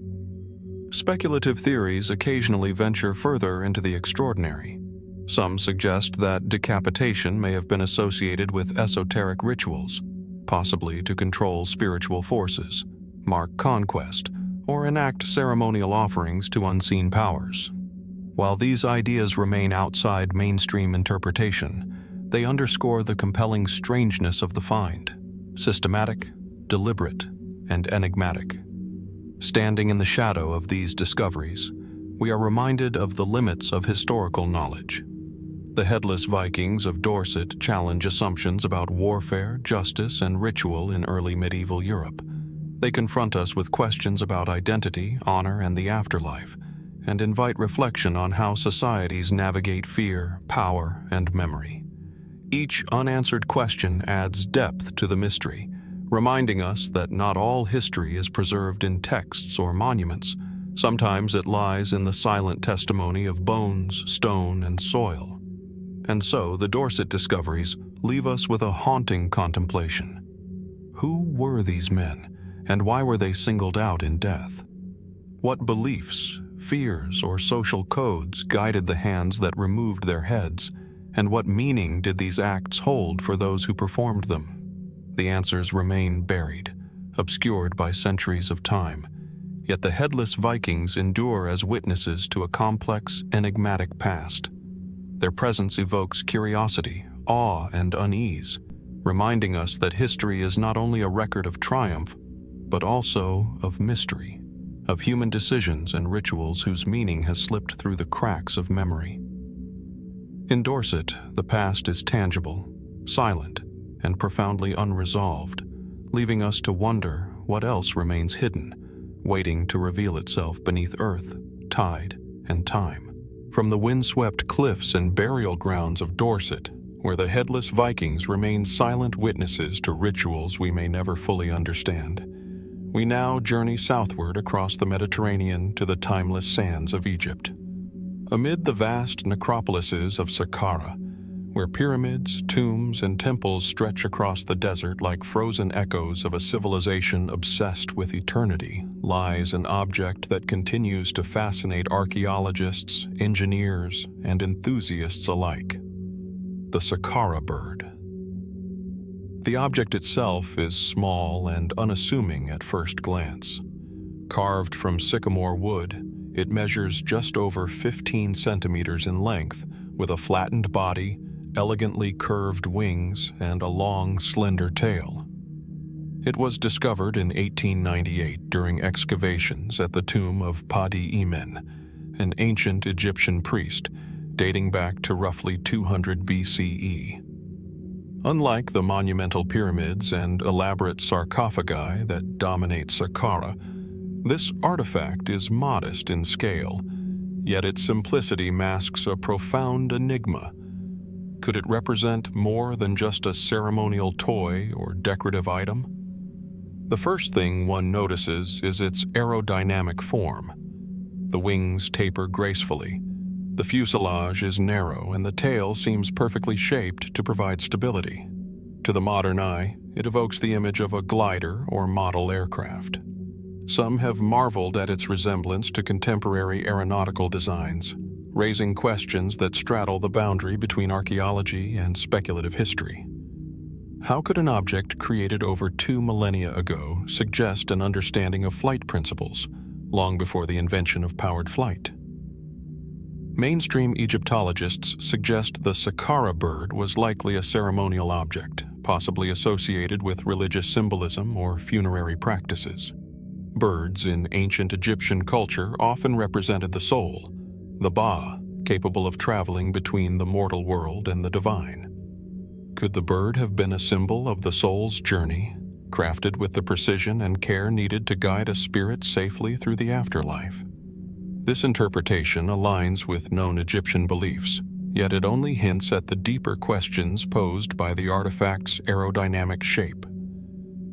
Speculative theories occasionally venture further into the extraordinary. Some suggest that decapitation may have been associated with esoteric rituals, possibly to control spiritual forces, mark conquest, or enact ceremonial offerings to unseen powers. While these ideas remain outside mainstream interpretation, they underscore the compelling strangeness of the find, systematic, deliberate, and enigmatic. Standing in the shadow of these discoveries, we are reminded of the limits of historical knowledge. The Headless Vikings of Dorset challenge assumptions about warfare, justice, and ritual in early medieval Europe. They confront us with questions about identity, honor, and the afterlife, and invite reflection on how societies navigate fear, power, and memory. Each unanswered question adds depth to the mystery, reminding us that not all history is preserved in texts or monuments. Sometimes it lies in the silent testimony of bones, stone, and soil. And so the Dorset discoveries leave us with a haunting contemplation. Who were these men, and why were they singled out in death? What beliefs, fears, or social codes guided the hands that removed their heads, and what meaning did these acts hold for those who performed them? The answers remain buried, obscured by centuries of time. Yet the Headless Vikings endure as witnesses to a complex, enigmatic past. Their presence evokes curiosity, awe, and unease, reminding us that history is not only a record of triumph, but also of mystery, of human decisions and rituals whose meaning has slipped through the cracks of memory. In Dorset, the past is tangible, silent, and profoundly unresolved, leaving us to wonder what else remains hidden, waiting to reveal itself beneath earth, tide, and time. From the windswept cliffs and burial grounds of Dorset, where the Headless Vikings remain silent witnesses to rituals we may never fully understand, we now journey southward across the Mediterranean to the timeless sands of Egypt. Amid the vast necropolises of Saqqara, where pyramids, tombs, and temples stretch across the desert like frozen echoes of a civilization obsessed with eternity, lies an object that continues to fascinate archaeologists, engineers, and enthusiasts alike: the Saqqara Bird. The object itself is small and unassuming at first glance. Carved from sycamore wood, it measures just over 15 centimeters in length, with a flattened body, elegantly curved wings, and a long, slender tail. It was discovered in 1898 during excavations at the tomb of Padi Imen, an ancient Egyptian priest dating back to roughly 200 BCE. Unlike the monumental pyramids and elaborate sarcophagi that dominate Saqqara, this artifact is modest in scale, yet its simplicity masks a profound enigma. Could it represent more than just a ceremonial toy or decorative item? The first thing one notices is its aerodynamic form. The wings taper gracefully, the fuselage is narrow, and the tail seems perfectly shaped to provide stability. To the modern eye, it evokes the image of a glider or model aircraft. Some have marveled at its resemblance to contemporary aeronautical designs, raising questions that straddle the boundary between archaeology and speculative history. How could an object created over 2 millennia ago suggest an understanding of flight principles, long before the invention of powered flight? Mainstream Egyptologists suggest the Saqqara bird was likely a ceremonial object, possibly associated with religious symbolism or funerary practices. Birds in ancient Egyptian culture often represented the soul, the Ba, capable of traveling between the mortal world and the divine. Could the bird have been a symbol of the soul's journey, crafted with the precision and care needed to guide a spirit safely through the afterlife? This interpretation aligns with known Egyptian beliefs, yet it only hints at the deeper questions posed by the artifact's aerodynamic shape.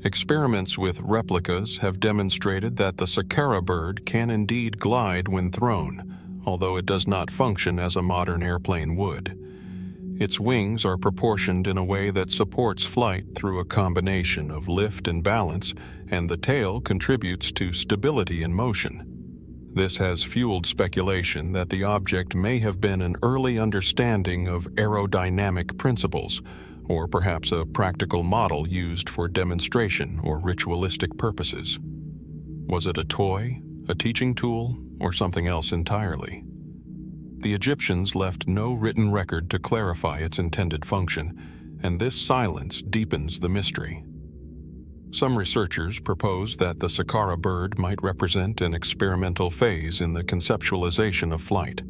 Experiments with replicas have demonstrated that the Saqqara bird can indeed glide when thrown, although it does not function as a modern airplane would. Its wings are proportioned in a way that supports flight through a combination of lift and balance, and the tail contributes to stability and motion. This has fueled speculation that the object may have been an early understanding of aerodynamic principles, or perhaps a practical model used for demonstration or ritualistic purposes. Was it a toy, a teaching tool, or something else entirely? The Egyptians left no written record to clarify its intended function, and this silence deepens the mystery. Some researchers propose that the Saqqara bird might represent an experimental phase in the conceptualization of flight,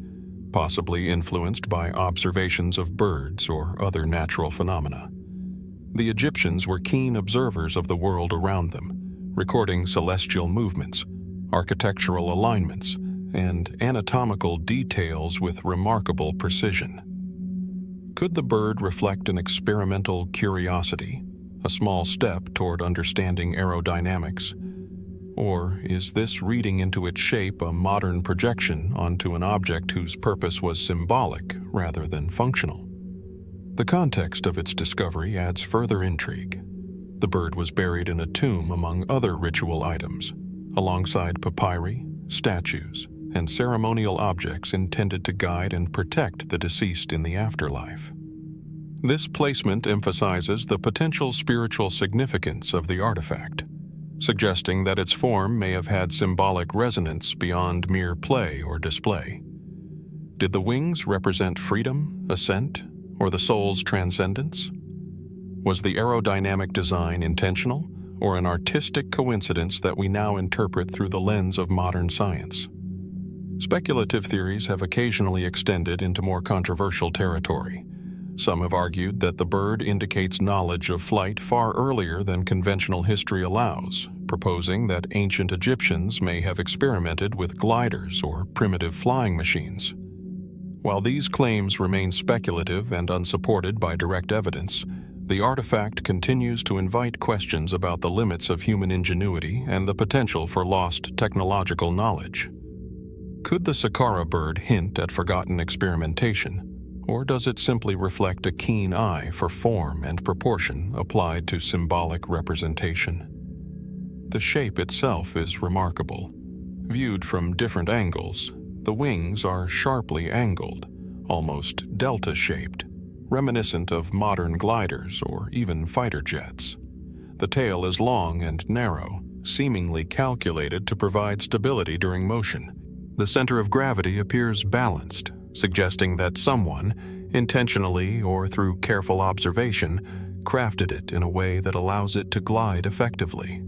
possibly influenced by observations of birds or other natural phenomena. The Egyptians were keen observers of the world around them, recording celestial movements, architectural alignments, and anatomical details with remarkable precision. Could the bird reflect an experimental curiosity, a small step toward understanding aerodynamics? Or is this reading into its shape a modern projection onto an object whose purpose was symbolic rather than functional? The context of its discovery adds further intrigue. The bird was buried in a tomb among other ritual items, alongside papyri, statues, and ceremonial objects intended to guide and protect the deceased in the afterlife. This placement emphasizes the potential spiritual significance of the artifact. suggesting that its form may have had symbolic resonance beyond mere play or display. Did the wings represent freedom, ascent, or the soul's transcendence? Was the aerodynamic design intentional, or an artistic coincidence that we now interpret through the lens of modern science? Speculative theories have occasionally extended into more controversial territory. Some have argued that the bird indicates knowledge of flight far earlier than conventional history allows, proposing that ancient Egyptians may have experimented with gliders or primitive flying machines. While these claims remain speculative and unsupported by direct evidence, the artifact continues to invite questions about the limits of human ingenuity and the potential for lost technological knowledge. Could the Saqqara bird hint at forgotten experimentation, or does it simply reflect a keen eye for form and proportion applied to symbolic representation? The shape itself is remarkable. Viewed from different angles, the wings are sharply angled, almost delta-shaped, reminiscent of modern gliders or even fighter jets. The tail is long and narrow, seemingly calculated to provide stability during motion. The center of gravity appears balanced, suggesting that someone, intentionally or through careful observation, crafted it in a way that allows it to glide effectively.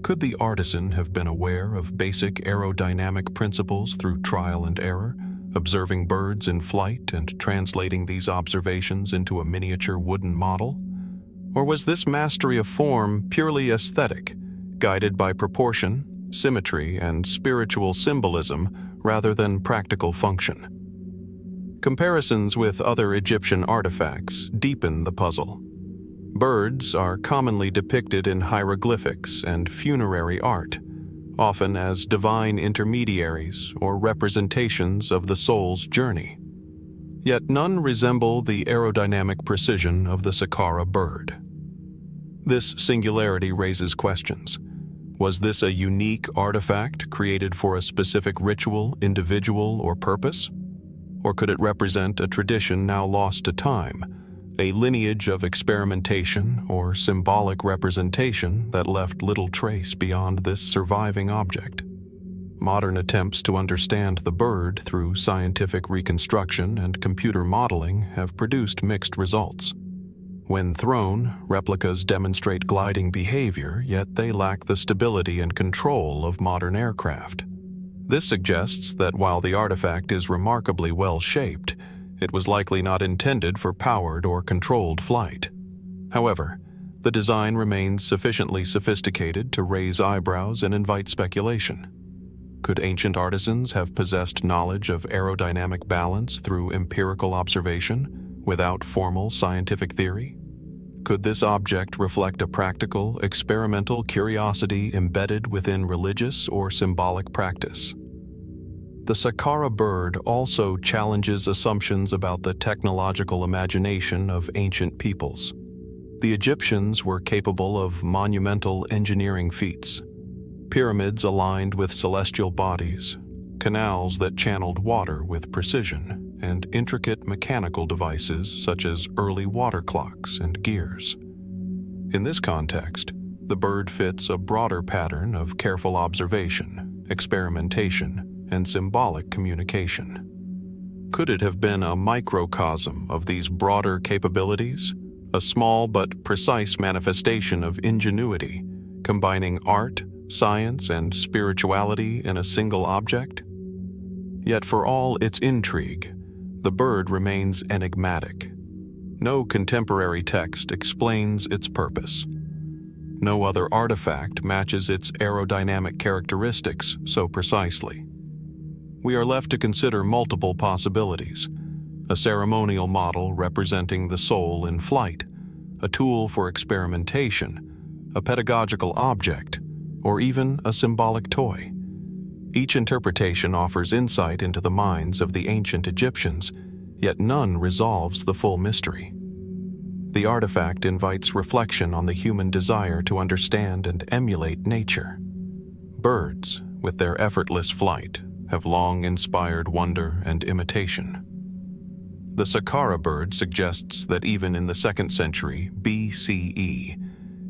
Could the artisan have been aware of basic aerodynamic principles through trial and error, observing birds in flight and translating these observations into a miniature wooden model? Or was this mastery of form purely aesthetic, guided by proportion, symmetry, and spiritual symbolism rather than practical function? Comparisons with other Egyptian artifacts deepen the puzzle. Birds are commonly depicted in hieroglyphics and funerary art, often as divine intermediaries or representations of the soul's journey. Yet none resemble the aerodynamic precision of the Saqqara bird. This singularity raises questions. Was this a unique artifact created for a specific ritual, individual, or purpose? Or could it represent a tradition now lost to time, a lineage of experimentation or symbolic representation that left little trace beyond this surviving object? Modern attempts to understand the bird through scientific reconstruction and computer modeling have produced mixed results. When thrown, replicas demonstrate gliding behavior, yet they lack the stability and control of modern aircraft. This suggests that while the artifact is remarkably well-shaped, it was likely not intended for powered or controlled flight. However, the design remains sufficiently sophisticated to raise eyebrows and invite speculation. Could ancient artisans have possessed knowledge of aerodynamic balance through empirical observation, without formal scientific theory? Could this object reflect a practical, experimental curiosity embedded within religious or symbolic practice? The Saqqara bird also challenges assumptions about the technological imagination of ancient peoples. The Egyptians were capable of monumental engineering feats: pyramids aligned with celestial bodies, canals that channeled water with precision, and intricate mechanical devices such as early water clocks and gears. In this context, the bird fits a broader pattern of careful observation, experimentation, and symbolic communication. Could it have been a microcosm of these broader capabilities, a small but precise manifestation of ingenuity, combining art, science, and spirituality in a single object? Yet for all its intrigue, the bird remains enigmatic. No contemporary text explains its purpose. No other artifact matches its aerodynamic characteristics so precisely. We are left to consider multiple possibilities: a ceremonial model representing the soul in flight, a tool for experimentation, a pedagogical object, or even a symbolic toy. Each interpretation offers insight into the minds of the ancient Egyptians, yet none resolves the full mystery. The artifact invites reflection on the human desire to understand and emulate nature. Birds, with their effortless flight, have long inspired wonder and imitation. The Saqqara bird suggests that even in the 2nd century BCE,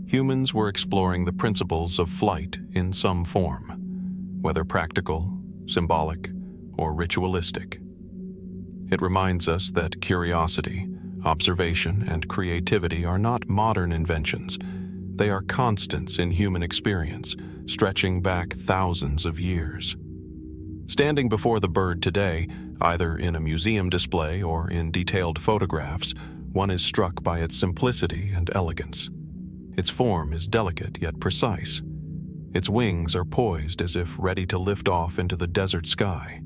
humans were exploring the principles of flight in some form, whether practical, symbolic, or ritualistic. It reminds us that curiosity, observation, and creativity are not modern inventions. They are constants in human experience, stretching back thousands of years. Standing before the bird today, either in a museum display or in detailed photographs, one is struck by its simplicity and elegance. Its form is delicate yet precise. Its wings are poised as if ready to lift off into the desert sky.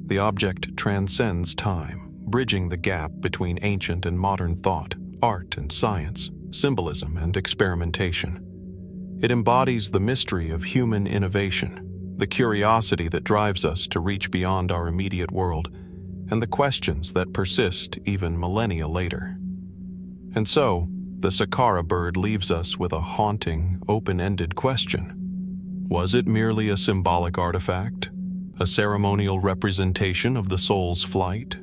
The object transcends time, bridging the gap between ancient and modern thought, art and science, symbolism and experimentation. It embodies the mystery of human innovation, the curiosity that drives us to reach beyond our immediate world, and the questions that persist even millennia later. And so, the Saqqara Bird leaves us with a haunting, open-ended question. Was it merely a symbolic artifact, a ceremonial representation of the soul's flight?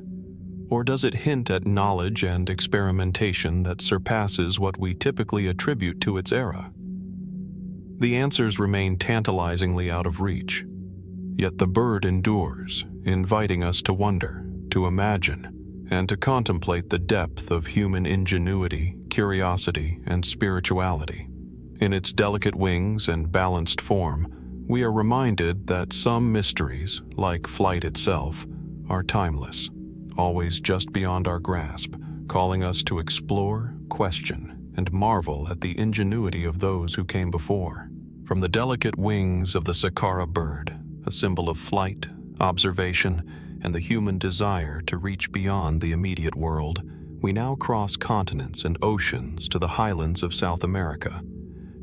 Or does it hint at knowledge and experimentation that surpasses what we typically attribute to its era? The answers remain tantalizingly out of reach, yet the bird endures, inviting us to wonder, to imagine, and to contemplate the depth of human ingenuity, curiosity, and spirituality. In its delicate wings and balanced form, we are reminded that some mysteries, like flight itself, are timeless, always just beyond our grasp, calling us to explore, question, and marvel at the ingenuity of those who came before. From the delicate wings of the Saqqara Bird, a symbol of flight, observation, and the human desire to reach beyond the immediate world, we now cross continents and oceans to the highlands of South America,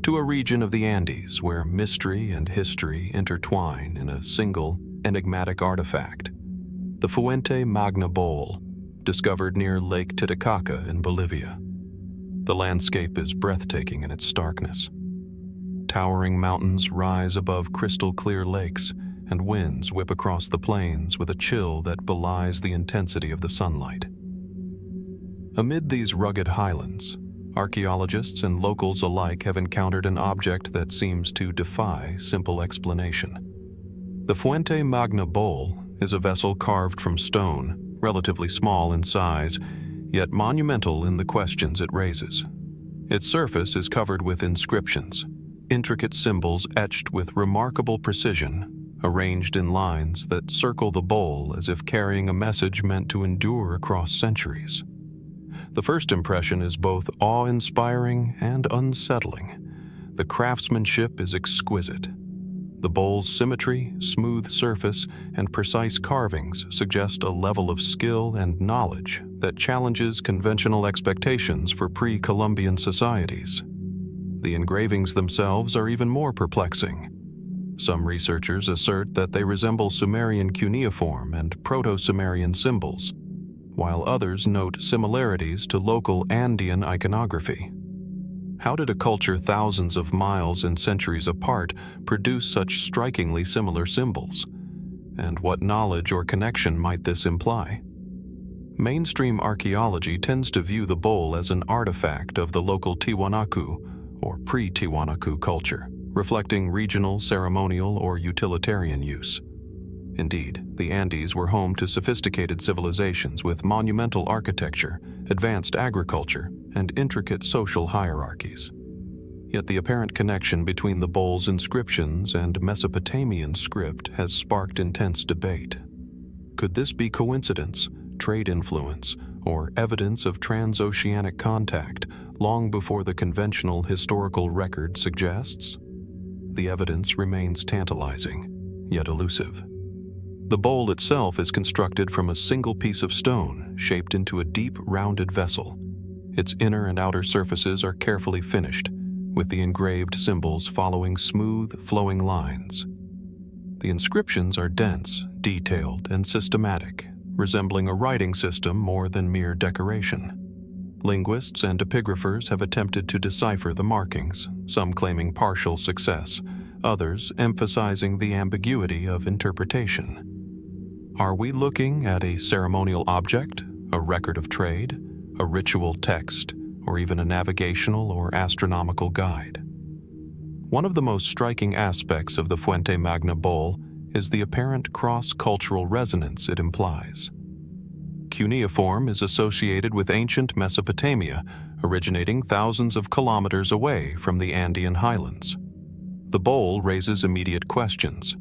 to a region of the Andes where mystery and history intertwine in a single, enigmatic artifact. The Fuente Magna Bowl, discovered near Lake Titicaca in Bolivia. The landscape is breathtaking in its starkness. Towering mountains rise above crystal-clear lakes, and winds whip across the plains with a chill that belies the intensity of the sunlight. Amid these rugged highlands, archaeologists and locals alike have encountered an object that seems to defy simple explanation. The Fuente Magna Bowl is a vessel carved from stone, relatively small in size, yet monumental in the questions it raises. Its surface is covered with inscriptions, intricate symbols etched with remarkable precision, arranged in lines that circle the bowl as if carrying a message meant to endure across centuries. The first impression is both awe-inspiring and unsettling. The craftsmanship is exquisite. The bowl's symmetry, smooth surface, and precise carvings suggest a level of skill and knowledge that challenges conventional expectations for pre-Columbian societies. The engravings themselves are even more perplexing. Some researchers assert that they resemble Sumerian cuneiform and Proto-Sumerian symbols, while others note similarities to local Andean iconography. How did a culture thousands of miles and centuries apart produce such strikingly similar symbols? And what knowledge or connection might this imply? Mainstream archaeology tends to view the bowl as an artifact of the local Tiwanaku or pre-Tiwanaku culture, reflecting regional, ceremonial, or utilitarian use. Indeed, the Andes were home to sophisticated civilizations with monumental architecture, advanced agriculture, and intricate social hierarchies. Yet the apparent connection between the bowl's inscriptions and Mesopotamian script has sparked intense debate. Could this be coincidence, trade influence, or evidence of transoceanic contact long before the conventional historical record suggests? The evidence remains tantalizing, yet elusive. The bowl itself is constructed from a single piece of stone shaped into a deep, rounded vessel. Its inner and outer surfaces are carefully finished, with the engraved symbols following smooth, flowing lines. The inscriptions are dense, detailed, and systematic, resembling a writing system more than mere decoration. Linguists and epigraphers have attempted to decipher the markings, some claiming partial success, others emphasizing the ambiguity of interpretation. Are we looking at a ceremonial object, a record of trade, a ritual text, or even a navigational or astronomical guide. One of the most striking aspects of the Fuente Magna bowl is the apparent cross-cultural resonance it implies. Cuneiform is associated with ancient Mesopotamia, originating thousands of kilometers away from the Andean highlands. The bowl raises immediate questions.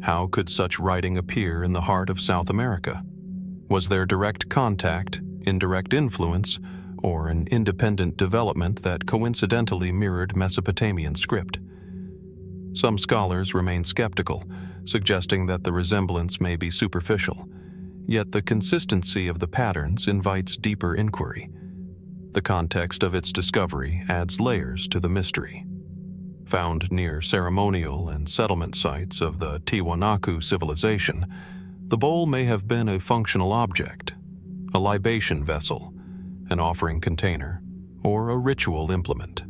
How could such writing appear in the heart of South America? Was there direct contact, indirect influence, or an independent development that coincidentally mirrored Mesopotamian script? Some scholars remain skeptical, suggesting that the resemblance may be superficial, yet the consistency of the patterns invites deeper inquiry. The context of its discovery adds layers to the mystery. Found near ceremonial and settlement sites of the Tiwanaku civilization, the bowl may have been a functional object, a libation vessel, an offering container, or a ritual implement.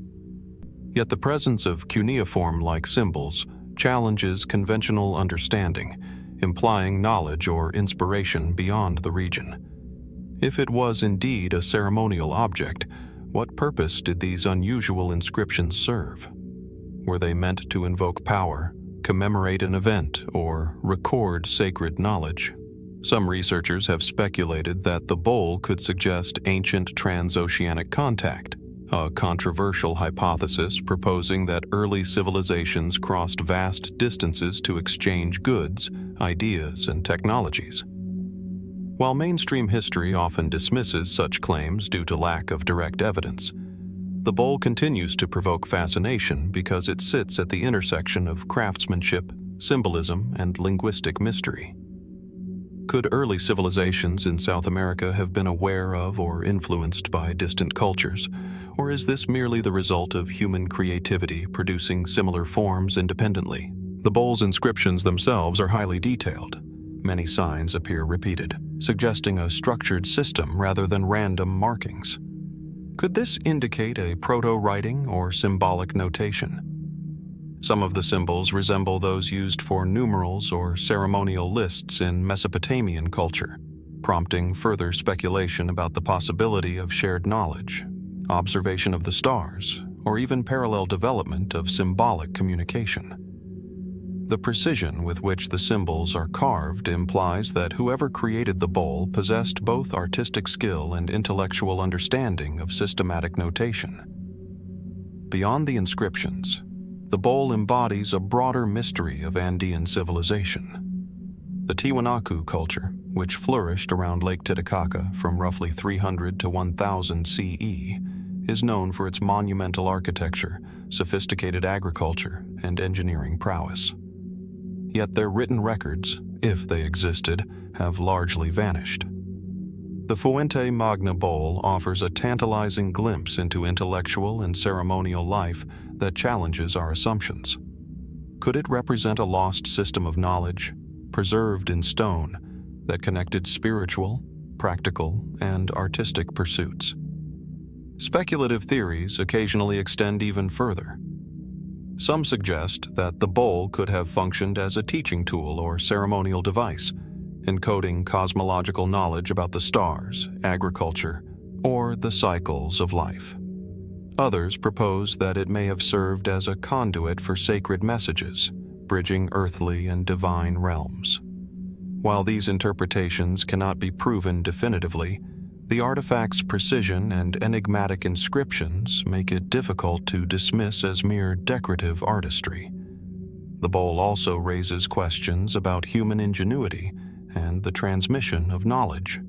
Yet the presence of cuneiform-like symbols challenges conventional understanding, implying knowledge or inspiration beyond the region. If it was indeed a ceremonial object, what purpose did these unusual inscriptions serve? Were they meant to invoke power, commemorate an event, or record sacred knowledge? Some researchers have speculated that the bowl could suggest ancient transoceanic contact, a controversial hypothesis proposing that early civilizations crossed vast distances to exchange goods, ideas, and technologies. While mainstream history often dismisses such claims due to lack of direct evidence, the bowl continues to provoke fascination because it sits at the intersection of craftsmanship, symbolism, and linguistic mystery. Could early civilizations in South America have been aware of or influenced by distant cultures, or is this merely the result of human creativity producing similar forms independently? The bowl's inscriptions themselves are highly detailed. Many signs appear repeated, suggesting a structured system rather than random markings. Could this indicate a proto-writing or symbolic notation? Some of the symbols resemble those used for numerals or ceremonial lists in Mesopotamian culture, prompting further speculation about the possibility of shared knowledge, observation of the stars, or even parallel development of symbolic communication. The precision with which the symbols are carved implies that whoever created the bowl possessed both artistic skill and intellectual understanding of systematic notation. Beyond the inscriptions, the bowl embodies a broader mystery of Andean civilization. The Tiwanaku culture, which flourished around Lake Titicaca from roughly 300 to 1000 CE, is known for its monumental architecture, sophisticated agriculture, and engineering prowess. Yet their written records, if they existed, have largely vanished. The Fuente Magna bowl offers a tantalizing glimpse into intellectual and ceremonial life that challenges our assumptions. Could it represent a lost system of knowledge, preserved in stone, that connected spiritual, practical, and artistic pursuits? Speculative theories occasionally extend even further. Some suggest that the bowl could have functioned as a teaching tool or ceremonial device, encoding cosmological knowledge about the stars, agriculture, or the cycles of life. Others propose that it may have served as a conduit for sacred messages, bridging earthly and divine realms. While these interpretations cannot be proven definitively, the artifact's precision and enigmatic inscriptions make it difficult to dismiss as mere decorative artistry. The bowl also raises questions about human ingenuity and the transmission of knowledge.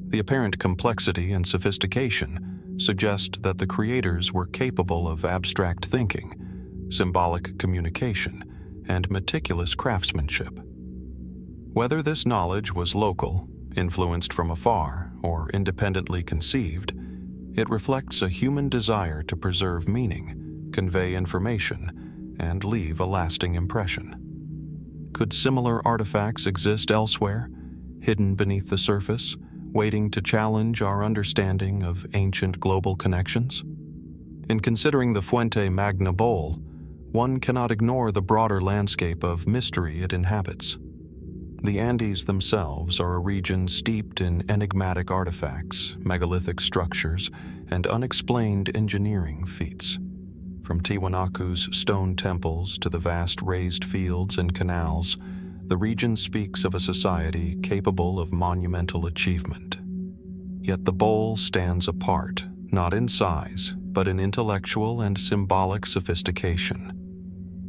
The apparent complexity and sophistication suggest that the creators were capable of abstract thinking, symbolic communication, and meticulous craftsmanship. Whether this knowledge was local, influenced from afar, or independently conceived, it reflects a human desire to preserve meaning, convey information, and leave a lasting impression. Could similar artifacts exist elsewhere, hidden beneath the surface, waiting to challenge our understanding of ancient global connections? In considering the Fuente Magna bowl, one cannot ignore the broader landscape of mystery it inhabits. The Andes themselves are a region steeped in enigmatic artifacts, megalithic structures, and unexplained engineering feats. From Tiwanaku's stone temples to the vast raised fields and canals, the region speaks of a society capable of monumental achievement. Yet the bowl stands apart, not in size, but in intellectual and symbolic sophistication.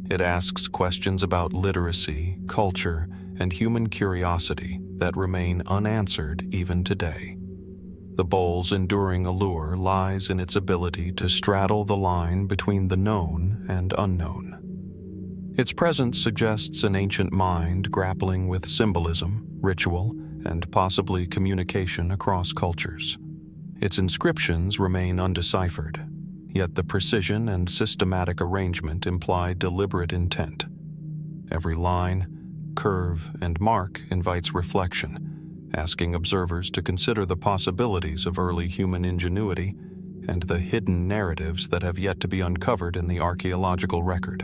It asks questions about literacy, culture, and human curiosity that remain unanswered even today. The bowl's enduring allure lies in its ability to straddle the line between the known and unknown. Its presence suggests an ancient mind grappling with symbolism, ritual, and possibly communication across cultures. Its inscriptions remain undeciphered, yet the precision and systematic arrangement imply deliberate intent. Every line, curve, and mark invites reflection, asking observers to consider the possibilities of early human ingenuity and the hidden narratives that have yet to be uncovered in the archaeological record.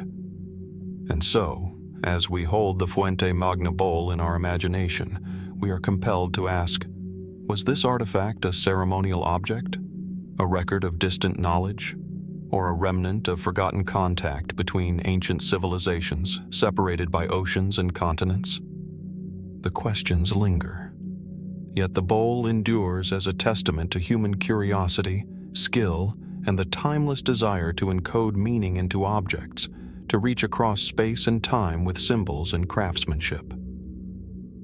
And so, as we hold the Fuente Magna bowl in our imagination, we are compelled to ask, was this artifact a ceremonial object, a record of distant knowledge, or a remnant of forgotten contact between ancient civilizations separated by oceans and continents? The questions linger. Yet the bowl endures as a testament to human curiosity, skill, and the timeless desire to encode meaning into objects, to reach across space and time with symbols and craftsmanship.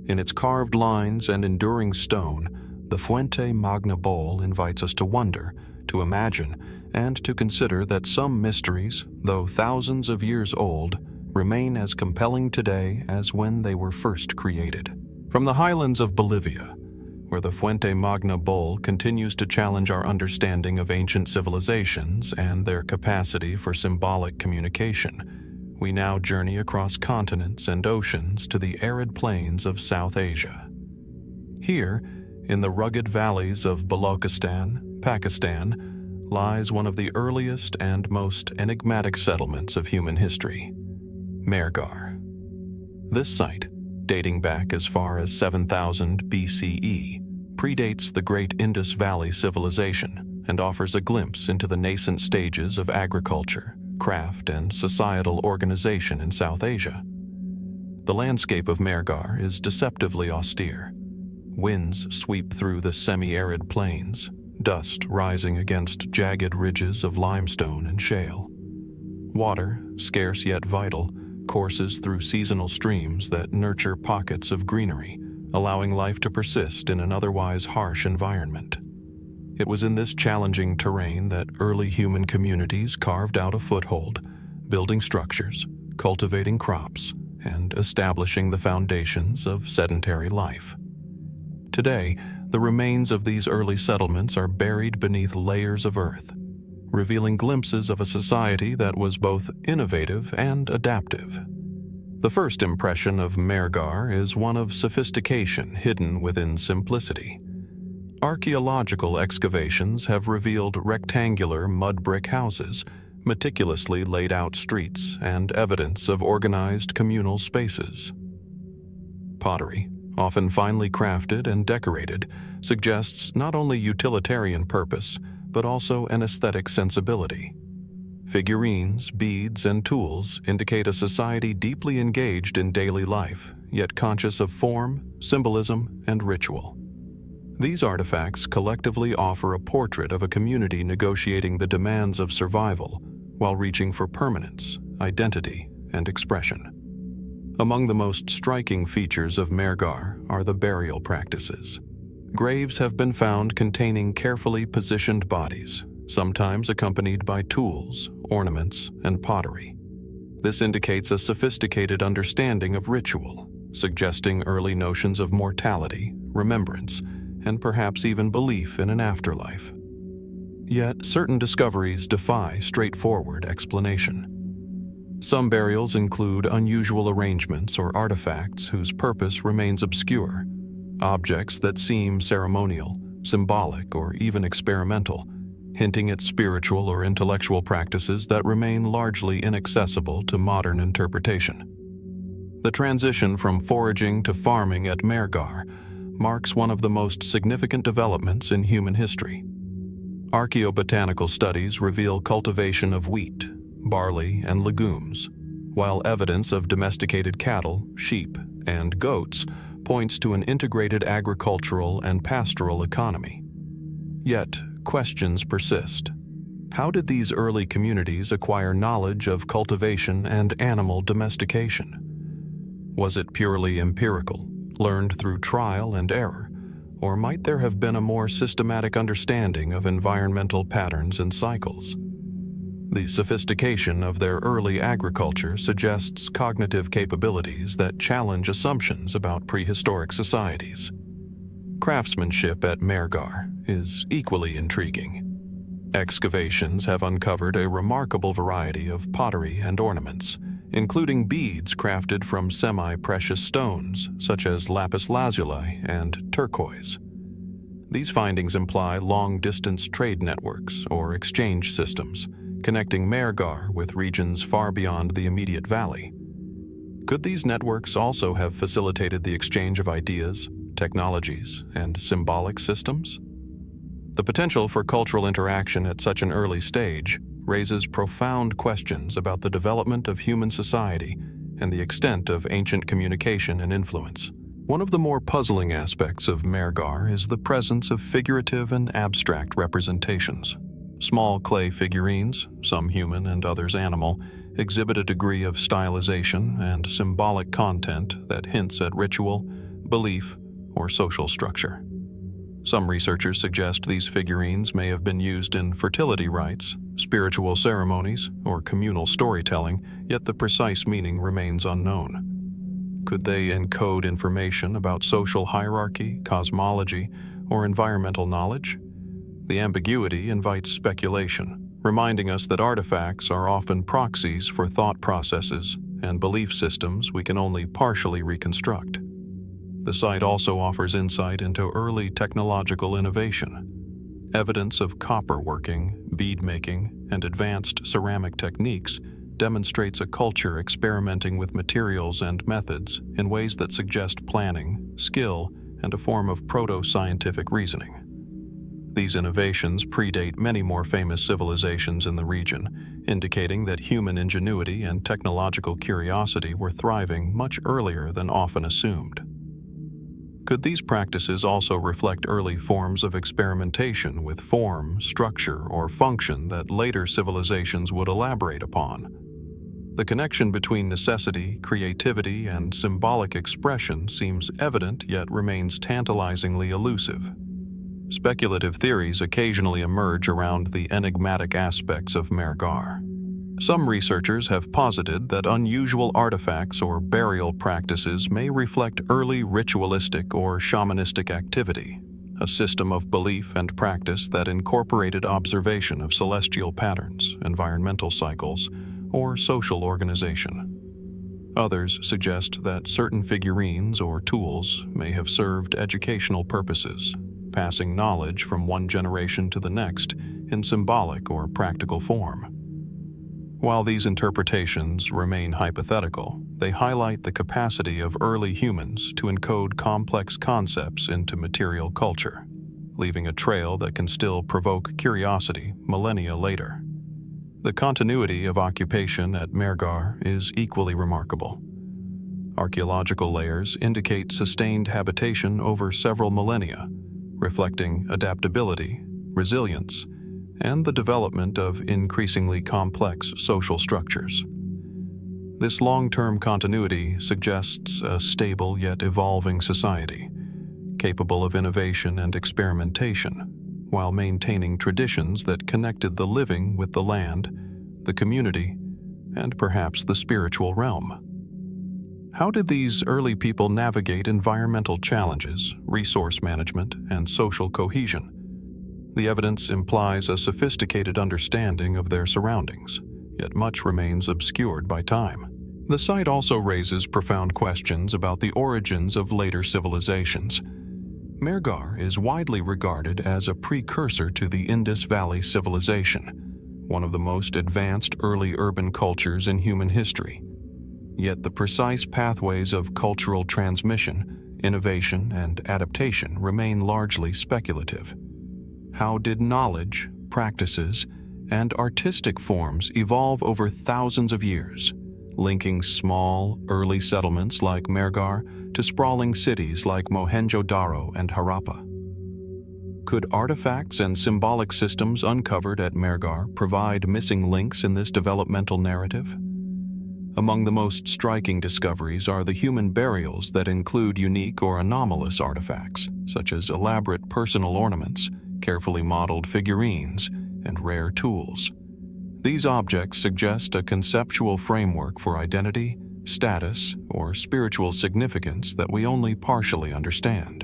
In its carved lines and enduring stone, the Fuente Magna bowl invites us to wonder, to imagine, and to consider that some mysteries, though thousands of years old, remain as compelling today as when they were first created. From the highlands of Bolivia, where the Fuente Magna bowl continues to challenge our understanding of ancient civilizations and their capacity for symbolic communication, we now journey across continents and oceans to the arid plains of South Asia. Here, in the rugged valleys of Balochistan, Pakistan, lies one of the earliest and most enigmatic settlements of human history, Mehrgarh. This site, dating back as far as 7000 BCE, predates the Great Indus Valley civilization and offers a glimpse into the nascent stages of agriculture, craft, and societal organization in South Asia. The landscape of Mehrgarh is deceptively austere. Winds sweep through the semi-arid plains, dust rising against jagged ridges of limestone and shale. Water, scarce yet vital, courses through seasonal streams that nurture pockets of greenery, allowing life to persist in an otherwise harsh environment. It was in this challenging terrain that early human communities carved out a foothold, building structures, cultivating crops, and establishing the foundations of sedentary life. Today, the remains of these early settlements are buried beneath layers of earth, revealing glimpses of a society that was both innovative and adaptive. The first impression of Mehrgarh is one of sophistication hidden within simplicity. Archaeological excavations have revealed rectangular mud brick houses, meticulously laid out streets, and evidence of organized communal spaces. Pottery, often finely crafted and decorated, suggests not only utilitarian purpose, but also an aesthetic sensibility. Figurines, beads, and tools indicate a society deeply engaged in daily life, yet conscious of form, symbolism, and ritual. These artifacts collectively offer a portrait of a community negotiating the demands of survival while reaching for permanence, identity, and expression. Among the most striking features of Mehrgarh are the burial practices. Graves have been found containing carefully positioned bodies, sometimes accompanied by tools, ornaments, and pottery. This indicates a sophisticated understanding of ritual, suggesting early notions of mortality, remembrance, and perhaps even belief in an afterlife. Yet, certain discoveries defy straightforward explanation. Some burials include unusual arrangements or artifacts whose purpose remains obscure, objects that seem ceremonial, symbolic, or even experimental, hinting at spiritual or intellectual practices that remain largely inaccessible to modern interpretation. The transition from foraging to farming at Mehrgarh marks one of the most significant developments in human history. Archaeobotanical studies reveal cultivation of wheat, barley, and legumes, while evidence of domesticated cattle, sheep, and goats points to an integrated agricultural and pastoral economy. Yet, questions persist. How did these early communities acquire knowledge of cultivation and animal domestication? Was it purely empirical, learned through trial and error, or might there have been a more systematic understanding of environmental patterns and cycles? The sophistication of their early agriculture suggests cognitive capabilities that challenge assumptions about prehistoric societies. Craftsmanship at Mehrgarh is equally intriguing. Excavations have uncovered a remarkable variety of pottery and ornaments, including beads crafted from semi-precious stones such as lapis lazuli and turquoise. These findings imply long-distance trade networks or exchange systems, connecting Mehrgarh with regions far beyond the immediate valley. Could these networks also have facilitated the exchange of ideas, technologies, and symbolic systems? The potential for cultural interaction at such an early stage raises profound questions about the development of human society and the extent of ancient communication and influence. One of the more puzzling aspects of Mehrgarh is the presence of figurative and abstract representations. Small clay figurines, some human and others animal, exhibit a degree of stylization and symbolic content that hints at ritual, belief, or social structure. Some researchers suggest these figurines may have been used in fertility rites, spiritual ceremonies, or communal storytelling, yet the precise meaning remains unknown. Could they encode information about social hierarchy, cosmology, or environmental knowledge? The ambiguity invites speculation, reminding us that artifacts are often proxies for thought processes and belief systems we can only partially reconstruct. The site also offers insight into early technological innovation. Evidence of copper working, bead making, and advanced ceramic techniques demonstrates a culture experimenting with materials and methods in ways that suggest planning, skill, and a form of proto-scientific reasoning. These innovations predate many more famous civilizations in the region, indicating that human ingenuity and technological curiosity were thriving much earlier than often assumed. Could these practices also reflect early forms of experimentation with form, structure, or function that later civilizations would elaborate upon? The connection between necessity, creativity, and symbolic expression seems evident yet remains tantalizingly elusive. Speculative theories occasionally emerge around the enigmatic aspects of Mehrgarh. Some researchers have posited that unusual artifacts or burial practices may reflect early ritualistic or shamanistic activity, a system of belief and practice that incorporated observation of celestial patterns, environmental cycles, or social organization. Others suggest that certain figurines or tools may have served educational purposes, passing knowledge from one generation to the next in symbolic or practical form. While these interpretations remain hypothetical, they highlight the capacity of early humans to encode complex concepts into material culture, leaving a trail that can still provoke curiosity millennia later. The continuity of occupation at Mehrgarh is equally remarkable. Archaeological layers indicate sustained habitation over several millennia, reflecting adaptability, resilience, and the development of increasingly complex social structures. This long-term continuity suggests a stable yet evolving society, capable of innovation and experimentation, while maintaining traditions that connected the living with the land, the community, and perhaps the spiritual realm. How did these early people navigate environmental challenges, resource management, and social cohesion? The evidence implies a sophisticated understanding of their surroundings, yet much remains obscured by time. The site also raises profound questions about the origins of later civilizations. Mehrgarh is widely regarded as a precursor to the Indus Valley Civilization, one of the most advanced early urban cultures in human history. Yet the precise pathways of cultural transmission, innovation, and adaptation remain largely speculative. How did knowledge, practices, and artistic forms evolve over thousands of years, linking small, early settlements like Mehrgarh to sprawling cities like Mohenjo-Daro and Harappa? Could artifacts and symbolic systems uncovered at Mehrgarh provide missing links in this developmental narrative? Among the most striking discoveries are the human burials that include unique or anomalous artifacts, such as elaborate personal ornaments, carefully modeled figurines, and rare tools. These objects suggest a conceptual framework for identity, status, or spiritual significance that we only partially understand.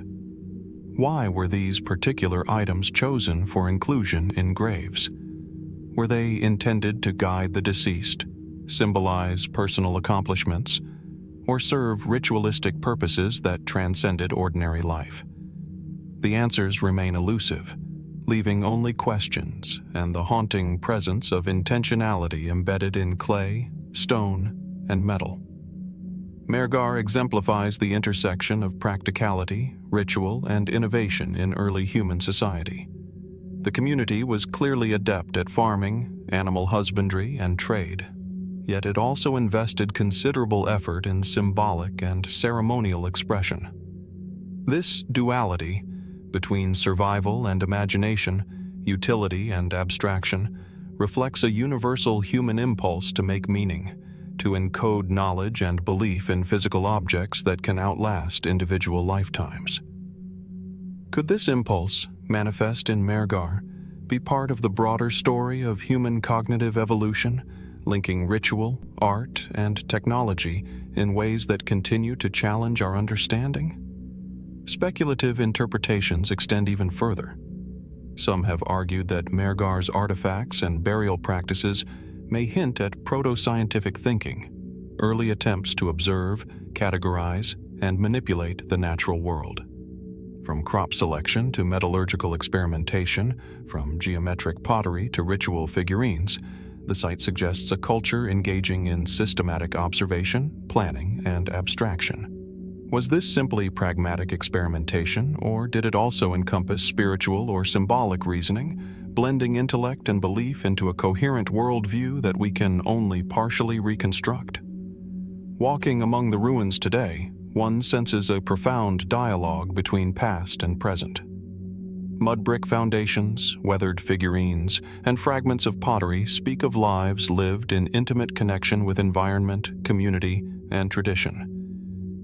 Why were these particular items chosen for inclusion in graves? Were they intended to guide the deceased, symbolize personal accomplishments, or serve ritualistic purposes that transcended ordinary life? The answers remain elusive, leaving only questions and the haunting presence of intentionality embedded in clay, stone, and metal. Mehrgarh exemplifies the intersection of practicality, ritual, and innovation in early human society. The community was clearly adept at farming, animal husbandry, and trade, yet it also invested considerable effort in symbolic and ceremonial expression. This duality between survival and imagination, utility and abstraction, reflects a universal human impulse to make meaning, to encode knowledge and belief in physical objects that can outlast individual lifetimes. Could this impulse, manifest in Mehrgarh, be part of the broader story of human cognitive evolution, linking ritual, art, and technology in ways that continue to challenge our understanding? Speculative interpretations extend even further. Some have argued that Mehrgarh's artifacts and burial practices may hint at proto-scientific thinking, early attempts to observe, categorize, and manipulate the natural world. From crop selection to metallurgical experimentation, from geometric pottery to ritual figurines, the site suggests a culture engaging in systematic observation, planning, and abstraction. Was this simply pragmatic experimentation, or did it also encompass spiritual or symbolic reasoning, blending intellect and belief into a coherent worldview that we can only partially reconstruct? Walking among the ruins today, one senses a profound dialogue between past and present. Mud brick foundations, weathered figurines, and fragments of pottery speak of lives lived in intimate connection with environment, community, and tradition.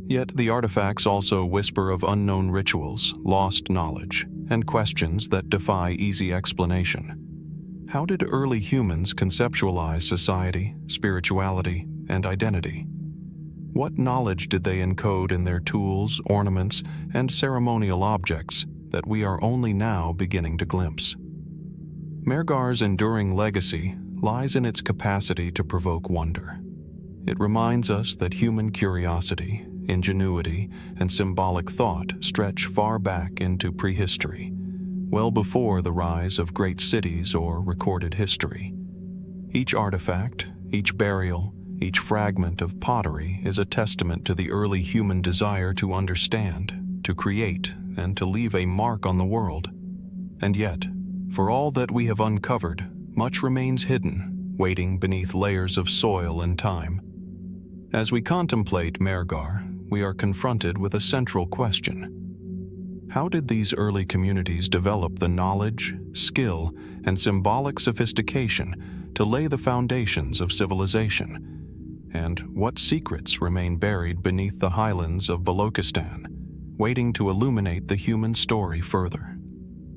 Yet the artifacts also whisper of unknown rituals, lost knowledge, and questions that defy easy explanation. How did early humans conceptualize society, spirituality, and identity? What knowledge did they encode in their tools, ornaments, and ceremonial objects that we are only now beginning to glimpse? Mehrgarh's enduring legacy lies in its capacity to provoke wonder. It reminds us that human curiosity, ingenuity, and symbolic thought stretch far back into prehistory, well before the rise of great cities or recorded history. Each artifact, each burial, each fragment of pottery is a testament to the early human desire to understand, to create, and to leave a mark on the world. And yet, for all that we have uncovered, much remains hidden, waiting beneath layers of soil and time. As we contemplate Mehrgarh, we are confronted with a central question. How did these early communities develop the knowledge, skill, and symbolic sophistication to lay the foundations of civilization? And what secrets remain buried beneath the highlands of Balochistan, waiting to illuminate the human story further?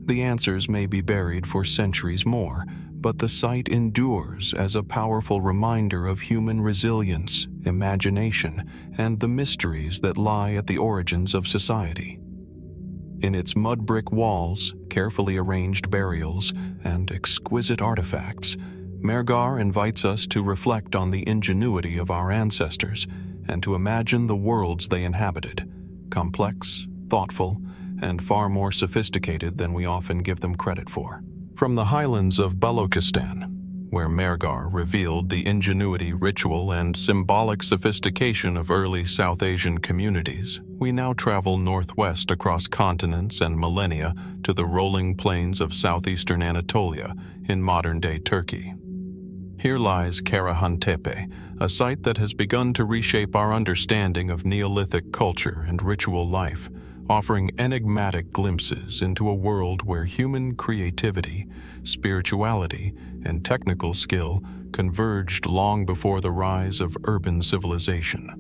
The answers may be buried for centuries more, but the site endures as a powerful reminder of human resilience, imagination, and the mysteries that lie at the origins of society. In its mud brick walls, carefully arranged burials, and exquisite artifacts, Mehrgarh invites us to reflect on the ingenuity of our ancestors and to imagine the worlds they inhabited, complex, thoughtful, and far more sophisticated than we often give them credit for. From the highlands of Balochistan, where Mehrgarh revealed the ingenuity, ritual, and symbolic sophistication of early South Asian communities, we now travel northwest across continents and millennia to the rolling plains of southeastern Anatolia in modern-day Turkey. Here lies Karahantepe, a site that has begun to reshape our understanding of Neolithic culture and ritual life, offering enigmatic glimpses into a world where human creativity, spirituality, and technical skill converged long before the rise of urban civilization.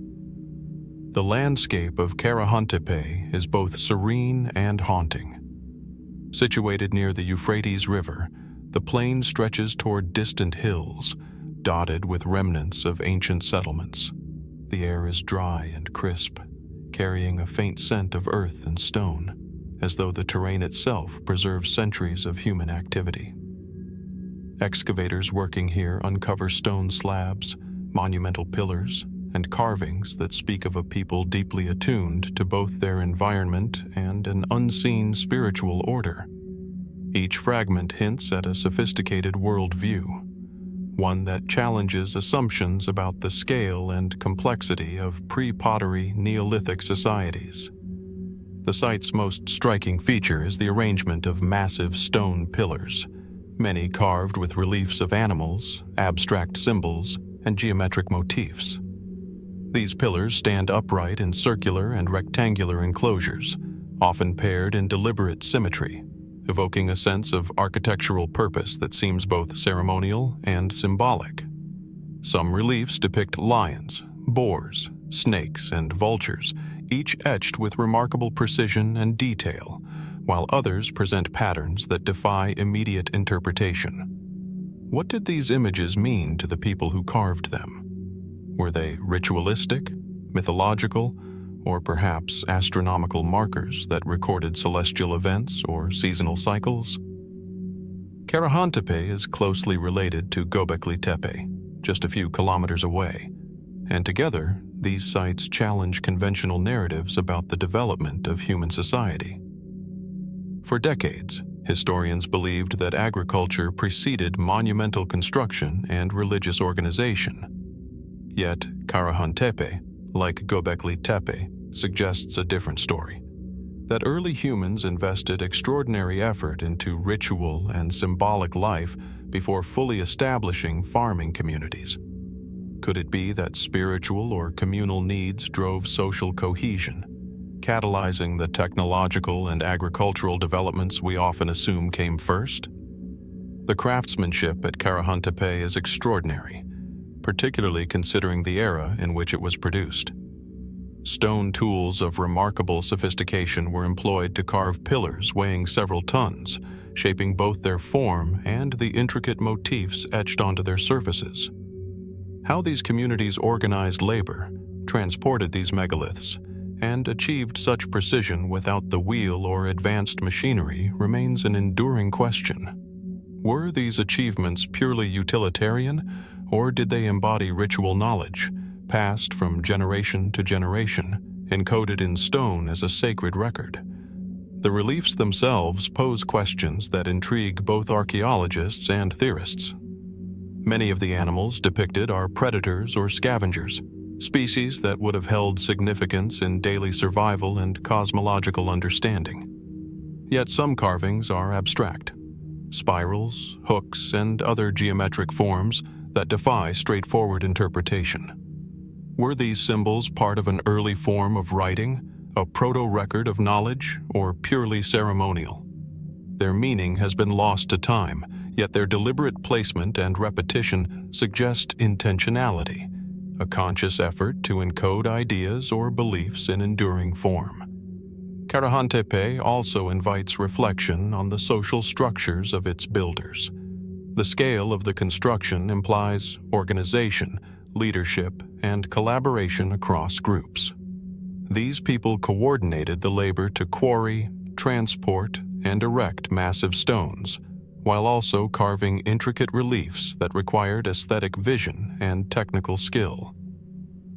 The landscape of Karahantepe is both serene and haunting. Situated near the Euphrates River, the plain stretches toward distant hills, dotted with remnants of ancient settlements. The air is dry and crisp, carrying a faint scent of earth and stone, as though the terrain itself preserves centuries of human activity. Excavators working here uncover stone slabs, monumental pillars, and carvings that speak of a people deeply attuned to both their environment and an unseen spiritual order. Each fragment hints at a sophisticated worldview, one that challenges assumptions about the scale and complexity of pre-pottery Neolithic societies. The site's most striking feature is the arrangement of massive stone pillars, many carved with reliefs of animals, abstract symbols, and geometric motifs. These pillars stand upright in circular and rectangular enclosures, often paired in deliberate symmetry, evoking a sense of architectural purpose that seems both ceremonial and symbolic. Some reliefs depict lions, boars, snakes, and vultures, each etched with remarkable precision and detail, while others present patterns that defy immediate interpretation. What did these images mean to the people who carved them? Were they ritualistic, mythological, or perhaps astronomical markers that recorded celestial events or seasonal cycles? Karahantepe is closely related to Göbekli Tepe, just a few kilometers away, and together these sites challenge conventional narratives about the development of human society. For decades, historians believed that agriculture preceded monumental construction and religious organization. Yet, Karahantepe, like Göbekli Tepe, suggests a different story. That early humans invested extraordinary effort into ritual and symbolic life before fully establishing farming communities. Could it be that spiritual or communal needs drove social cohesion, catalyzing the technological and agricultural developments we often assume came first? The craftsmanship at Karahantepe is extraordinary, particularly considering the era in which it was produced. Stone tools of remarkable sophistication were employed to carve pillars weighing several tons, shaping both their form and the intricate motifs etched onto their surfaces. How these communities organized labor, transported these megaliths, and achieved such precision without the wheel or advanced machinery remains an enduring question. Were these achievements purely utilitarian, or did they embody ritual knowledge, passed from generation to generation, encoded in stone as a sacred record? The reliefs themselves pose questions that intrigue both archaeologists and theorists. Many of the animals depicted are predators or scavengers, species that would have held significance in daily survival and cosmological understanding. Yet some carvings are abstract, spirals, hooks, and other geometric forms that defy straightforward interpretation. Were these symbols part of an early form of writing, a proto-record of knowledge, or purely ceremonial? Their meaning has been lost to time, yet their deliberate placement and repetition suggest intentionality, a conscious effort to encode ideas or beliefs in enduring form. Karahantepe also invites reflection on the social structures of its builders. The scale of the construction implies organization, leadership, and collaboration across groups. These people coordinated the labor to quarry, transport, and erect massive stones, while also carving intricate reliefs that required aesthetic vision and technical skill.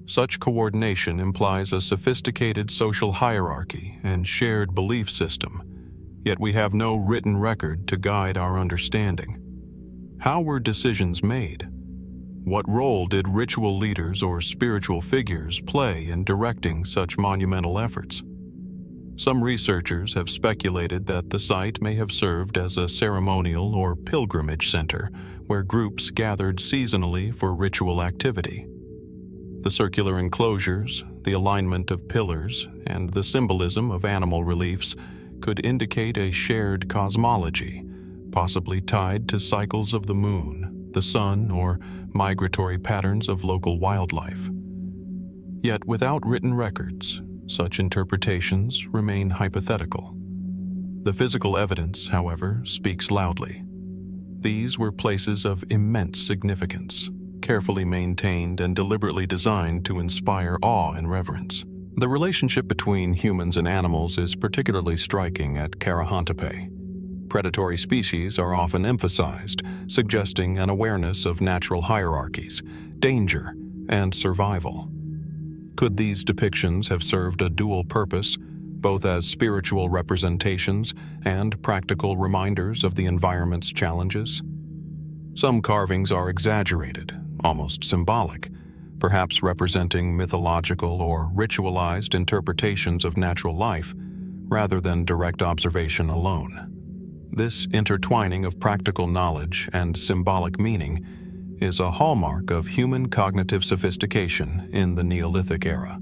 Such coordination implies a sophisticated social hierarchy and shared belief system, yet we have no written record to guide our understanding. How were decisions made? What role did ritual leaders or spiritual figures play in directing such monumental efforts? Some researchers have speculated that the site may have served as a ceremonial or pilgrimage center where groups gathered seasonally for ritual activity. The circular enclosures, the alignment of pillars, and the symbolism of animal reliefs could indicate a shared cosmology, possibly tied to cycles of the moon, the sun, or migratory patterns of local wildlife. Yet without written records, such interpretations remain hypothetical. The physical evidence, however, speaks loudly. These were places of immense significance, carefully maintained and deliberately designed to inspire awe and reverence. The relationship between humans and animals is particularly striking at Karahantepe. Predatory species are often emphasized, suggesting an awareness of natural hierarchies, danger, and survival. Could these depictions have served a dual purpose, both as spiritual representations and practical reminders of the environment's challenges? Some carvings are exaggerated, almost symbolic, perhaps representing mythological or ritualized interpretations of natural life, rather than direct observation alone. This intertwining of practical knowledge and symbolic meaning is a hallmark of human cognitive sophistication in the Neolithic era.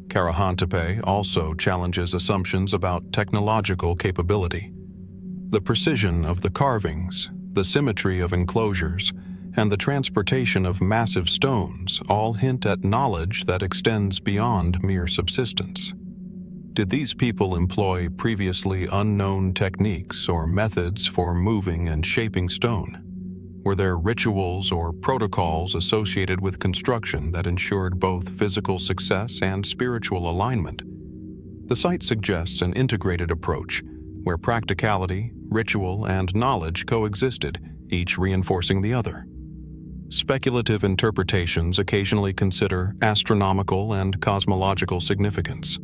Karahantepe also challenges assumptions about technological capability. The precision of the carvings, the symmetry of enclosures, and the transportation of massive stones all hint at knowledge that extends beyond mere subsistence. Did these people employ previously unknown techniques or methods for moving and shaping stone? Were there rituals or protocols associated with construction that ensured both physical success and spiritual alignment? The site suggests an integrated approach where practicality, ritual, and knowledge coexisted, each reinforcing the other. Speculative interpretations occasionally consider astronomical and cosmological significance.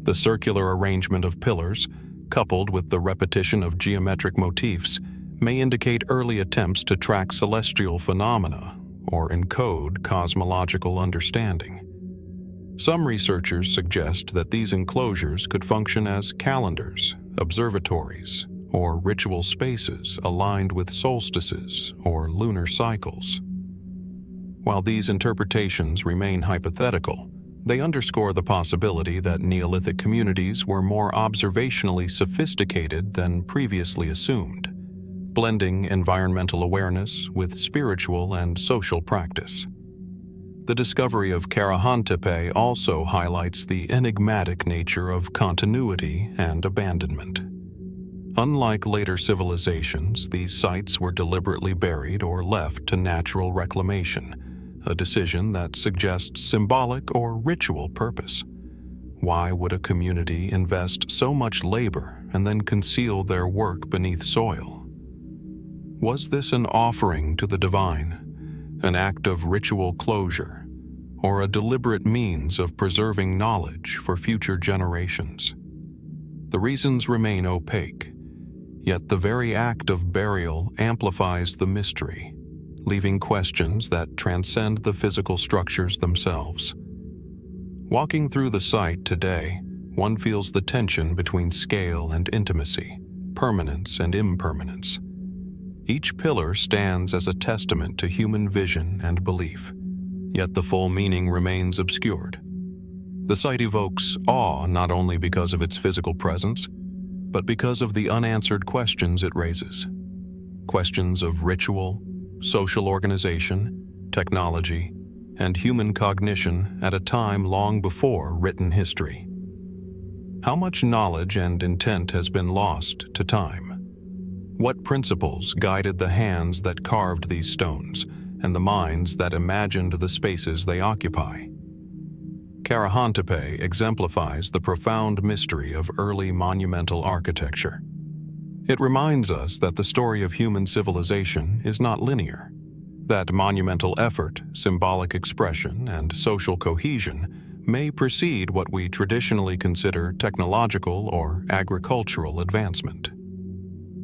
The circular arrangement of pillars, coupled with the repetition of geometric motifs, may indicate early attempts to track celestial phenomena or encode cosmological understanding. Some researchers suggest that these enclosures could function as calendars, observatories, or ritual spaces aligned with solstices or lunar cycles. While these interpretations remain hypothetical, they underscore the possibility that Neolithic communities were more observationally sophisticated than previously assumed, blending environmental awareness with spiritual and social practice. The discovery of Karahantepe also highlights the enigmatic nature of continuity and abandonment. Unlike later civilizations, these sites were deliberately buried or left to natural reclamation, a decision that suggests symbolic or ritual purpose. Why would a community invest so much labor and then conceal their work beneath soil? Was this an offering to the divine, an act of ritual closure, or a deliberate means of preserving knowledge for future generations? The reasons remain opaque, yet the very act of burial amplifies the mystery, leaving questions that transcend the physical structures themselves. Walking through the site today, one feels the tension between scale and intimacy, permanence and impermanence. Each pillar stands as a testament to human vision and belief, yet the full meaning remains obscured. The site evokes awe not only because of its physical presence, but because of the unanswered questions it raises. Questions of ritual, social organization, technology, and human cognition at a time long before written history. How much knowledge and intent has been lost to time? What principles guided the hands that carved these stones and the minds that imagined the spaces they occupy? Karahantepe exemplifies the profound mystery of early monumental architecture. It reminds us that the story of human civilization is not linear, that monumental effort, symbolic expression, and social cohesion may precede what we traditionally consider technological or agricultural advancement.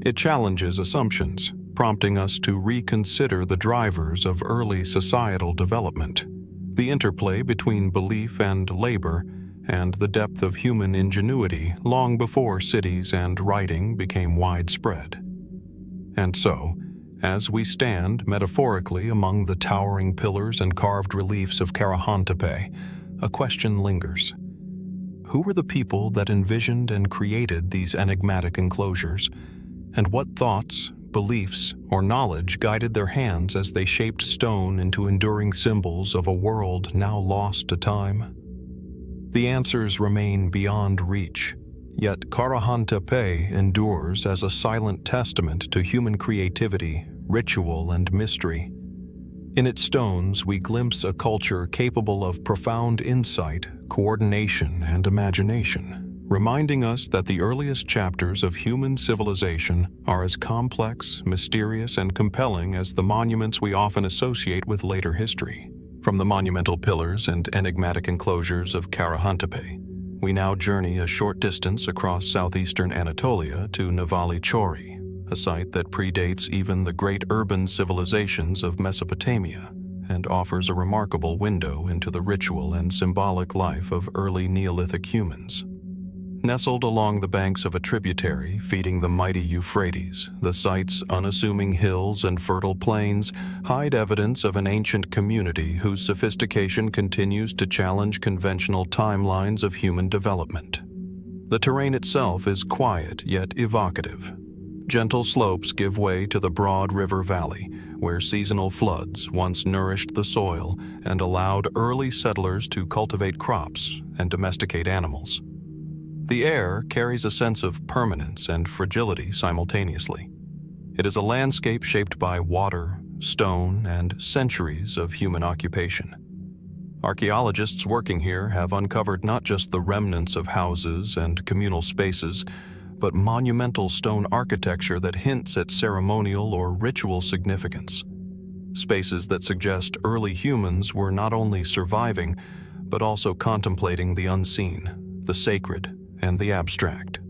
It challenges assumptions, prompting us to reconsider the drivers of early societal development, the interplay between belief and labor, and the depth of human ingenuity long before cities and writing became widespread. And so, as we stand metaphorically among the towering pillars and carved reliefs of Karahantepe, a question lingers. Who were the people that envisioned and created these enigmatic enclosures, and what thoughts, beliefs, or knowledge guided their hands as they shaped stone into enduring symbols of a world now lost to time? The answers remain beyond reach, yet Karahantepe endures as a silent testament to human creativity, ritual, and mystery. In its stones, we glimpse a culture capable of profound insight, coordination, and imagination, reminding us that the earliest chapters of human civilization are as complex, mysterious, and compelling as the monuments we often associate with later history. From the monumental pillars and enigmatic enclosures of Karahantepe, we now journey a short distance across southeastern Anatolia to Nevali Çori, a site that predates even the great urban civilizations of Mesopotamia and offers a remarkable window into the ritual and symbolic life of early Neolithic humans. Nestled along the banks of a tributary feeding the mighty Euphrates, the site's unassuming hills and fertile plains hide evidence of an ancient community whose sophistication continues to challenge conventional timelines of human development. The terrain itself is quiet yet evocative. Gentle slopes give way to the broad river valley, where seasonal floods once nourished the soil and allowed early settlers to cultivate crops and domesticate animals. The air carries a sense of permanence and fragility simultaneously. It is a landscape shaped by water, stone, and centuries of human occupation. Archaeologists working here have uncovered not just the remnants of houses and communal spaces, but monumental stone architecture that hints at ceremonial or ritual significance. Spaces that suggest early humans were not only surviving, but also contemplating the unseen, the sacred, and the abstract.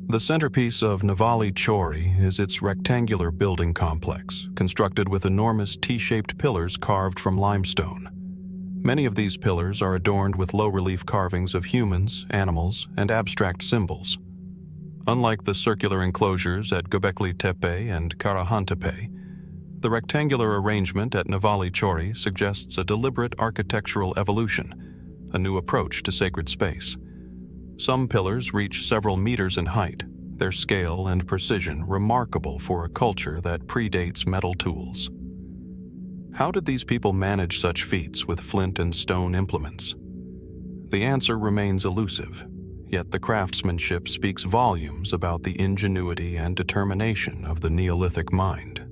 The centerpiece of Nevali Çori is its rectangular building complex, constructed with enormous T-shaped pillars carved from limestone. Many of these pillars are adorned with low-relief carvings of humans, animals, and abstract symbols. Unlike the circular enclosures at Göbekli Tepe and Karahantepe, the rectangular arrangement at Nevali Çori suggests a deliberate architectural evolution, a new approach to sacred space. Some pillars reach several meters in height, their scale and precision remarkable for a culture that predates metal tools. How did these people manage such feats with flint and stone implements? The answer remains elusive. Yet the craftsmanship speaks volumes about the ingenuity and determination of the Neolithic mind.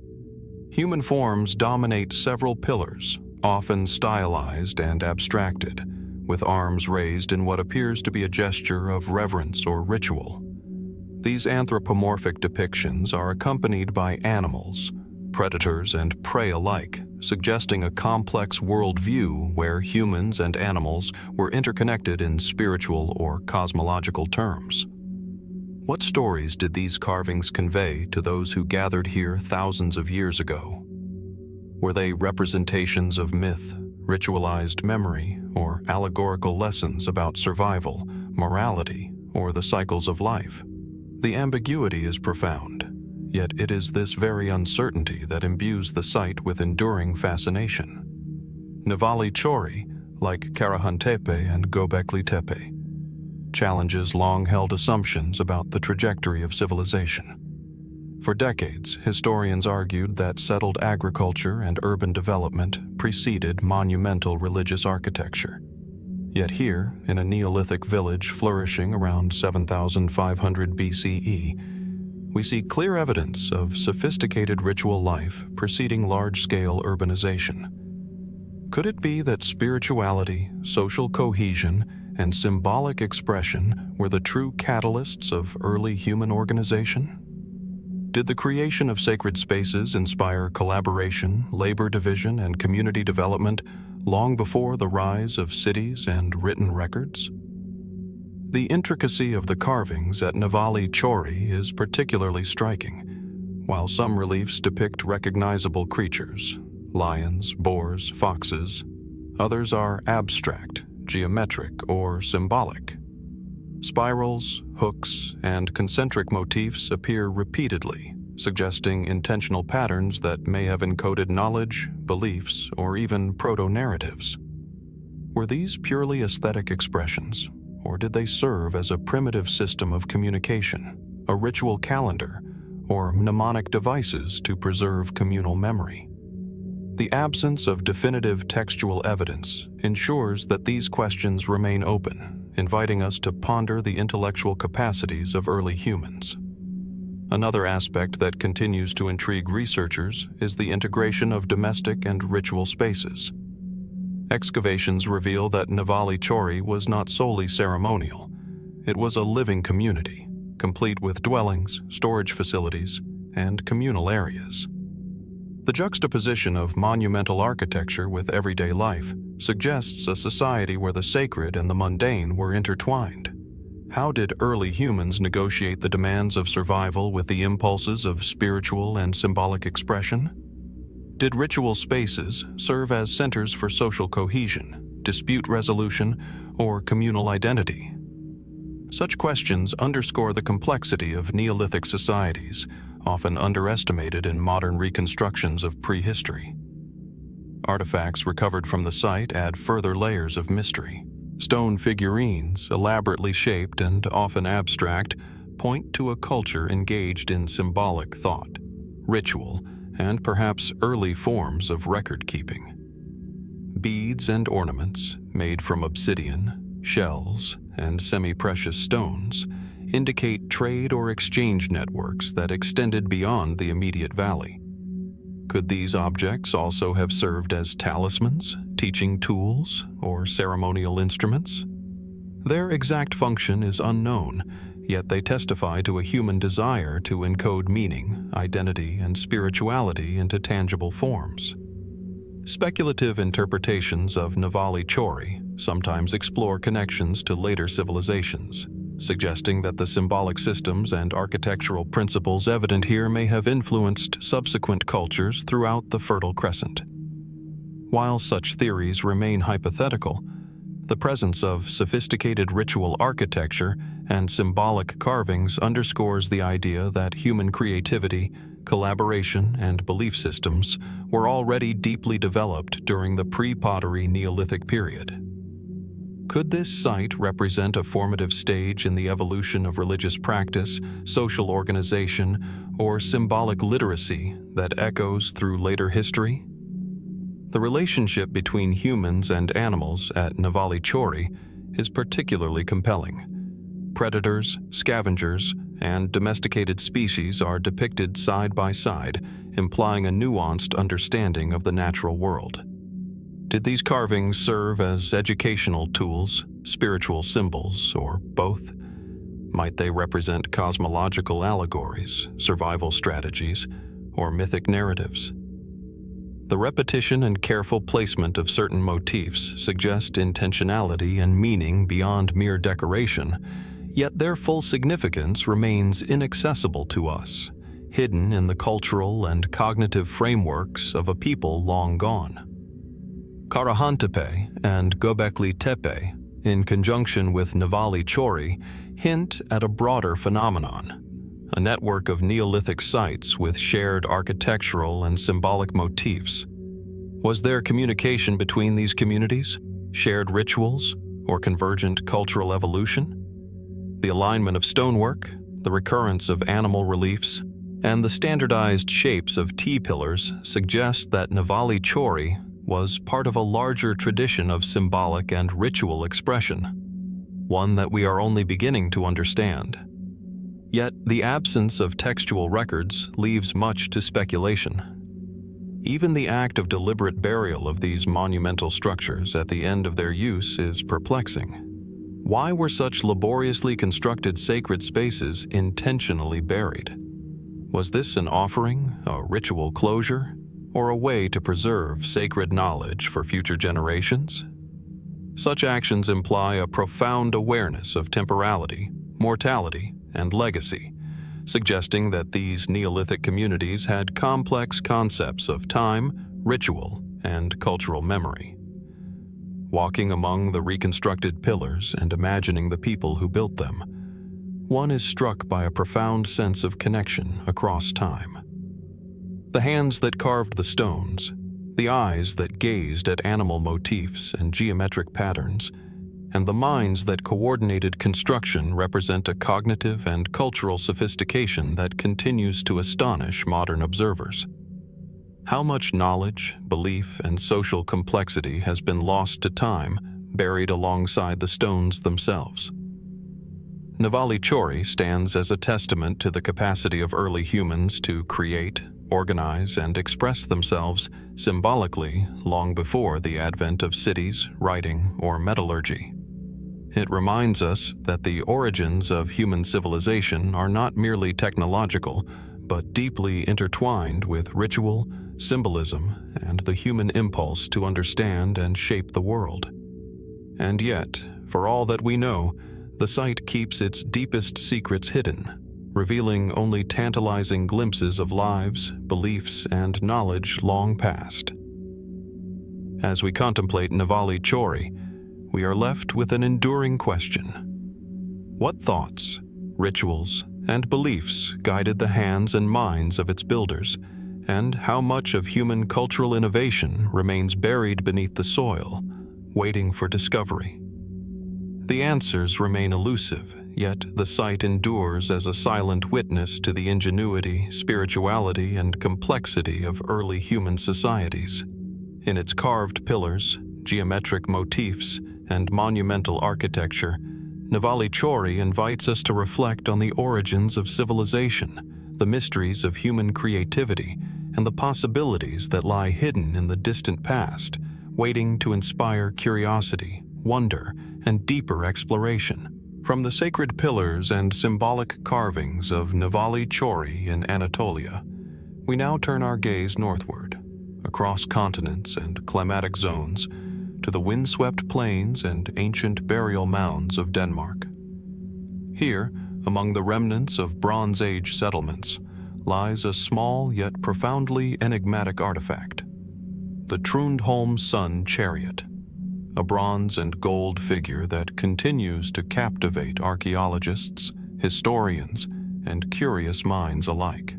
Human forms dominate several pillars, often stylized and abstracted, with arms raised in what appears to be a gesture of reverence or ritual. These anthropomorphic depictions are accompanied by animals, predators and prey alike, suggesting a complex worldview where humans and animals were interconnected in spiritual or cosmological terms. What stories did these carvings convey to those who gathered here thousands of years ago? Were they representations of myth, ritualized memory, or allegorical lessons about survival, morality, or the cycles of life? The ambiguity is profound. Yet it is this very uncertainty that imbues the site with enduring fascination. Nevali Çori, like Karahantepe and Göbekli Tepe, challenges long-held assumptions about the trajectory of civilization. For decades, historians argued that settled agriculture and urban development preceded monumental religious architecture. Yet here, in a Neolithic village flourishing around 7,500 BCE, we see clear evidence of sophisticated ritual life preceding large-scale urbanization. Could it be that spirituality, social cohesion, and symbolic expression were the true catalysts of early human organization? Did the creation of sacred spaces inspire collaboration, labor division, and community development long before the rise of cities and written records? The intricacy of the carvings at Nevali Çori is particularly striking. While some reliefs depict recognizable creatures, lions, boars, foxes, others are abstract, geometric, or symbolic. Spirals, hooks, and concentric motifs appear repeatedly, suggesting intentional patterns that may have encoded knowledge, beliefs, or even proto-narratives. Were these purely aesthetic expressions, or did they serve as a primitive system of communication, a ritual calendar, or mnemonic devices to preserve communal memory? The absence of definitive textual evidence ensures that these questions remain open, inviting us to ponder the intellectual capacities of early humans. Another aspect that continues to intrigue researchers is the integration of domestic and ritual spaces. Excavations reveal that Nevali Çori was not solely ceremonial. It was a living community, complete with dwellings, storage facilities, and communal areas. The juxtaposition of monumental architecture with everyday life suggests a society where the sacred and the mundane were intertwined. How did early humans negotiate the demands of survival with the impulses of spiritual and symbolic expression? Did ritual spaces serve as centers for social cohesion, dispute resolution, or communal identity? Such questions underscore the complexity of Neolithic societies, often underestimated in modern reconstructions of prehistory. Artifacts recovered from the site add further layers of mystery. Stone figurines, elaborately shaped and often abstract, point to a culture engaged in symbolic thought, ritual, and perhaps early forms of record-keeping. Beads and ornaments, made from obsidian, shells, and semi-precious stones, indicate trade or exchange networks that extended beyond the immediate valley. Could these objects also have served as talismans, teaching tools, or ceremonial instruments? Their exact function is unknown, yet they testify to a human desire to encode meaning, identity, and spirituality into tangible forms. Speculative interpretations of Nevali Çori sometimes explore connections to later civilizations, suggesting that the symbolic systems and architectural principles evident here may have influenced subsequent cultures throughout the Fertile Crescent. While such theories remain hypothetical, the presence of sophisticated ritual architecture and symbolic carvings underscores the idea that human creativity, collaboration, and belief systems were already deeply developed during the pre-pottery Neolithic period. Could this site represent a formative stage in the evolution of religious practice, social organization, or symbolic literacy that echoes through later history? The relationship between humans and animals at Nevali Çori is particularly compelling. Predators, scavengers, and domesticated species are depicted side by side, implying a nuanced understanding of the natural world. Did these carvings serve as educational tools, spiritual symbols, or both? Might they represent cosmological allegories, survival strategies, or mythic narratives? The repetition and careful placement of certain motifs suggest intentionality and meaning beyond mere decoration, yet their full significance remains inaccessible to us, hidden in the cultural and cognitive frameworks of a people long gone. Karahantepe and Göbekli Tepe, in conjunction with Nevali Çori, hint at a broader phenomenon, a network of Neolithic sites with shared architectural and symbolic motifs. Was there communication between these communities, shared rituals, or convergent cultural evolution? The alignment of stonework, the recurrence of animal reliefs, and the standardized shapes of T-pillars suggest that Nevali Çori was part of a larger tradition of symbolic and ritual expression, one that we are only beginning to understand. Yet, the absence of textual records leaves much to speculation. Even the act of deliberate burial of these monumental structures at the end of their use is perplexing. Why were such laboriously constructed sacred spaces intentionally buried? Was this an offering, a ritual closure, or a way to preserve sacred knowledge for future generations? Such actions imply a profound awareness of temporality, mortality, and legacy, suggesting that these Neolithic communities had complex concepts of time, ritual, and cultural memory. Walking among the reconstructed pillars and imagining the people who built them, one is struck by a profound sense of connection across time. The hands that carved the stones, the eyes that gazed at animal motifs and geometric patterns, and the minds that coordinated construction represent a cognitive and cultural sophistication that continues to astonish modern observers. How much knowledge, belief, and social complexity has been lost to time, buried alongside the stones themselves? Nevali Çori stands as a testament to the capacity of early humans to create, organize, and express themselves symbolically long before the advent of cities, writing, or metallurgy. It reminds us that the origins of human civilization are not merely technological, but deeply intertwined with ritual, symbolism, and the human impulse to understand and shape the world. And yet, for all that we know, the site keeps its deepest secrets hidden, revealing only tantalizing glimpses of lives, beliefs, and knowledge long past. As we contemplate Nevali Çori, we are left with an enduring question. What thoughts, rituals, and beliefs guided the hands and minds of its builders, and how much of human cultural innovation remains buried beneath the soil, waiting for discovery? The answers remain elusive, yet the site endures as a silent witness to the ingenuity, spirituality, and complexity of early human societies. In its carved pillars, geometric motifs, and monumental architecture, Nevali Çori invites us to reflect on the origins of civilization, the mysteries of human creativity, and the possibilities that lie hidden in the distant past, waiting to inspire curiosity, wonder, and deeper exploration. From the sacred pillars and symbolic carvings of Nevali Çori in Anatolia, we now turn our gaze northward, across continents and climatic zones, to the windswept plains and ancient burial mounds of Denmark. Here, among the remnants of Bronze Age settlements, lies a small yet profoundly enigmatic artifact, the Trundholm Sun Chariot, a bronze and gold figure that continues to captivate archaeologists, historians, and curious minds alike.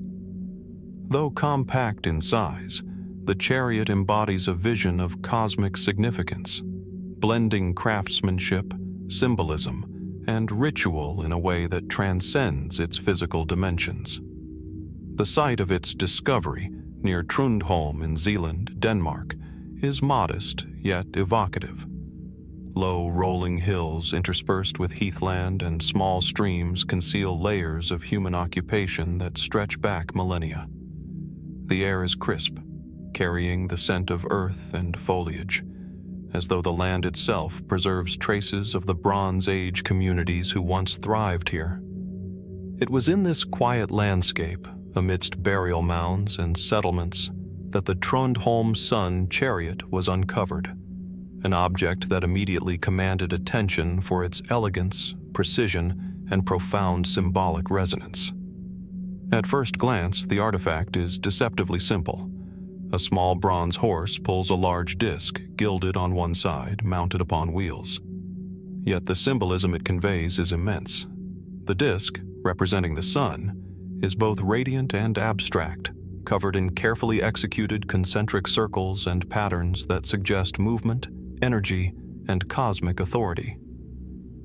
Though compact in size, the chariot embodies a vision of cosmic significance, blending craftsmanship, symbolism, and ritual in a way that transcends its physical dimensions. The site of its discovery, near Trundholm in Zealand, Denmark, is modest yet evocative. Low rolling hills interspersed with heathland and small streams conceal layers of human occupation that stretch back millennia. The air is crisp, carrying the scent of earth and foliage, as though the land itself preserves traces of the Bronze Age communities who once thrived here. It was in this quiet landscape, amidst burial mounds and settlements, that the Trundholm Sun Chariot was uncovered, an object that immediately commanded attention for its elegance, precision, and profound symbolic resonance. At first glance, the artifact is deceptively simple. A small bronze horse pulls a large disc, gilded on one side, mounted upon wheels. Yet the symbolism it conveys is immense. The disc, representing the sun, is both radiant and abstract, covered in carefully executed concentric circles and patterns that suggest movement, energy, and cosmic authority.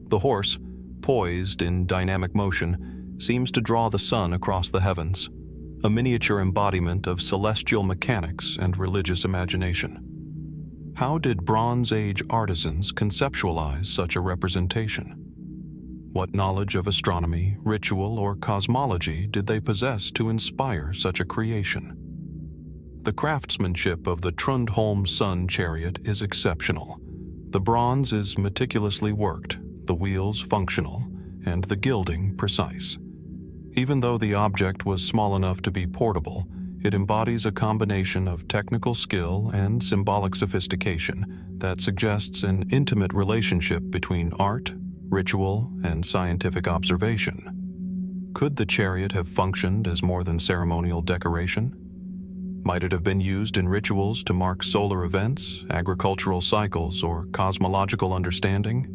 The horse, poised in dynamic motion, seems to draw the sun across the heavens, a miniature embodiment of celestial mechanics and religious imagination. How did Bronze Age artisans conceptualize such a representation? What knowledge of astronomy, ritual, or cosmology did they possess to inspire such a creation? The craftsmanship of the Trundholm Sun Chariot is exceptional. The bronze is meticulously worked, the wheels functional, and the gilding precise. Even though the object was small enough to be portable, it embodies a combination of technical skill and symbolic sophistication that suggests an intimate relationship between art, ritual, and scientific observation. Could the chariot have functioned as more than ceremonial decoration? Might it have been used in rituals to mark solar events, agricultural cycles, or cosmological understanding?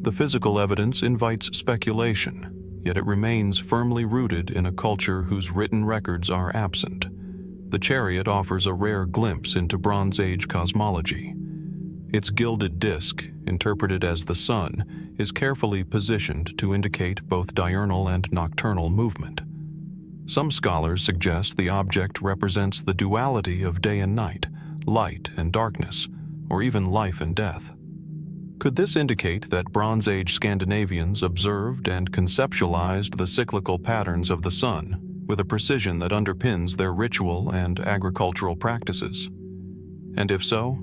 The physical evidence invites speculation, yet it remains firmly rooted in a culture whose written records are absent. The chariot offers a rare glimpse into Bronze Age cosmology. Its gilded disk, interpreted as the sun, is carefully positioned to indicate both diurnal and nocturnal movement. Some scholars suggest the object represents the duality of day and night, light and darkness, or even life and death. Could this indicate that Bronze Age Scandinavians observed and conceptualized the cyclical patterns of the sun with a precision that underpins their ritual and agricultural practices? And if so,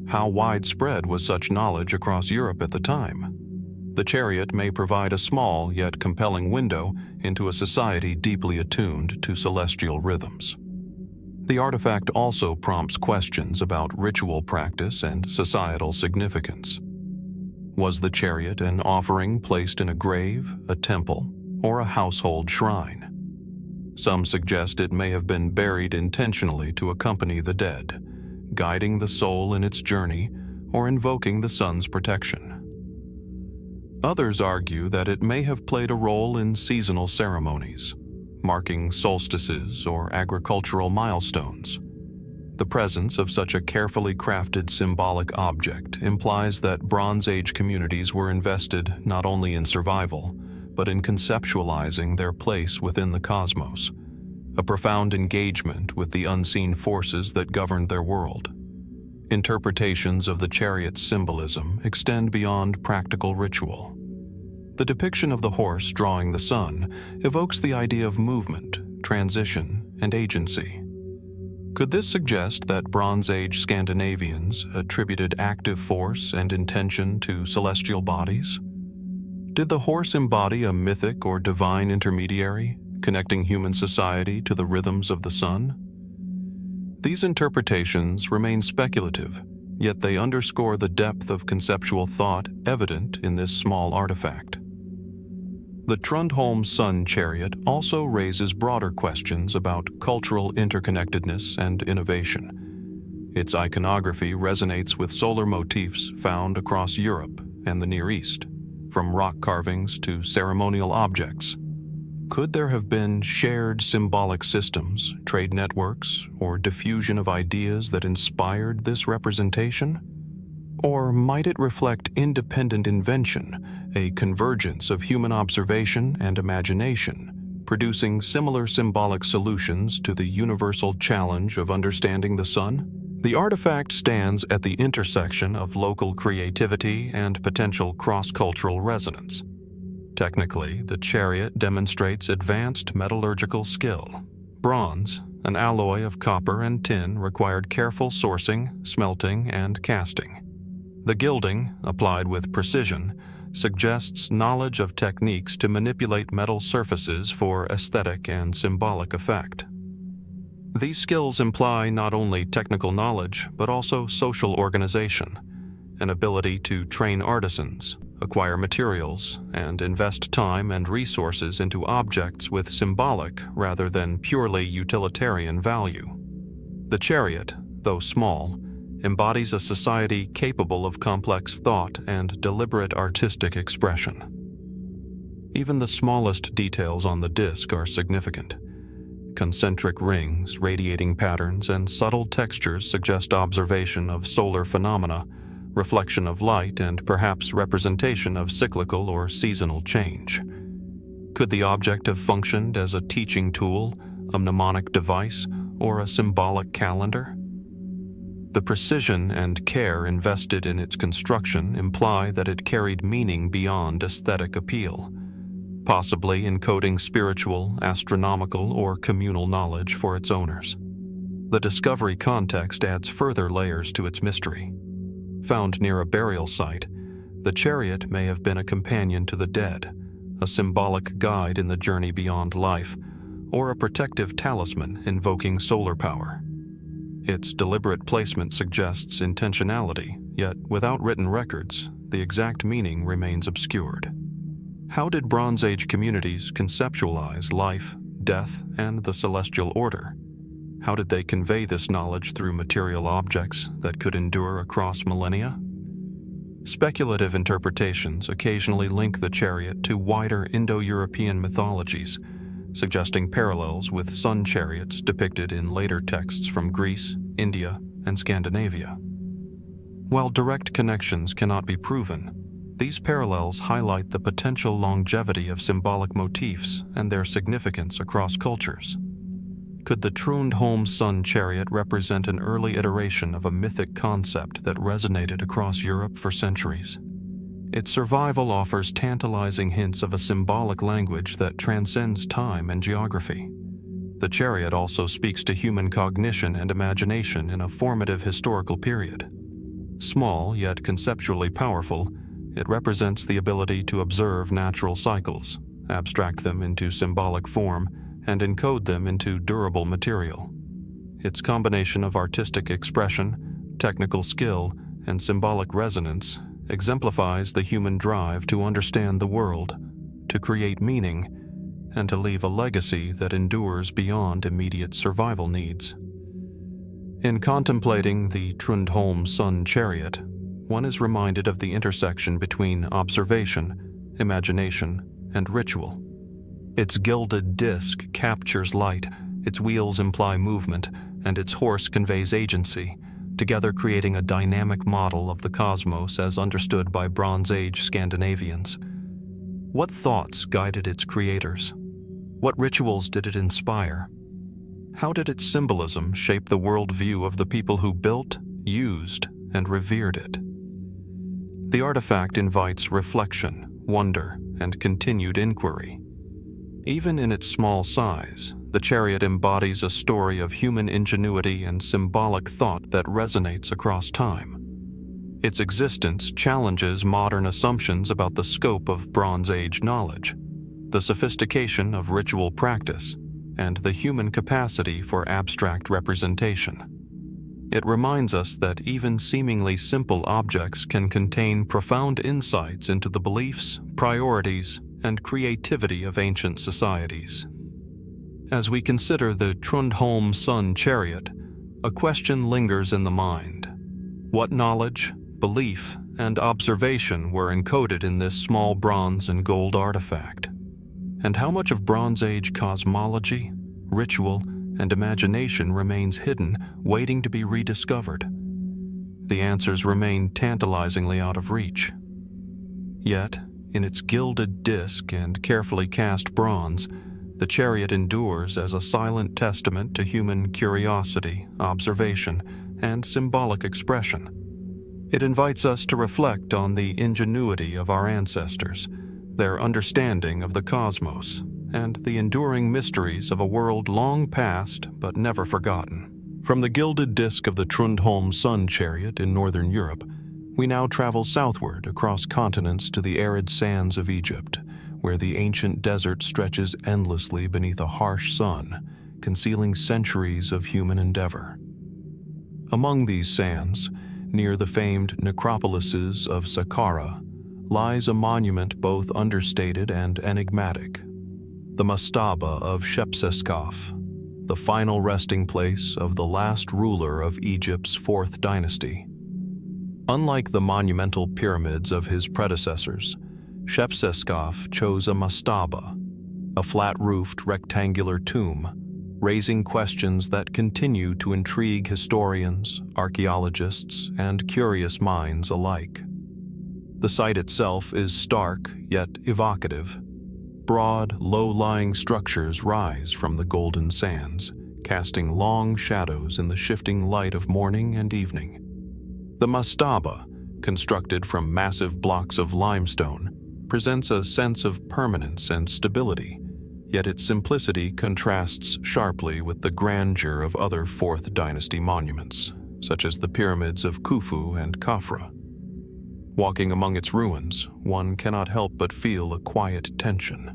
how widespread was such knowledge across Europe at the time? The chariot may provide a small yet compelling window into a society deeply attuned to celestial rhythms. The artifact also prompts questions about ritual practice and societal significance. Was the chariot an offering placed in a grave, a temple, or a household shrine? Some suggest it may have been buried intentionally to accompany the dead, guiding the soul in its journey or invoking the sun's protection. Others argue that it may have played a role in seasonal ceremonies, marking solstices or agricultural milestones. The presence of such a carefully crafted symbolic object implies that Bronze Age communities were invested not only in survival, but in conceptualizing their place within the cosmos, a profound engagement with the unseen forces that governed their world. Interpretations of the chariot's symbolism extend beyond practical ritual. The depiction of the horse drawing the sun evokes the idea of movement, transition, and agency. Could this suggest that Bronze Age Scandinavians attributed active force and intention to celestial bodies? Did the horse embody a mythic or divine intermediary, connecting human society to the rhythms of the sun? These interpretations remain speculative, yet they underscore the depth of conceptual thought evident in this small artifact. The Trundholm sun chariot also raises broader questions about cultural interconnectedness and innovation. Its iconography resonates with solar motifs found across Europe and the Near East, from rock carvings to ceremonial objects. Could there have been shared symbolic systems, trade networks, or diffusion of ideas that inspired this representation? Or might it reflect independent invention, a convergence of human observation and imagination, producing similar symbolic solutions to the universal challenge of understanding the sun? The artifact stands at the intersection of local creativity and potential cross-cultural resonance. Technically, the chariot demonstrates advanced metallurgical skill. Bronze, an alloy of copper and tin, required careful sourcing, smelting, and casting. The gilding, applied with precision, suggests knowledge of techniques to manipulate metal surfaces for aesthetic and symbolic effect. These skills imply not only technical knowledge, but also social organization, an ability to train artisans, acquire materials, and invest time and resources into objects with symbolic rather than purely utilitarian value. The chariot, though small, embodies a society capable of complex thought and deliberate artistic expression. Even the smallest details on the disc are significant. Concentric rings, radiating patterns, and subtle textures suggest observation of solar phenomena, reflection of light, and perhaps representation of cyclical or seasonal change. Could the object have functioned as a teaching tool, a mnemonic device, or a symbolic calendar? The precision and care invested in its construction imply that it carried meaning beyond aesthetic appeal, possibly encoding spiritual, astronomical, or communal knowledge for its owners. The discovery context adds further layers to its mystery. Found near a burial site, the chariot may have been a companion to the dead, a symbolic guide in the journey beyond life, or a protective talisman invoking solar power. Its deliberate placement suggests intentionality, yet without written records, the exact meaning remains obscured. How did Bronze Age communities conceptualize life, death, and the celestial order? How did they convey this knowledge through material objects that could endure across millennia? Speculative interpretations occasionally link the chariot to wider Indo-European mythologies, suggesting parallels with sun chariots depicted in later texts from Greece, India, and Scandinavia. While direct connections cannot be proven, these parallels highlight the potential longevity of symbolic motifs and their significance across cultures. Could the Trundholm sun chariot represent an early iteration of a mythic concept that resonated across Europe for centuries? Its survival offers tantalizing hints of a symbolic language that transcends time and geography. The chariot also speaks to human cognition and imagination in a formative historical period. Small, yet conceptually powerful, it represents the ability to observe natural cycles, abstract them into symbolic form, and encode them into durable material. Its combination of artistic expression, technical skill, and symbolic resonance exemplifies the human drive to understand the world, to create meaning, and to leave a legacy that endures beyond immediate survival needs. In contemplating the Trundholm sun chariot, one is reminded of the intersection between observation, imagination, and ritual. Its gilded disc captures light, its wheels imply movement, and its horse conveys agency, together creating a dynamic model of the cosmos as understood by Bronze Age Scandinavians. What thoughts guided its creators? What rituals did it inspire? How did its symbolism shape the worldview of the people who built, used, and revered it? The artifact invites reflection, wonder, and continued inquiry. Even in its small size, the chariot embodies a story of human ingenuity and symbolic thought that resonates across time. Its existence challenges modern assumptions about the scope of Bronze Age knowledge, the sophistication of ritual practice, and the human capacity for abstract representation. It reminds us that even seemingly simple objects can contain profound insights into the beliefs, priorities, and creativity of ancient societies. As we consider the Trundholm sun chariot, a question lingers in the mind. What knowledge, belief, and observation were encoded in this small bronze and gold artifact? And how much of Bronze Age cosmology, ritual, and imagination remains hidden, waiting to be rediscovered? The answers remain tantalizingly out of reach. Yet, in its gilded disc and carefully cast bronze, the chariot endures as a silent testament to human curiosity, observation, and symbolic expression. It invites us to reflect on the ingenuity of our ancestors, their understanding of the cosmos, and the enduring mysteries of a world long past but never forgotten. From the gilded disc of the Trundholm sun chariot in northern Europe, we now travel southward across continents to the arid sands of Egypt, where the ancient desert stretches endlessly beneath a harsh sun, concealing centuries of human endeavor. Among these sands, near the famed necropolises of Saqqara, lies a monument both understated and enigmatic, the Mastaba of Shepseskaf, the final resting place of the last ruler of Egypt's fourth dynasty. Unlike the monumental pyramids of his predecessors, Shepseskaf chose a mastaba, a flat-roofed rectangular tomb, raising questions that continue to intrigue historians, archaeologists, and curious minds alike. The site itself is stark yet evocative. Broad, low-lying structures rise from the golden sands, casting long shadows in the shifting light of morning and evening. The mastaba, constructed from massive blocks of limestone, presents a sense of permanence and stability, yet its simplicity contrasts sharply with the grandeur of other Fourth Dynasty monuments, such as the pyramids of Khufu and Khafra. Walking among its ruins, one cannot help but feel a quiet tension.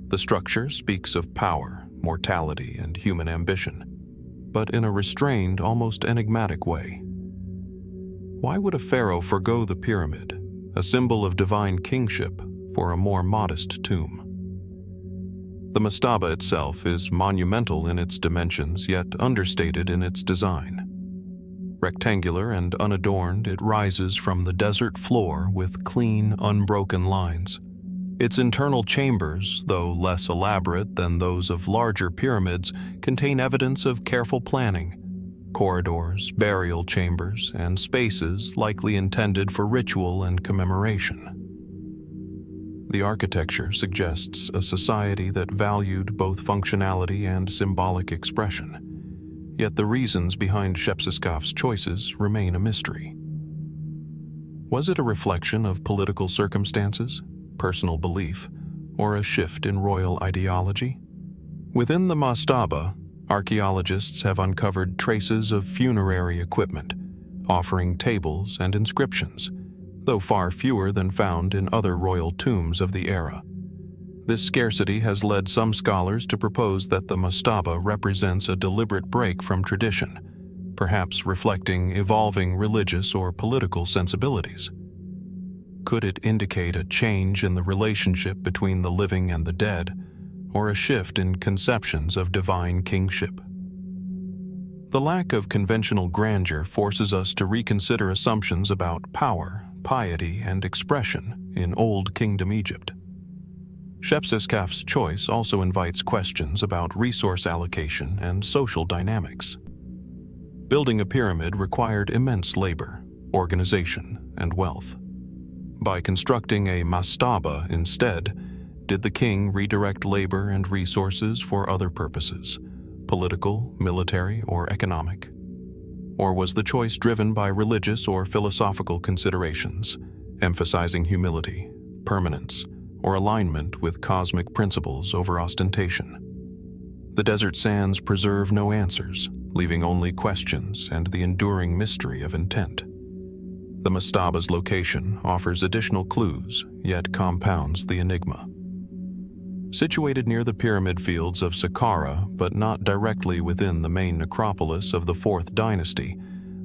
The structure speaks of power, mortality, and human ambition, but in a restrained, almost enigmatic way. Why would a pharaoh forgo the pyramid, a symbol of divine kingship, for a more modest tomb. The mastaba itself is monumental in its dimensions, yet understated in its design. Rectangular and unadorned, it rises from the desert floor with clean, unbroken lines. Its internal chambers, though less elaborate than those of larger pyramids, contain evidence of careful planning. Corridors, burial chambers, and spaces likely intended for ritual and commemoration. The architecture suggests a society that valued both functionality and symbolic expression, yet the reasons behind Shepseskaf's choices remain a mystery. Was it a reflection of political circumstances, personal belief, or a shift in royal ideology? Within the mastaba, archaeologists have uncovered traces of funerary equipment, offering tables and inscriptions, though far fewer than found in other royal tombs of the era. This scarcity has led some scholars to propose that the mastaba represents a deliberate break from tradition, perhaps reflecting evolving religious or political sensibilities. Could it indicate a change in the relationship between the living and the dead, or a shift in conceptions of divine kingship? The lack of conventional grandeur forces us to reconsider assumptions about power, piety, and expression in Old Kingdom Egypt. Shepseskaf's choice also invites questions about resource allocation and social dynamics. Building a pyramid required immense labor, organization, and wealth. By constructing a mastaba instead, did the king redirect labor and resources for other purposes, political, military, or economic? Or was the choice driven by religious or philosophical considerations, emphasizing humility, permanence, or alignment with cosmic principles over ostentation? The desert sands preserve no answers, leaving only questions and the enduring mystery of intent. The mastaba's location offers additional clues, yet compounds the enigma. Situated near the pyramid fields of Saqqara, but not directly within the main necropolis of the 4th dynasty,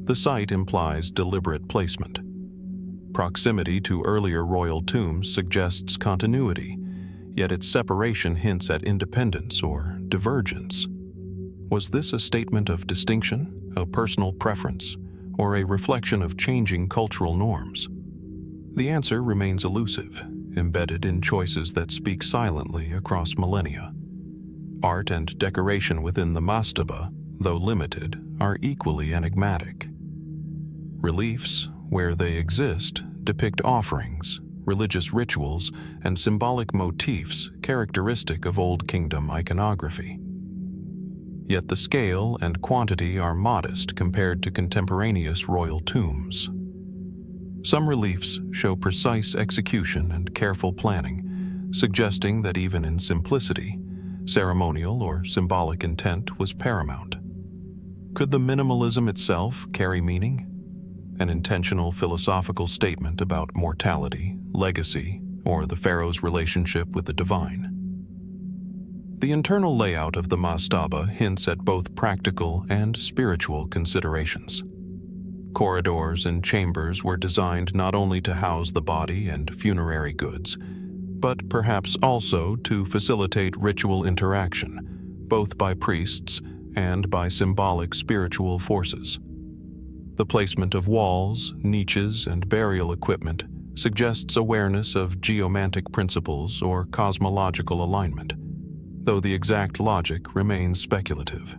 the site implies deliberate placement. Proximity to earlier royal tombs suggests continuity, yet its separation hints at independence or divergence. Was this a statement of distinction, a personal preference, or a reflection of changing cultural norms? The answer remains elusive, embedded in choices that speak silently across millennia. Art and decoration within the mastaba, though limited, are equally enigmatic. Reliefs, where they exist, depict offerings, religious rituals, and symbolic motifs characteristic of Old Kingdom iconography. Yet the scale and quantity are modest compared to contemporaneous royal tombs. Some reliefs show precise execution and careful planning, suggesting that even in simplicity, ceremonial or symbolic intent was paramount. Could the minimalism itself carry meaning? An intentional philosophical statement about mortality, legacy, or the pharaoh's relationship with the divine. The internal layout of the mastaba hints at both practical and spiritual considerations. Corridors and chambers were designed not only to house the body and funerary goods, but perhaps also to facilitate ritual interaction, both by priests and by symbolic spiritual forces. The placement of walls, niches, and burial equipment suggests awareness of geomantic principles or cosmological alignment, though the exact logic remains speculative.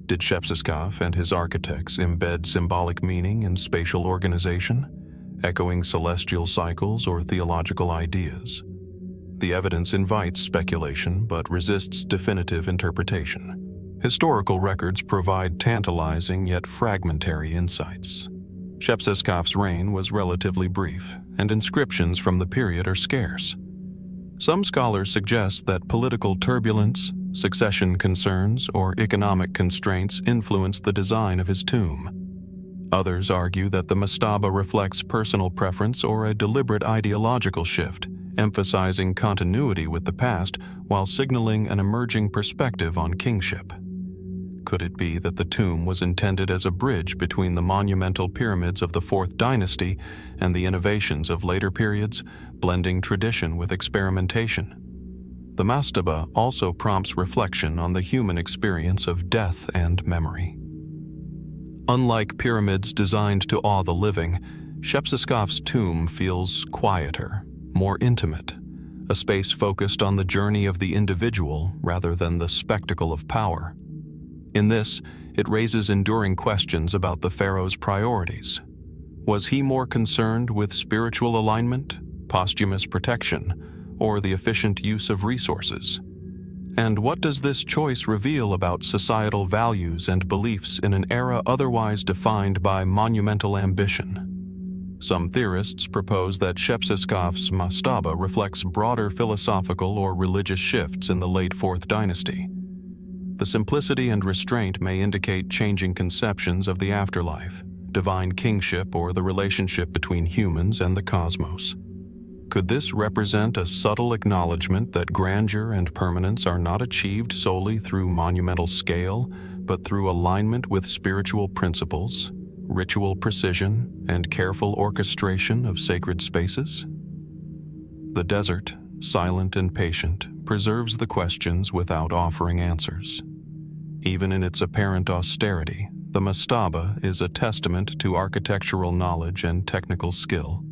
Did Shepseskaf and his architects embed symbolic meaning in spatial organization, echoing celestial cycles or theological ideas? The evidence invites speculation but resists definitive interpretation. Historical records provide tantalizing yet fragmentary insights. Shepseskaf's reign was relatively brief, and inscriptions from the period are scarce. Some scholars suggest that political turbulence, succession concerns, or economic constraints influenced the design of his tomb. Others argue that the mastaba reflects personal preference or a deliberate ideological shift, emphasizing continuity with the past while signaling an emerging perspective on kingship. could it be that the tomb was intended as a bridge between the monumental pyramids of the 4th dynasty and the innovations of later periods, blending tradition with experimentation? The Mastaba also prompts reflection on the human experience of death and memory. Unlike pyramids designed to awe the living, Shepseskaf's tomb feels quieter, more intimate, a space focused on the journey of the individual rather than the spectacle of power. In this, it raises enduring questions about the pharaoh's priorities. Was he more concerned with spiritual alignment, posthumous protection, or the efficient use of resources? And what does this choice reveal about societal values and beliefs in an era otherwise defined by monumental ambition? Some theorists propose that Shepseskaf's Mastaba reflects broader philosophical or religious shifts in the late 4th dynasty. The simplicity and restraint may indicate changing conceptions of the afterlife, divine kingship, or the relationship between humans and the cosmos. Could this represent a subtle acknowledgement that grandeur and permanence are not achieved solely through monumental scale, but through alignment with spiritual principles, ritual precision, and careful orchestration of sacred spaces? The desert, silent and patient, preserves the questions without offering answers. Even in its apparent austerity, the Mastaba is a testament to architectural knowledge and technical skill.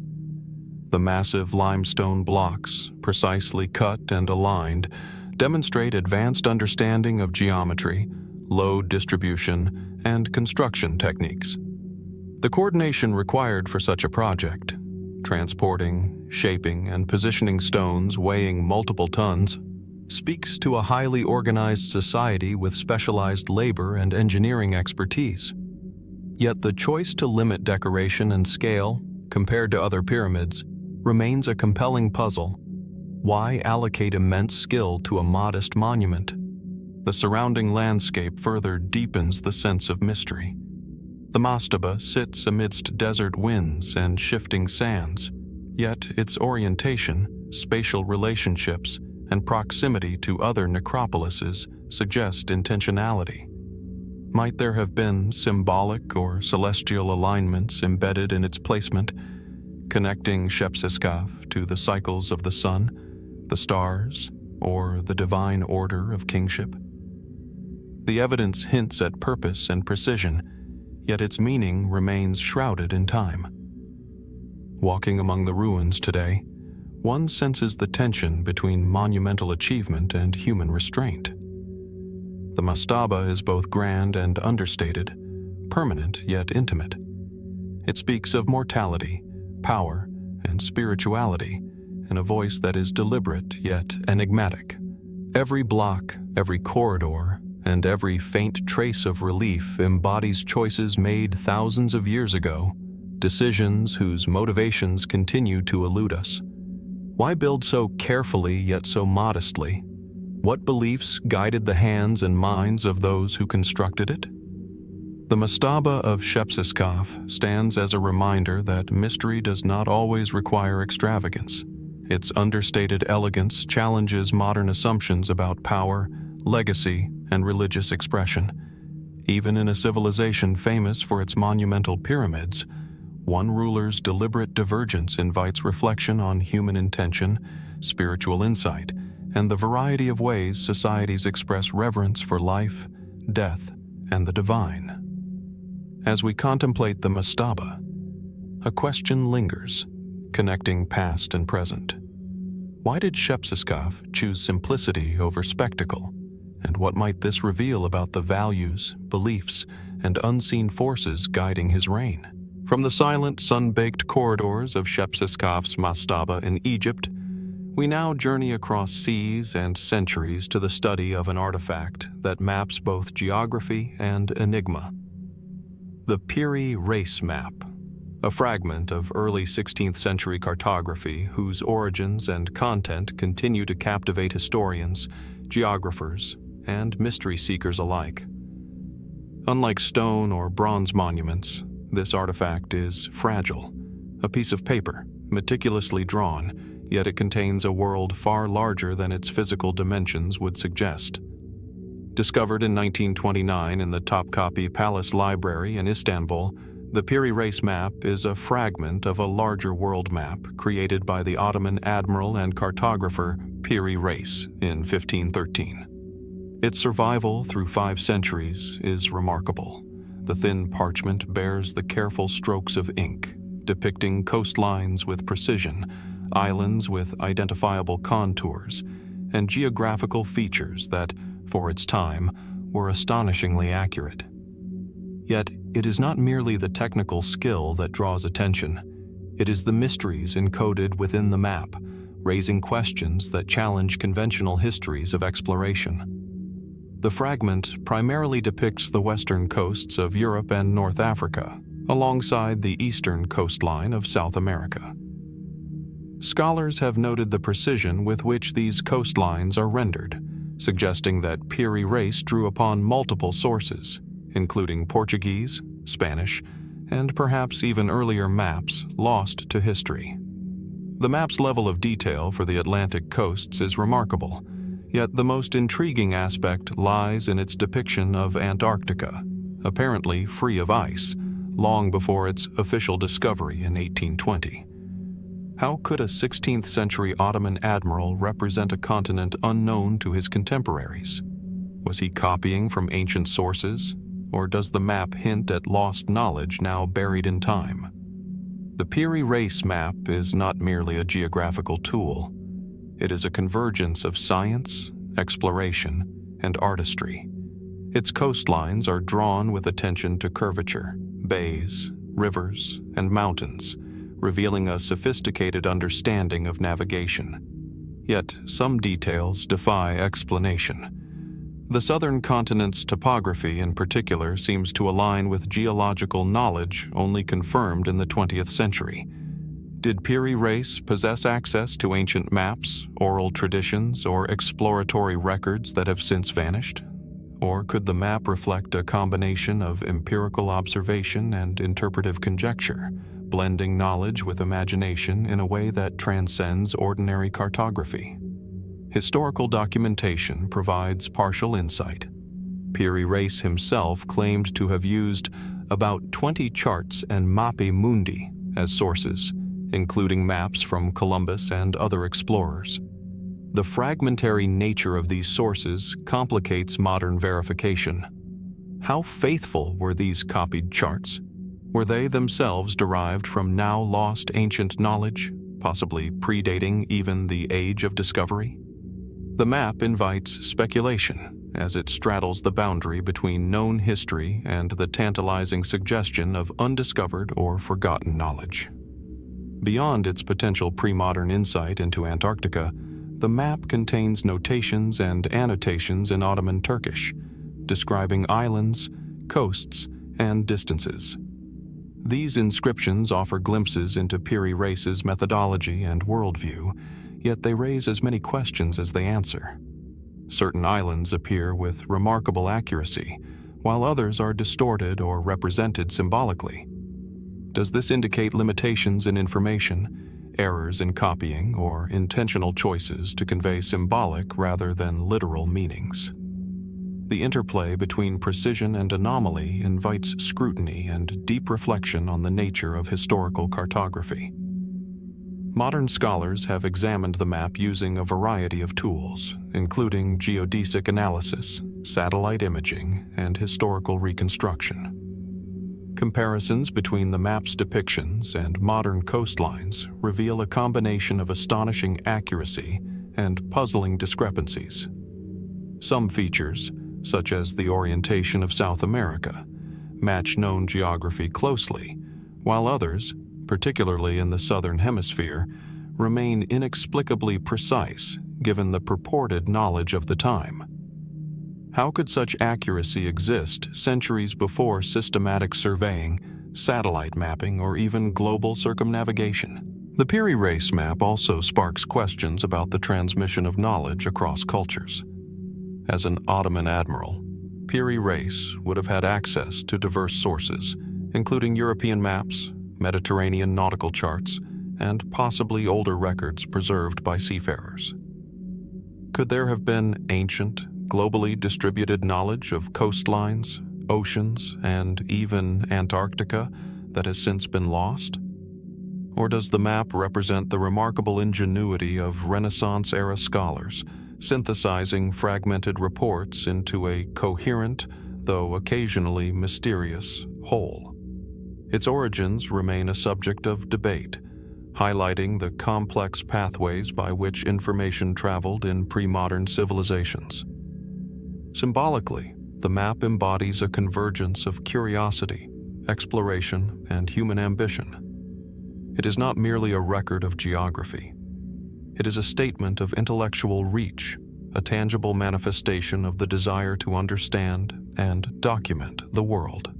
The massive limestone blocks, precisely cut and aligned, demonstrate advanced understanding of geometry, load distribution, and construction techniques. The coordination required for such a project, transporting, shaping, and positioning stones weighing multiple tons, speaks to a highly organized society with specialized labor and engineering expertise. Yet the choice to limit decoration and scale, compared to other pyramids, remains a compelling puzzle. Why allocate immense skill to a modest monument? The surrounding landscape further deepens the sense of mystery. The Mastaba sits amidst desert winds and shifting sands, yet its orientation, spatial relationships, and proximity to other necropolises suggest intentionality. Might there have been symbolic or celestial alignments embedded in its placement, connecting Shepseskaf to the cycles of the sun, the stars, or the divine order of kingship? The evidence hints at purpose and precision, yet its meaning remains shrouded in time. Walking among the ruins today, one senses the tension between monumental achievement and human restraint. The Mastaba is both grand and understated, permanent yet intimate. It speaks of mortality, power, and spirituality in a voice that is deliberate yet enigmatic. Every block, every corridor, and every faint trace of relief embodies choices made thousands of years ago, decisions whose motivations continue to elude us. Why build so carefully yet so modestly? What beliefs guided the hands and minds of those who constructed it? The Mastaba of Shepseskaf stands as a reminder that mystery does not always require extravagance. Its understated elegance challenges modern assumptions about power, legacy, and religious expression. Even in a civilization famous for its monumental pyramids, one ruler's deliberate divergence invites reflection on human intention, spiritual insight, and the variety of ways societies express reverence for life, death, and the divine. As we contemplate the Mastaba, a question lingers, connecting past and present. Why did Shepseskaf choose simplicity over spectacle? And what might this reveal about the values, beliefs, and unseen forces guiding his reign? From the silent, sun-baked corridors of Shepseskaf's Mastaba in Egypt, we now journey across seas and centuries to the study of an artifact that maps both geography and enigma. The Piri Reis Map, a fragment of early 16th century cartography whose origins and content continue to captivate historians, geographers, and mystery seekers alike. Unlike stone or bronze monuments, this artifact is fragile, a piece of paper, meticulously drawn, yet it contains a world far larger than its physical dimensions would suggest. Discovered in 1929 in the Topkapi Palace Library in Istanbul, the Piri Reis Map is a fragment of a larger world map created by the Ottoman admiral and cartographer Piri Reis in 1513. Its survival through 5 centuries is remarkable. The thin parchment bears the careful strokes of ink, depicting coastlines with precision, islands with identifiable contours, and geographical features that, for its time, were astonishingly accurate. Yet, it is not merely the technical skill that draws attention. It is the mysteries encoded within the map, raising questions that challenge conventional histories of exploration. The fragment primarily depicts the western coasts of Europe and North Africa, alongside the eastern coastline of South America. Scholars have noted the precision with which these coastlines are rendered, suggesting that Piri Reis drew upon multiple sources, including Portuguese, Spanish, and perhaps even earlier maps lost to history. The map's level of detail for the Atlantic coasts is remarkable, yet the most intriguing aspect lies in its depiction of Antarctica, apparently free of ice, long before its official discovery in 1820. How could a 16th century Ottoman admiral represent a continent unknown to his contemporaries? Was he copying from ancient sources, or does the map hint at lost knowledge now buried in time? The Piri Reis Map is not merely a geographical tool. It is a convergence of science, exploration, and artistry. Its coastlines are drawn with attention to curvature, bays, rivers, and mountains, revealing a sophisticated understanding of navigation. Yet some details defy explanation. The southern continent's topography in particular seems to align with geological knowledge only confirmed in the 20th century. Did Piri Reis possess access to ancient maps, oral traditions, or exploratory records that have since vanished? Or could the map reflect a combination of empirical observation and interpretive conjecture, blending knowledge with imagination in a way that transcends ordinary cartography? Historical documentation provides partial insight. Piri Reis himself claimed to have used about 20 charts and mappae mundi as sources, including maps from Columbus and other explorers. The fragmentary nature of these sources complicates modern verification. How faithful were these copied charts? Were they themselves derived from now lost ancient knowledge, possibly predating even the age of discovery? The map invites speculation as it straddles the boundary between known history and the tantalizing suggestion of undiscovered or forgotten knowledge. Beyond its potential pre-modern insight into Antarctica, the map contains notations and annotations in Ottoman Turkish, describing islands, coasts, and distances. These inscriptions offer glimpses into Piri Reis's methodology and worldview, yet they raise as many questions as they answer. Certain islands appear with remarkable accuracy, while others are distorted or represented symbolically. Does this indicate limitations in information, errors in copying, or intentional choices to convey symbolic rather than literal meanings? The interplay between precision and anomaly invites scrutiny and deep reflection on the nature of historical cartography. Modern scholars have examined the map using a variety of tools, including geodesic analysis, satellite imaging, and historical reconstruction. Comparisons between the map's depictions and modern coastlines reveal a combination of astonishing accuracy and puzzling discrepancies. Some features, such as the orientation of South America, match known geography closely, while others, particularly in the southern hemisphere, remain inexplicably precise given the purported knowledge of the time. How could such accuracy exist centuries before systematic surveying, satellite mapping, or even global circumnavigation? The Piri Reis Map also sparks questions about the transmission of knowledge across cultures. As an Ottoman admiral, Piri Reis would have had access to diverse sources, including European maps, Mediterranean nautical charts, and possibly older records preserved by seafarers. Could there have been ancient, globally distributed knowledge of coastlines, oceans, and even Antarctica that has since been lost? Or does the map represent the remarkable ingenuity of Renaissance-era scholars, synthesizing fragmented reports into a coherent, though occasionally mysterious, whole? Its origins remain a subject of debate, highlighting the complex pathways by which information traveled in pre-modern civilizations. Symbolically, the map embodies a convergence of curiosity, exploration, and human ambition. It is not merely a record of geography. It is a statement of intellectual reach, a tangible manifestation of the desire to understand and document the world.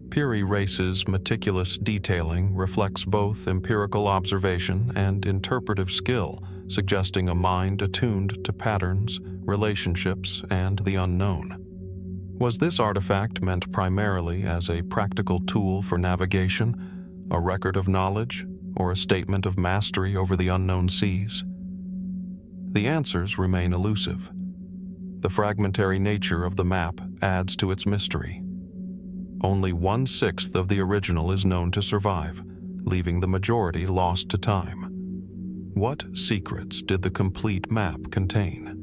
Piri Reis's meticulous detailing reflects both empirical observation and interpretive skill, suggesting a mind attuned to patterns, relationships, and the unknown. Was this artifact meant primarily as a practical tool for navigation, a record of knowledge, or a statement of mastery over the unknown seas? The answers remain elusive. The fragmentary nature of the map adds to its mystery. Only 1/6 of the original is known to survive, leaving the majority lost to time. What secrets did the complete map contain?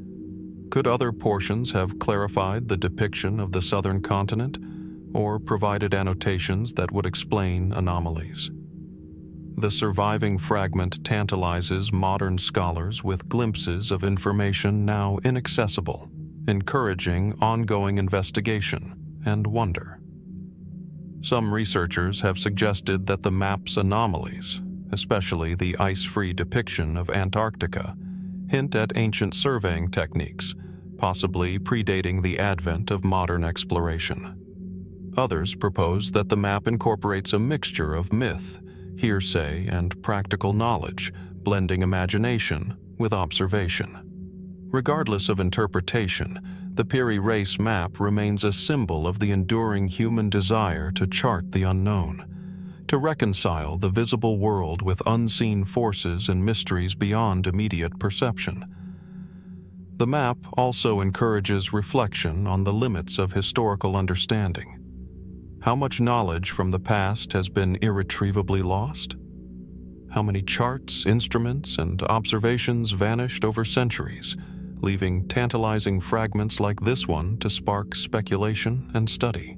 Could other portions have clarified the depiction of the southern continent, or provided annotations that would explain anomalies? The surviving fragment tantalizes modern scholars with glimpses of information now inaccessible, encouraging ongoing investigation and wonder. Some researchers have suggested that the map's anomalies, especially the ice-free depiction of Antarctica, hint at ancient surveying techniques, possibly predating the advent of modern exploration. Others propose that the map incorporates a mixture of myth, hearsay, and practical knowledge, blending imagination with observation. Regardless of interpretation, the Piri Reis Map remains a symbol of the enduring human desire to chart the unknown, to reconcile the visible world with unseen forces and mysteries beyond immediate perception. The map also encourages reflection on the limits of historical understanding. How much knowledge from the past has been irretrievably lost? How many charts, instruments, and observations vanished over centuries, leaving tantalizing fragments like this one to spark speculation and study?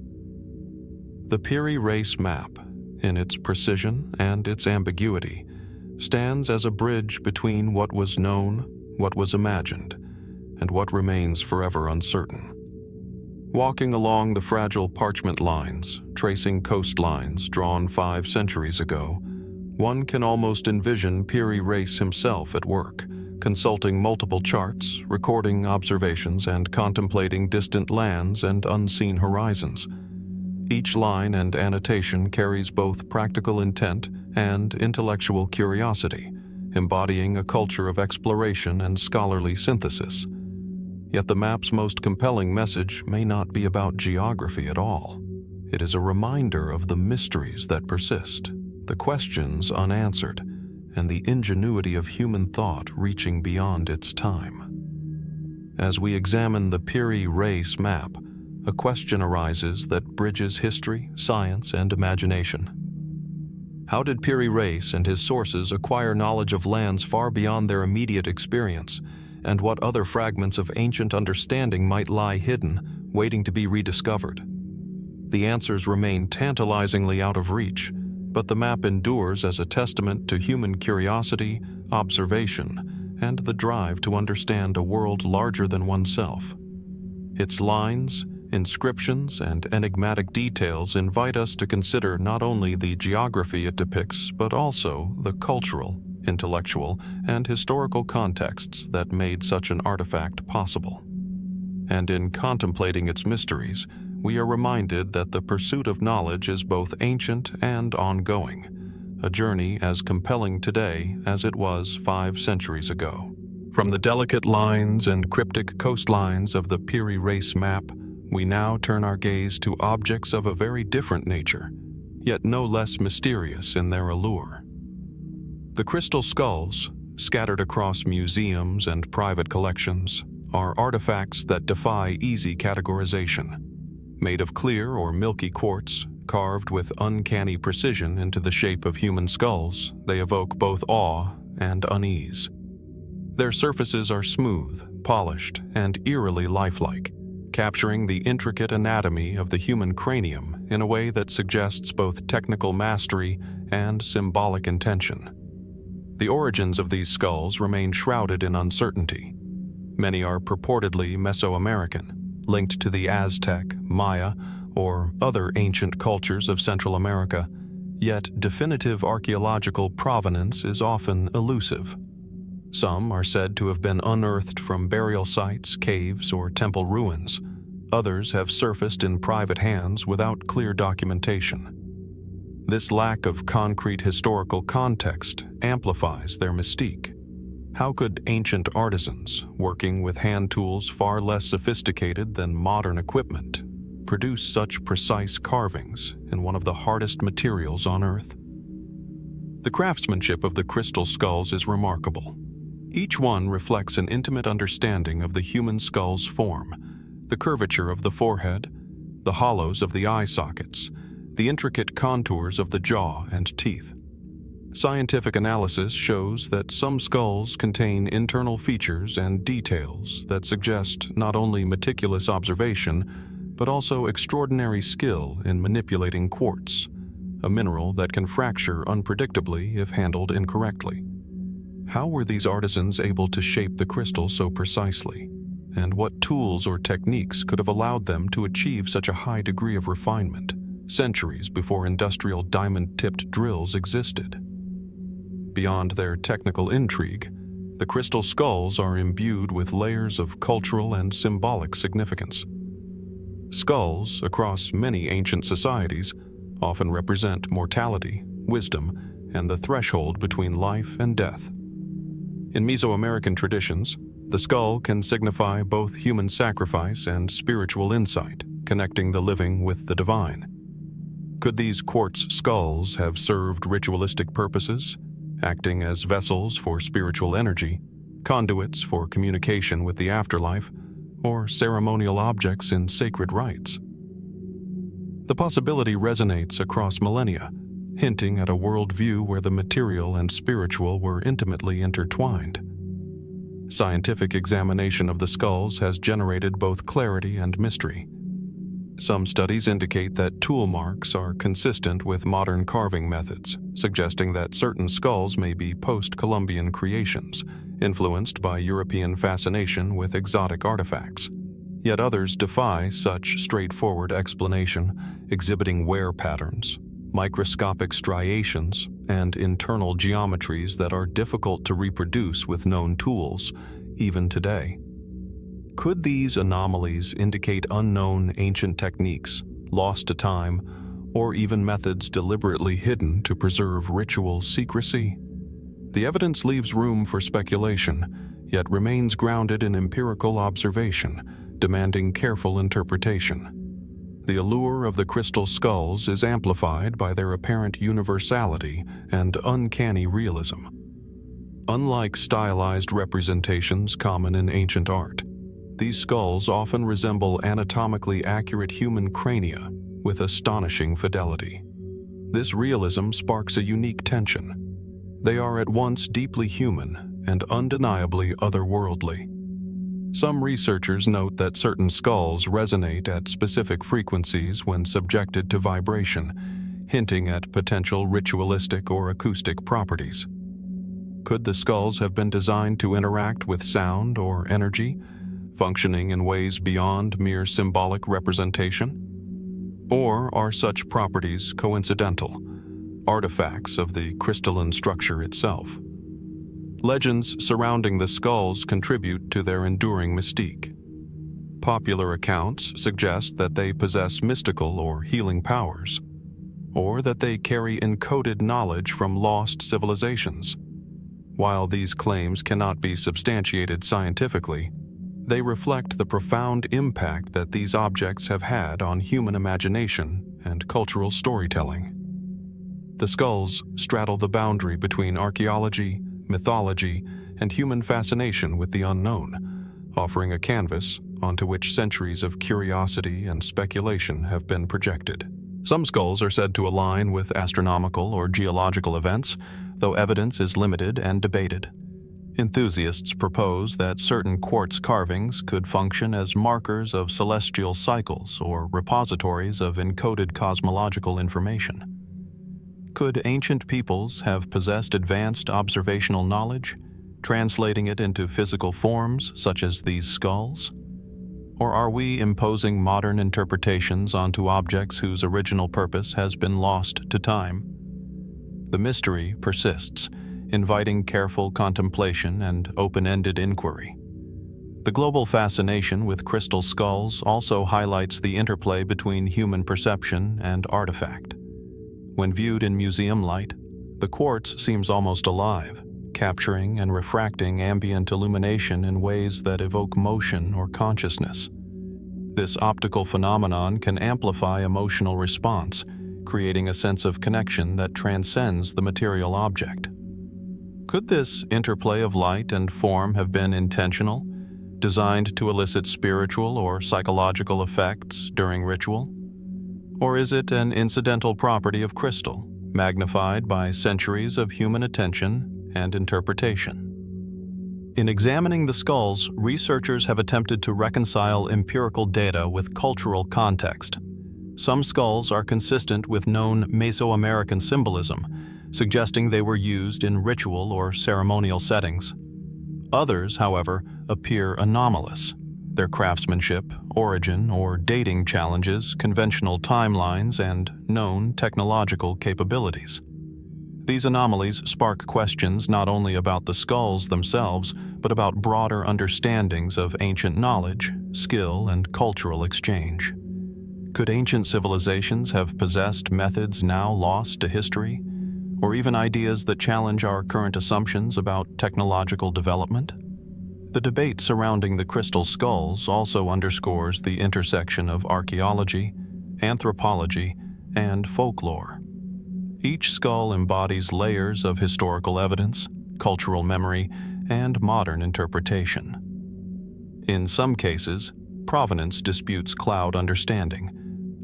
The Piri Reis Map, in its precision and its ambiguity, stands as a bridge between what was known, what was imagined, and what remains forever uncertain. Walking along the fragile parchment lines, tracing coastlines drawn 5 centuries ago, one can almost envision Piri Reis himself at work, consulting multiple charts, recording observations, and contemplating distant lands and unseen horizons. Each line and annotation carries both practical intent and intellectual curiosity, embodying a culture of exploration and scholarly synthesis. Yet the map's most compelling message may not be about geography at all. It is a reminder of the mysteries that persist, the questions unanswered, and the ingenuity of human thought reaching beyond its time. As we examine the Piri Reis Map, a question arises that bridges history, science, and imagination. How did Piri Reis and his sources acquire knowledge of lands far beyond their immediate experience, and what other fragments of ancient understanding might lie hidden, waiting to be rediscovered? The answers remain tantalizingly out of reach, but the map endures as a testament to human curiosity, observation, and the drive to understand a world larger than oneself. Its lines, inscriptions, and enigmatic details invite us to consider not only the geography it depicts, but also the cultural, intellectual, and historical contexts that made such an artifact possible. And in contemplating its mysteries, we are reminded that the pursuit of knowledge is both ancient and ongoing, a journey as compelling today as it was 5 centuries ago. From the delicate lines and cryptic coastlines of the Piri Reis Map, we now turn our gaze to objects of a very different nature, yet no less mysterious in their allure. The crystal skulls, scattered across museums and private collections, are artifacts that defy easy categorization. Made of clear or milky quartz, carved with uncanny precision into the shape of human skulls, they evoke both awe and unease. Their surfaces are smooth, polished, and eerily lifelike, capturing the intricate anatomy of the human cranium in a way that suggests both technical mastery and symbolic intention. The origins of these skulls remain shrouded in uncertainty. Many are purportedly Mesoamerican, linked to the Aztec, Maya, or other ancient cultures of Central America, yet definitive archaeological provenance is often elusive. Some are said to have been unearthed from burial sites, caves, or temple ruins. Others have surfaced in private hands without clear documentation. This lack of concrete historical context amplifies their mystique. How could ancient artisans, working with hand tools far less sophisticated than modern equipment, produce such precise carvings in one of the hardest materials on Earth? The craftsmanship of the crystal skulls is remarkable. Each one reflects an intimate understanding of the human skull's form, the curvature of the forehead, the hollows of the eye sockets, the intricate contours of the jaw and teeth. Scientific analysis shows that some skulls contain internal features and details that suggest not only meticulous observation, but also extraordinary skill in manipulating quartz, a mineral that can fracture unpredictably if handled incorrectly. How were these artisans able to shape the crystal so precisely? And what tools or techniques could have allowed them to achieve such a high degree of refinement, centuries before industrial diamond-tipped drills existed? Beyond their technical intrigue, the crystal skulls are imbued with layers of cultural and symbolic significance. Skulls, across many ancient societies, often represent mortality, wisdom, and the threshold between life and death. In Mesoamerican traditions, the skull can signify both human sacrifice and spiritual insight, connecting the living with the divine. Could these quartz skulls have served ritualistic purposes, acting as vessels for spiritual energy, conduits for communication with the afterlife, or ceremonial objects in sacred rites? The possibility resonates across millennia, hinting at a worldview where the material and spiritual were intimately intertwined. Scientific examination of the skulls has generated both clarity and mystery. Some studies indicate that tool marks are consistent with modern carving methods, suggesting that certain skulls may be post-Columbian creations, influenced by European fascination with exotic artifacts. Yet others defy such straightforward explanation, exhibiting wear patterns, microscopic striations, and internal geometries that are difficult to reproduce with known tools, even today. Could these anomalies indicate unknown ancient techniques, lost to time, or even methods deliberately hidden to preserve ritual secrecy? The evidence leaves room for speculation, yet remains grounded in empirical observation, demanding careful interpretation. The allure of the crystal skulls is amplified by their apparent universality and uncanny realism. Unlike stylized representations common in ancient art, these skulls often resemble anatomically accurate human crania with astonishing fidelity. This realism sparks a unique tension. They are at once deeply human and undeniably otherworldly. Some researchers note that certain skulls resonate at specific frequencies when subjected to vibration, hinting at potential ritualistic or acoustic properties. Could the skulls have been designed to interact with sound or energy, functioning in ways beyond mere symbolic representation? Or are such properties coincidental, artifacts of the crystalline structure itself? Legends surrounding the skulls contribute to their enduring mystique. Popular accounts suggest that they possess mystical or healing powers, or that they carry encoded knowledge from lost civilizations. While these claims cannot be substantiated scientifically, they reflect the profound impact that these objects have had on human imagination and cultural storytelling. The skulls straddle the boundary between archaeology, mythology, and human fascination with the unknown, offering a canvas onto which centuries of curiosity and speculation have been projected. Some skulls are said to align with astronomical or geological events, though evidence is limited and debated. Enthusiasts propose that certain quartz carvings could function as markers of celestial cycles or repositories of encoded cosmological information. Could ancient peoples have possessed advanced observational knowledge, translating it into physical forms such as these skulls? Or are we imposing modern interpretations onto objects whose original purpose has been lost to time? The mystery persists, inviting careful contemplation and open-ended inquiry. The global fascination with crystal skulls also highlights the interplay between human perception and artifact. When viewed in museum light, the quartz seems almost alive, capturing and refracting ambient illumination in ways that evoke motion or consciousness. This optical phenomenon can amplify emotional response, creating a sense of connection that transcends the material object. Could this interplay of light and form have been intentional, designed to elicit spiritual or psychological effects during ritual? Or is it an incidental property of crystal, magnified by centuries of human attention and interpretation? In examining the skulls, researchers have attempted to reconcile empirical data with cultural context. Some skulls are consistent with known Mesoamerican symbolism, suggesting they were used in ritual or ceremonial settings. Others, however, appear anomalous. Their craftsmanship, origin, or dating challenges conventional timelines and known technological capabilities. These anomalies spark questions not only about the skulls themselves, but about broader understandings of ancient knowledge, skill, and cultural exchange. Could ancient civilizations have possessed methods now lost to history, or even ideas that challenge our current assumptions about technological development? The debate surrounding the crystal skulls also underscores the intersection of archaeology, anthropology, and folklore. Each skull embodies layers of historical evidence, cultural memory, and modern interpretation. In some cases, provenance disputes cloud understanding,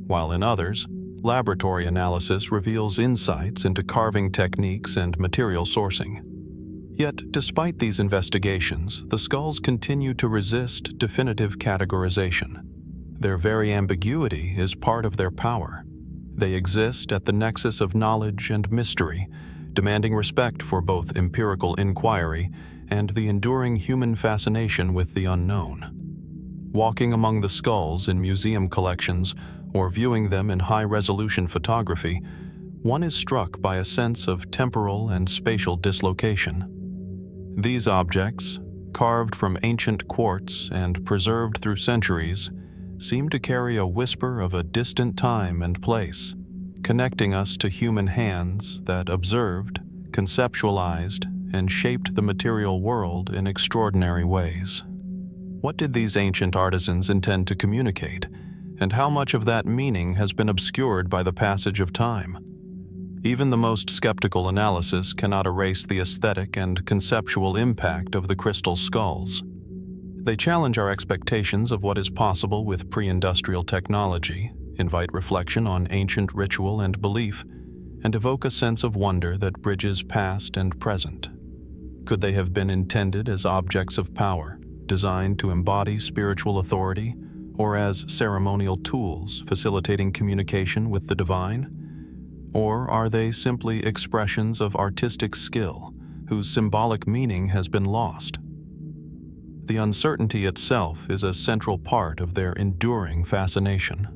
while in others, laboratory analysis reveals insights into carving techniques and material sourcing. Yet, despite these investigations, the skulls continue to resist definitive categorization. Their very ambiguity is part of their power. They exist at the nexus of knowledge and mystery, demanding respect for both empirical inquiry and the enduring human fascination with the unknown. Walking among the skulls in museum collections or viewing them in high-resolution photography, one is struck by a sense of temporal and spatial dislocation. These objects, carved from ancient quartz and preserved through centuries, seem to carry a whisper of a distant time and place, connecting us to human hands that observed, conceptualized, and shaped the material world in extraordinary ways. What did these ancient artisans intend to communicate, and how much of that meaning has been obscured by the passage of time? Even the most skeptical analysis cannot erase the aesthetic and conceptual impact of the crystal skulls. They challenge our expectations of what is possible with pre-industrial technology, invite reflection on ancient ritual and belief, and evoke a sense of wonder that bridges past and present. Could they have been intended as objects of power, designed to embody spiritual authority, or as ceremonial tools facilitating communication with the divine? Or are they simply expressions of artistic skill, whose symbolic meaning has been lost? The uncertainty itself is a central part of their enduring fascination.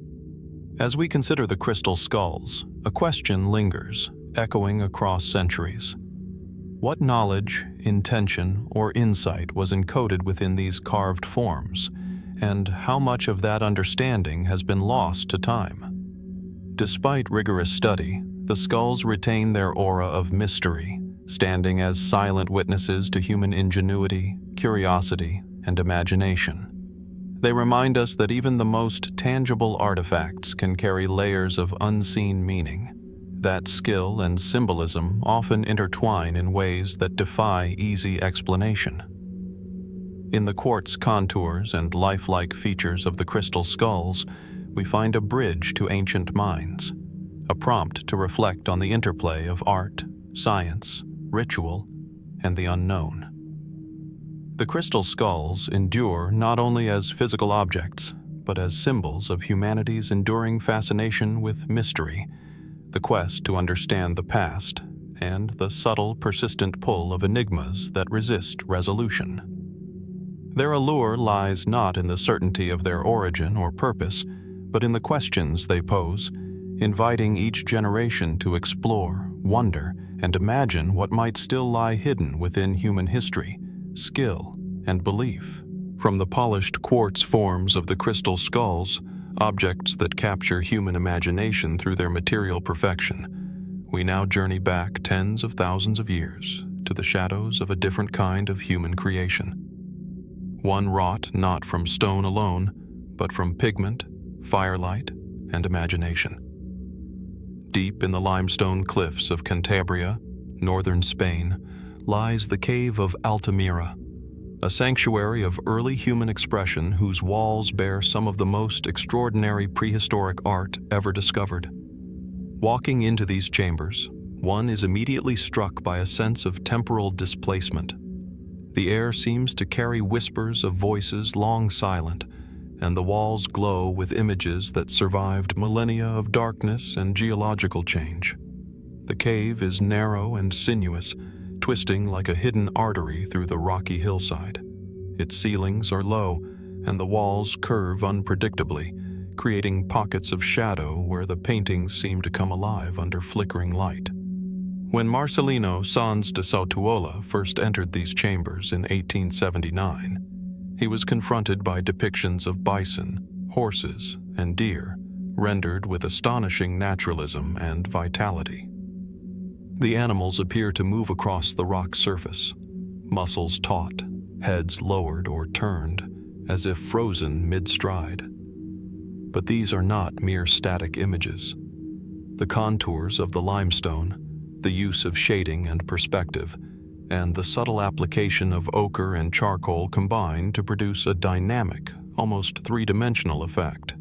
As we consider the crystal skulls, a question lingers, echoing across centuries. What knowledge, intention, or insight was encoded within these carved forms, and how much of that understanding has been lost to time? Despite rigorous study, the skulls retain their aura of mystery, standing as silent witnesses to human ingenuity, curiosity, and imagination. They remind us that even the most tangible artifacts can carry layers of unseen meaning, that skill and symbolism often intertwine in ways that defy easy explanation. In the quartz contours and lifelike features of the crystal skulls, we find a bridge to ancient minds, a prompt to reflect on the interplay of art, science, ritual, and the unknown. The crystal skulls endure not only as physical objects, but as symbols of humanity's enduring fascination with mystery, the quest to understand the past, and the subtle, persistent pull of enigmas that resist resolution. Their allure lies not in the certainty of their origin or purpose, but in the questions they pose, inviting each generation to explore, wonder, and imagine what might still lie hidden within human history, skill, and belief. From the polished quartz forms of the crystal skulls, objects that capture human imagination through their material perfection, we now journey back tens of thousands of years to the shadows of a different kind of human creation. One wrought not from stone alone, but from pigment, firelight, and imagination. Deep in the limestone cliffs of Cantabria, northern Spain, lies the cave of Altamira, a sanctuary of early human expression whose walls bear some of the most extraordinary prehistoric art ever discovered. Walking into these chambers, one is immediately struck by a sense of temporal displacement. The air seems to carry whispers of voices long silent, and the walls glow with images that survived millennia of darkness and geological change. The cave is narrow and sinuous, twisting like a hidden artery through the rocky hillside. Its ceilings are low, and the walls curve unpredictably, creating pockets of shadow where the paintings seem to come alive under flickering light. When Marcelino Sanz de Sautuola first entered these chambers in 1879, he was confronted by depictions of bison, horses, and deer, rendered with astonishing naturalism and vitality. The animals appear to move across the rock surface, muscles taut, heads lowered or turned, as if frozen mid-stride. But these are not mere static images. The contours of the limestone, the use of shading and perspective, and the subtle application of ochre and charcoal combine to produce a dynamic, almost three-dimensional effect.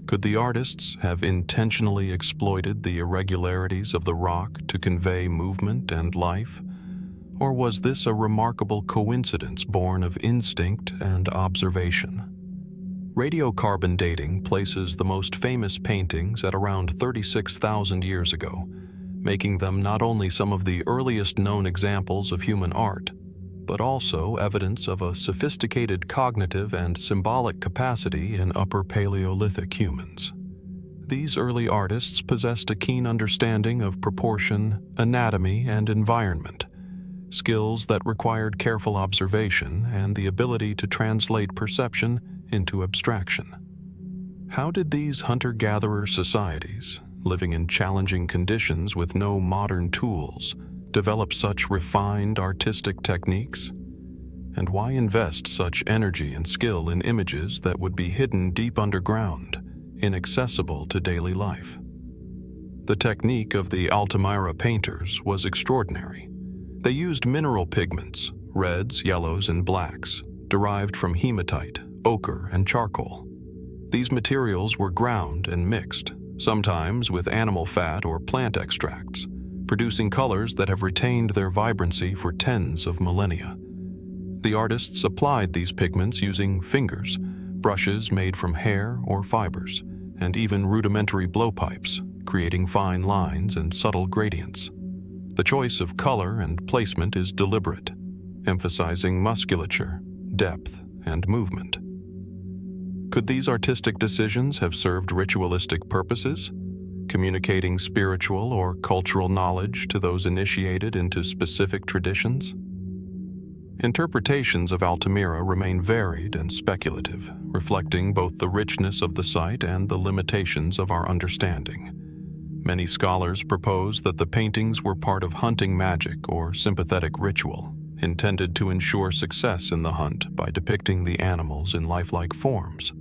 Could the artists have intentionally exploited the irregularities of the rock to convey movement and life? Or was this a remarkable coincidence born of instinct and observation? Radiocarbon dating places the most famous paintings at around 36,000 years ago, making them not only some of the earliest known examples of human art, but also evidence of a sophisticated cognitive and symbolic capacity in Upper Paleolithic humans. These early artists possessed a keen understanding of proportion, anatomy, and environment, skills that required careful observation and the ability to translate perception into abstraction. How did these hunter-gatherer societies, living in challenging conditions with no modern tools, develop such refined artistic techniques? And why invest such energy and skill in images that would be hidden deep underground, inaccessible to daily life? The technique of the Altamira painters was extraordinary. They used mineral pigments, reds, yellows, and blacks, derived from hematite, ochre, and charcoal. These materials were ground and mixed, sometimes with animal fat or plant extracts, producing colors that have retained their vibrancy for tens of millennia. The artists applied these pigments using fingers, brushes made from hair or fibers, and even rudimentary blowpipes, creating fine lines and subtle gradients. The choice of color and placement is deliberate, emphasizing musculature, depth, and movement. Could these artistic decisions have served ritualistic purposes, communicating spiritual or cultural knowledge to those initiated into specific traditions? Interpretations of Altamira remain varied and speculative, reflecting both the richness of the site and the limitations of our understanding. Many scholars propose that the paintings were part of hunting magic or sympathetic ritual, intended to ensure success in the hunt by depicting the animals in lifelike forms.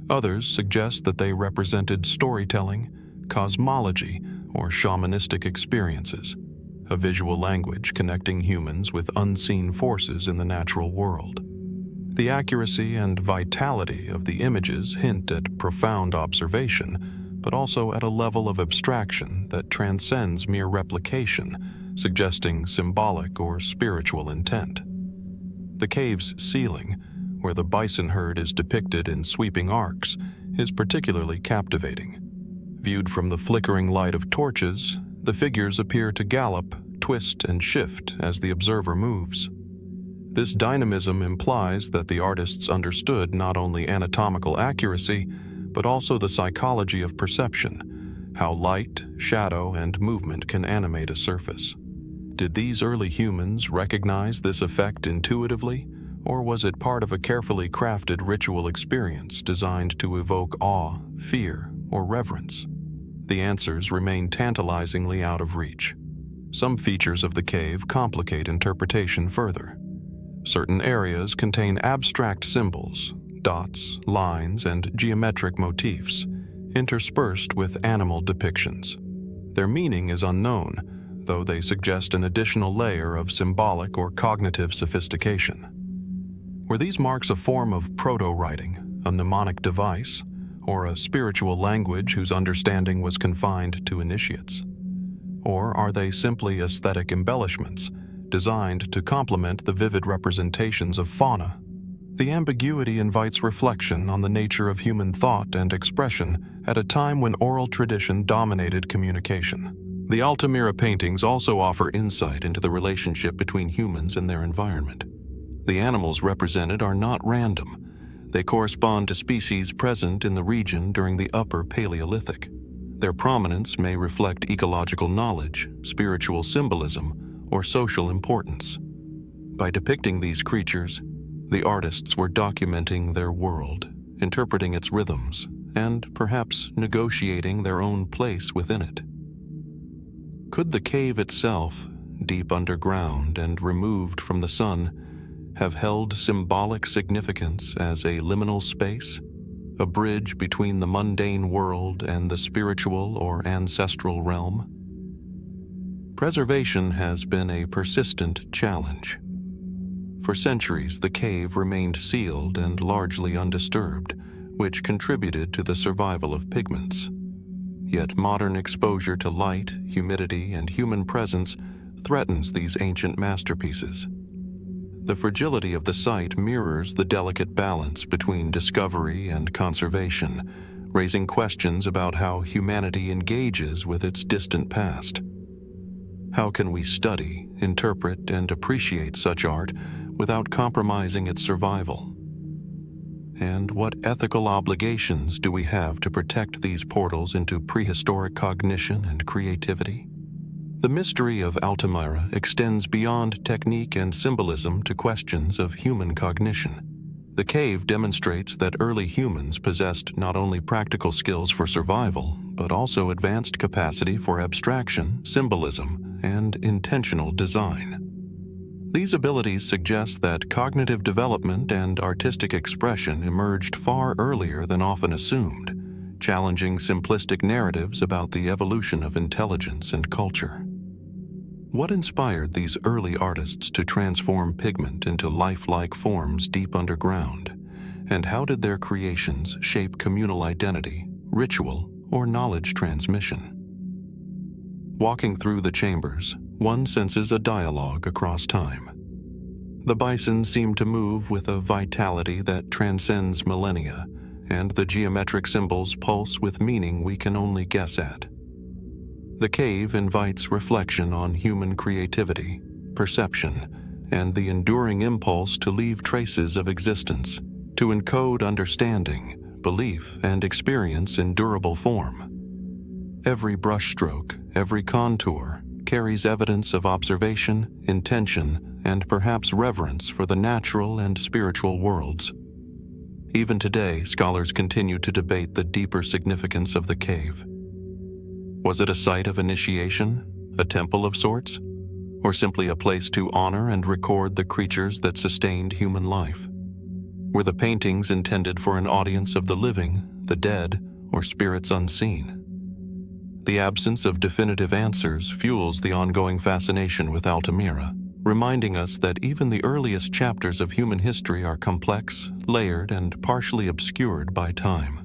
Others suggest that they represented storytelling, cosmology, or shamanistic experiences, a visual language connecting humans with unseen forces in the natural world. The accuracy and vitality of the images hint at profound observation, but also at a level of abstraction that transcends mere replication, suggesting symbolic or spiritual intent. The cave's ceiling, where the bison herd is depicted in sweeping arcs, is particularly captivating. Viewed from the flickering light of torches, the figures appear to gallop, twist, and shift as the observer moves. This dynamism implies that the artists understood not only anatomical accuracy, but also the psychology of perception, how light, shadow, and movement can animate a surface. Did these early humans recognize this effect intuitively, or was it part of a carefully crafted ritual experience designed to evoke awe, fear, or reverence? The answers remain tantalizingly out of reach. Some features of the cave complicate interpretation further. Certain areas contain abstract symbols, dots, lines, and geometric motifs, interspersed with animal depictions. Their meaning is unknown, though they suggest an additional layer of symbolic or cognitive sophistication. Were these marks a form of proto-writing, a mnemonic device, or a spiritual language whose understanding was confined to initiates? Or are they simply aesthetic embellishments, designed to complement the vivid representations of fauna? The ambiguity invites reflection on the nature of human thought and expression at a time when oral tradition dominated communication. The Altamira paintings also offer insight into the relationship between humans and their environment. The animals represented are not random. They correspond to species present in the region during the Upper Paleolithic. Their prominence may reflect ecological knowledge, spiritual symbolism, or social importance. By depicting these creatures, the artists were documenting their world, interpreting its rhythms, and perhaps negotiating their own place within it. Could the cave itself, deep underground and removed from the sun, have held symbolic significance as a liminal space, a bridge between the mundane world and the spiritual or ancestral realm? Preservation has been a persistent challenge. For centuries, the cave remained sealed and largely undisturbed, which contributed to the survival of pigments. Yet modern exposure to light, humidity, and human presence threatens these ancient masterpieces. The fragility of the site mirrors the delicate balance between discovery and conservation, raising questions about how humanity engages with its distant past. How can we study, interpret, and appreciate such art without compromising its survival? And what ethical obligations do we have to protect these portals into prehistoric cognition and creativity? The mystery of Altamira extends beyond technique and symbolism to questions of human cognition. The cave demonstrates that early humans possessed not only practical skills for survival, but also advanced capacity for abstraction, symbolism, and intentional design. These abilities suggest that cognitive development and artistic expression emerged far earlier than often assumed, challenging simplistic narratives about the evolution of intelligence and culture. What inspired these early artists to transform pigment into lifelike forms deep underground? And how did their creations shape communal identity, ritual, or knowledge transmission? Walking through the chambers, one senses a dialogue across time. The bison seem to move with a vitality that transcends millennia, and the geometric symbols pulse with meaning we can only guess at. The cave invites reflection on human creativity, perception, and the enduring impulse to leave traces of existence, to encode understanding, belief, and experience in durable form. Every brushstroke, every contour, carries evidence of observation, intention, and perhaps reverence for the natural and spiritual worlds. Even today, scholars continue to debate the deeper significance of the cave. Was it a site of initiation, a temple of sorts, or simply a place to honor and record the creatures that sustained human life? Were the paintings intended for an audience of the living, the dead, or spirits unseen? The absence of definitive answers fuels the ongoing fascination with Altamira, reminding us that even the earliest chapters of human history are complex, layered, and partially obscured by time.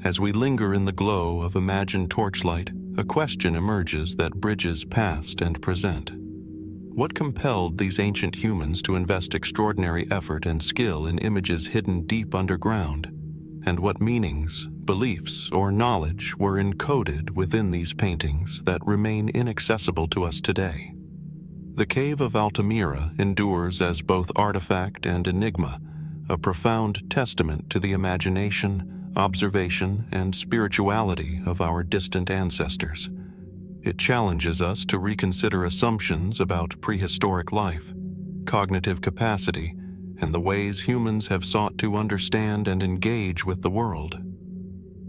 As we linger in the glow of imagined torchlight, a question emerges that bridges past and present. What compelled these ancient humans to invest extraordinary effort and skill in images hidden deep underground? And what meanings, beliefs, or knowledge were encoded within these paintings that remain inaccessible to us today? The cave of Altamira endures as both artifact and enigma, a profound testament to the imagination, observation, and spirituality of our distant ancestors. It challenges us to reconsider assumptions about prehistoric life, cognitive capacity, and the ways humans have sought to understand and engage with the world.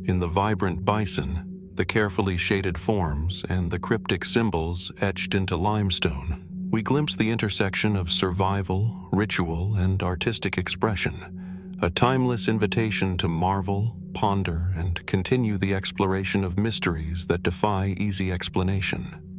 In the vibrant bison, the carefully shaded forms, and the cryptic symbols etched into limestone, we glimpse the intersection of survival, ritual, and artistic expression, a timeless invitation to marvel, ponder, and continue the exploration of mysteries that defy easy explanation.